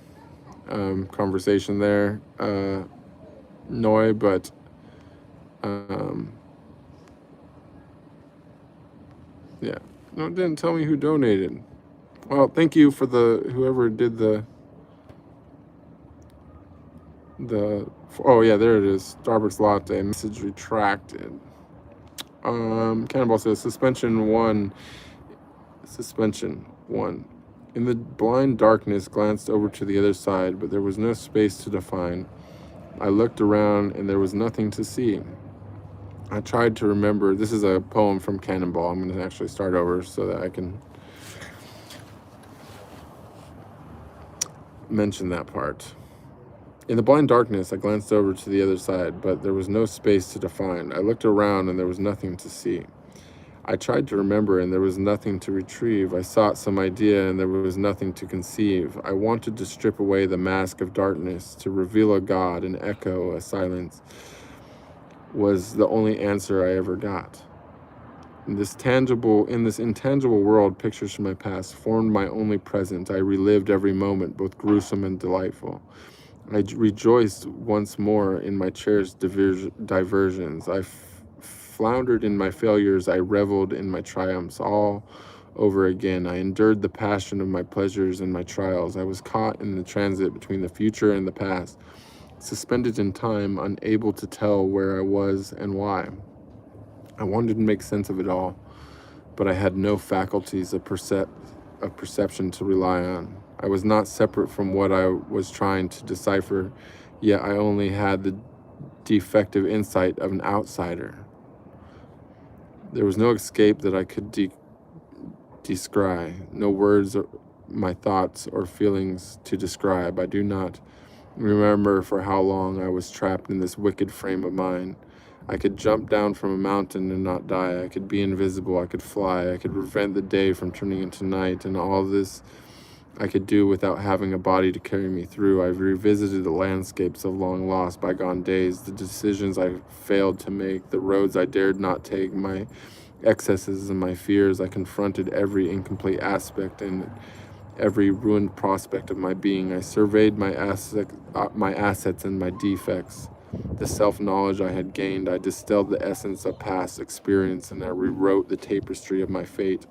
conversation there, Noi, but yeah. No, it didn't tell me who donated. Well, thank you for whoever did the oh yeah, there it is. Starbucks latte, message retracted. Cannonball says, suspension one. In the blind darkness, glanced over to the other side, but there was no space to define. I looked around and there was nothing to see. I tried to remember. This is a poem from Cannonball. I'm going to actually start over so that I can mention that part. In the blind darkness, I glanced over to the other side, but there was no space to define. I looked around and there was nothing to see. I tried to remember and there was nothing to retrieve. I sought some idea and there was nothing to conceive. I wanted to strip away the mask of darkness, to reveal a God, an echo, a silence, was the only answer I ever got. In this intangible world, pictures from my past formed my only present. I relived every moment, both gruesome and delightful. I rejoiced once more in my cherished diversions. I floundered in my failures. I reveled in my triumphs all over again. I endured the passion of my pleasures and my trials. I was caught in the transit between the future and the past, suspended in time, unable to tell where I was and why. I wanted to make sense of it all, but I had no faculties of perception to rely on. I was not separate from what I was trying to decipher, yet I only had the defective insight of an outsider. There was no escape that I could descry, no words or my thoughts or feelings to describe. I do not remember for how long I was trapped in this wicked frame of mind. I could jump down from a mountain and not die. I could be invisible. I could fly. I could prevent the day from turning into night. And all this I could do without having a body to carry me through. I've revisited the landscapes of long lost, bygone days, the decisions I failed to make, the roads I dared not take, my excesses and my fears. I confronted every incomplete aspect and every ruined prospect of my being. I surveyed my assets and my defects. The self-knowledge I had gained, I distilled the essence of past experience, and I rewrote the tapestry of my fate.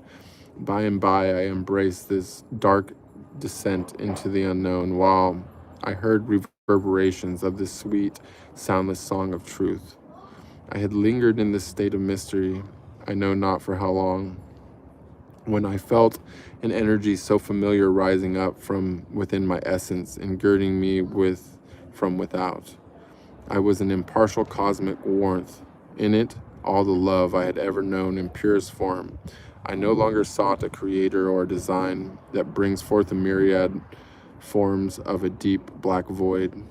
By and by, I embraced this dark descent into the unknown, while I heard reverberations of this sweet, soundless song of truth. I had lingered in this state of mystery, I know not for how long, when I felt an energy so familiar rising up from within my essence and girding me from without. I was an impartial cosmic warmth. In it, all the love I had ever known in purest form. I no longer sought a creator or a design that brings forth a myriad forms of a deep black void.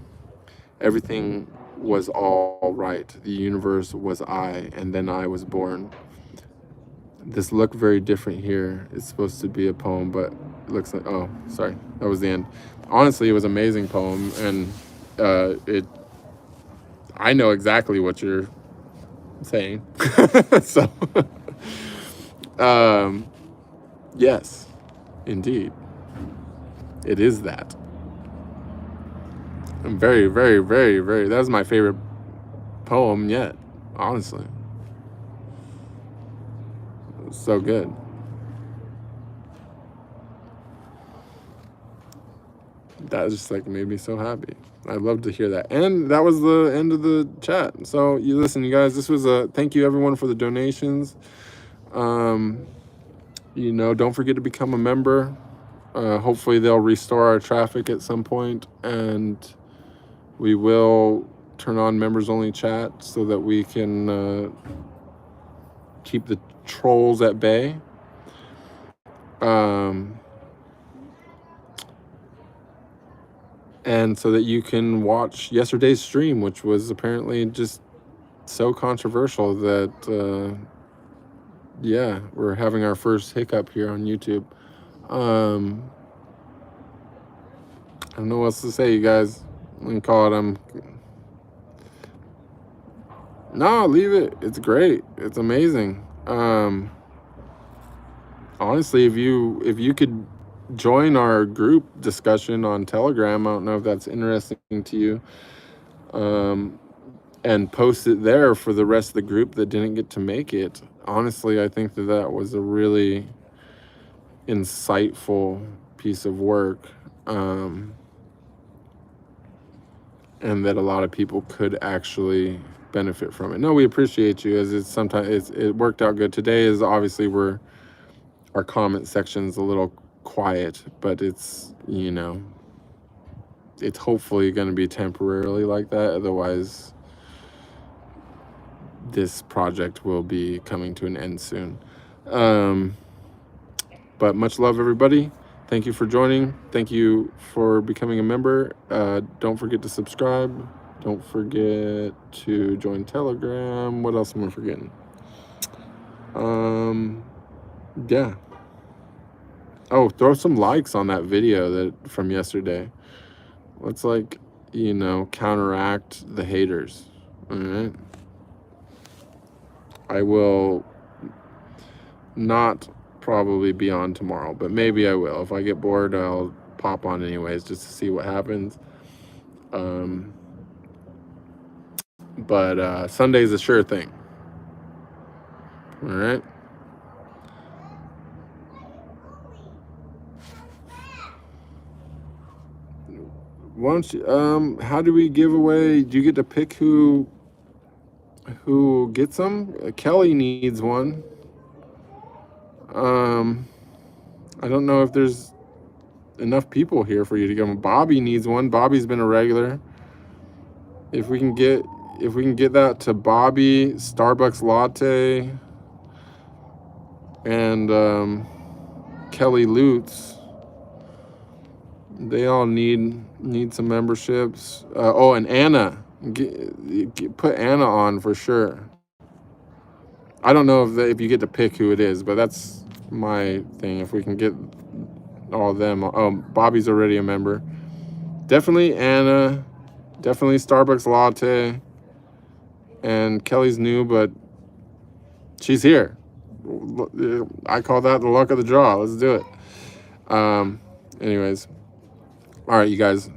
Everything was all right. The universe was I, and then I was born. This looked very different here. It's supposed to be a poem, but it looks like, oh, sorry, that was the end. Honestly, it was an amazing poem, and I know exactly what you're saying. So, yes, indeed, it is that. I'm very, very, very, very, that was my favorite poem yet, honestly. It was so good. That just like made me so happy. I love to hear that. And that was the end of the chat. So you listen, you guys, this was thank you everyone for the donations. You know, don't forget to become a member. Hopefully they'll restore our traffic at some point, and we will turn on members only chat so that we can keep the trolls at bay. and so that you can watch yesterday's stream, which was apparently just so controversial that yeah, we're having our first hiccup here on YouTube. I don't know what else to say, you guys. We can call it no, leave it. It's great. It's amazing. Honestly, if you could join our group discussion on Telegram, I don't know if that's interesting to you, and post it there for the rest of the group that didn't get to make it. Honestly, I think that was a really insightful piece of work, and that a lot of people could actually benefit from it. No, we appreciate you, as it's sometimes it worked out good. Today is obviously our comment section's a little quiet, but it's, you know, it's hopefully going to be temporarily like that. Otherwise, this project will be coming to an end soon. But much love, everybody. Thank you for joining. Thank you for becoming a member. Don't forget to subscribe. Don't forget to join Telegram. What else am I forgetting? Yeah. Oh, throw some likes on that video from yesterday. Let's, like, you know, counteract the haters. All right. I will not probably be on tomorrow, but maybe I will. If I get bored, I'll pop on anyways just to see what happens. But Sunday's a sure thing. All right. Why don't you, how do we give away? Do you get to pick who gets them? Kelly needs one. I don't know if there's enough people here for you to give them. Bobby needs one. Bobby's been a regular. If we can get that to Bobby, Starbucks latte, and Kelly Lutz, they all need some memberships. Oh, and Anna, put Anna on for sure. I don't know if you get to pick who it is, but that's my thing. If we can get all of them. Oh, Bobby's already a member. Definitely Anna. Definitely Starbucks latte. And Kelly's new, but she's here. I call that the luck of the draw. Let's do it. Anyways. All right, you guys.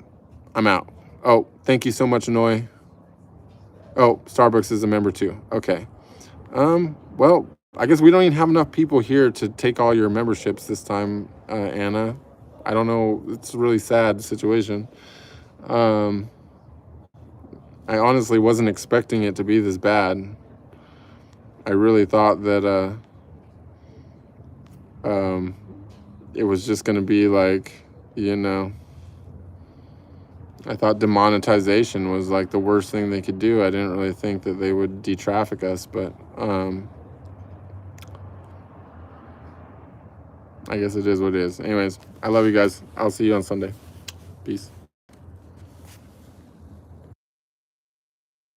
I'm out. Oh, thank you so much, Noi. Oh, Starbucks is a member too. Okay. Well, I guess we don't even have enough people here to take all your memberships this time, Anna. I don't know. It's a really sad situation. I honestly wasn't expecting it to be this bad. I really thought that it was just going to be like, you know, I thought demonetization was like the worst thing they could do. I didn't really think that they would de-traffic us, but I guess it is what it is. Anyways, I love you guys. I'll see you on Sunday. Peace.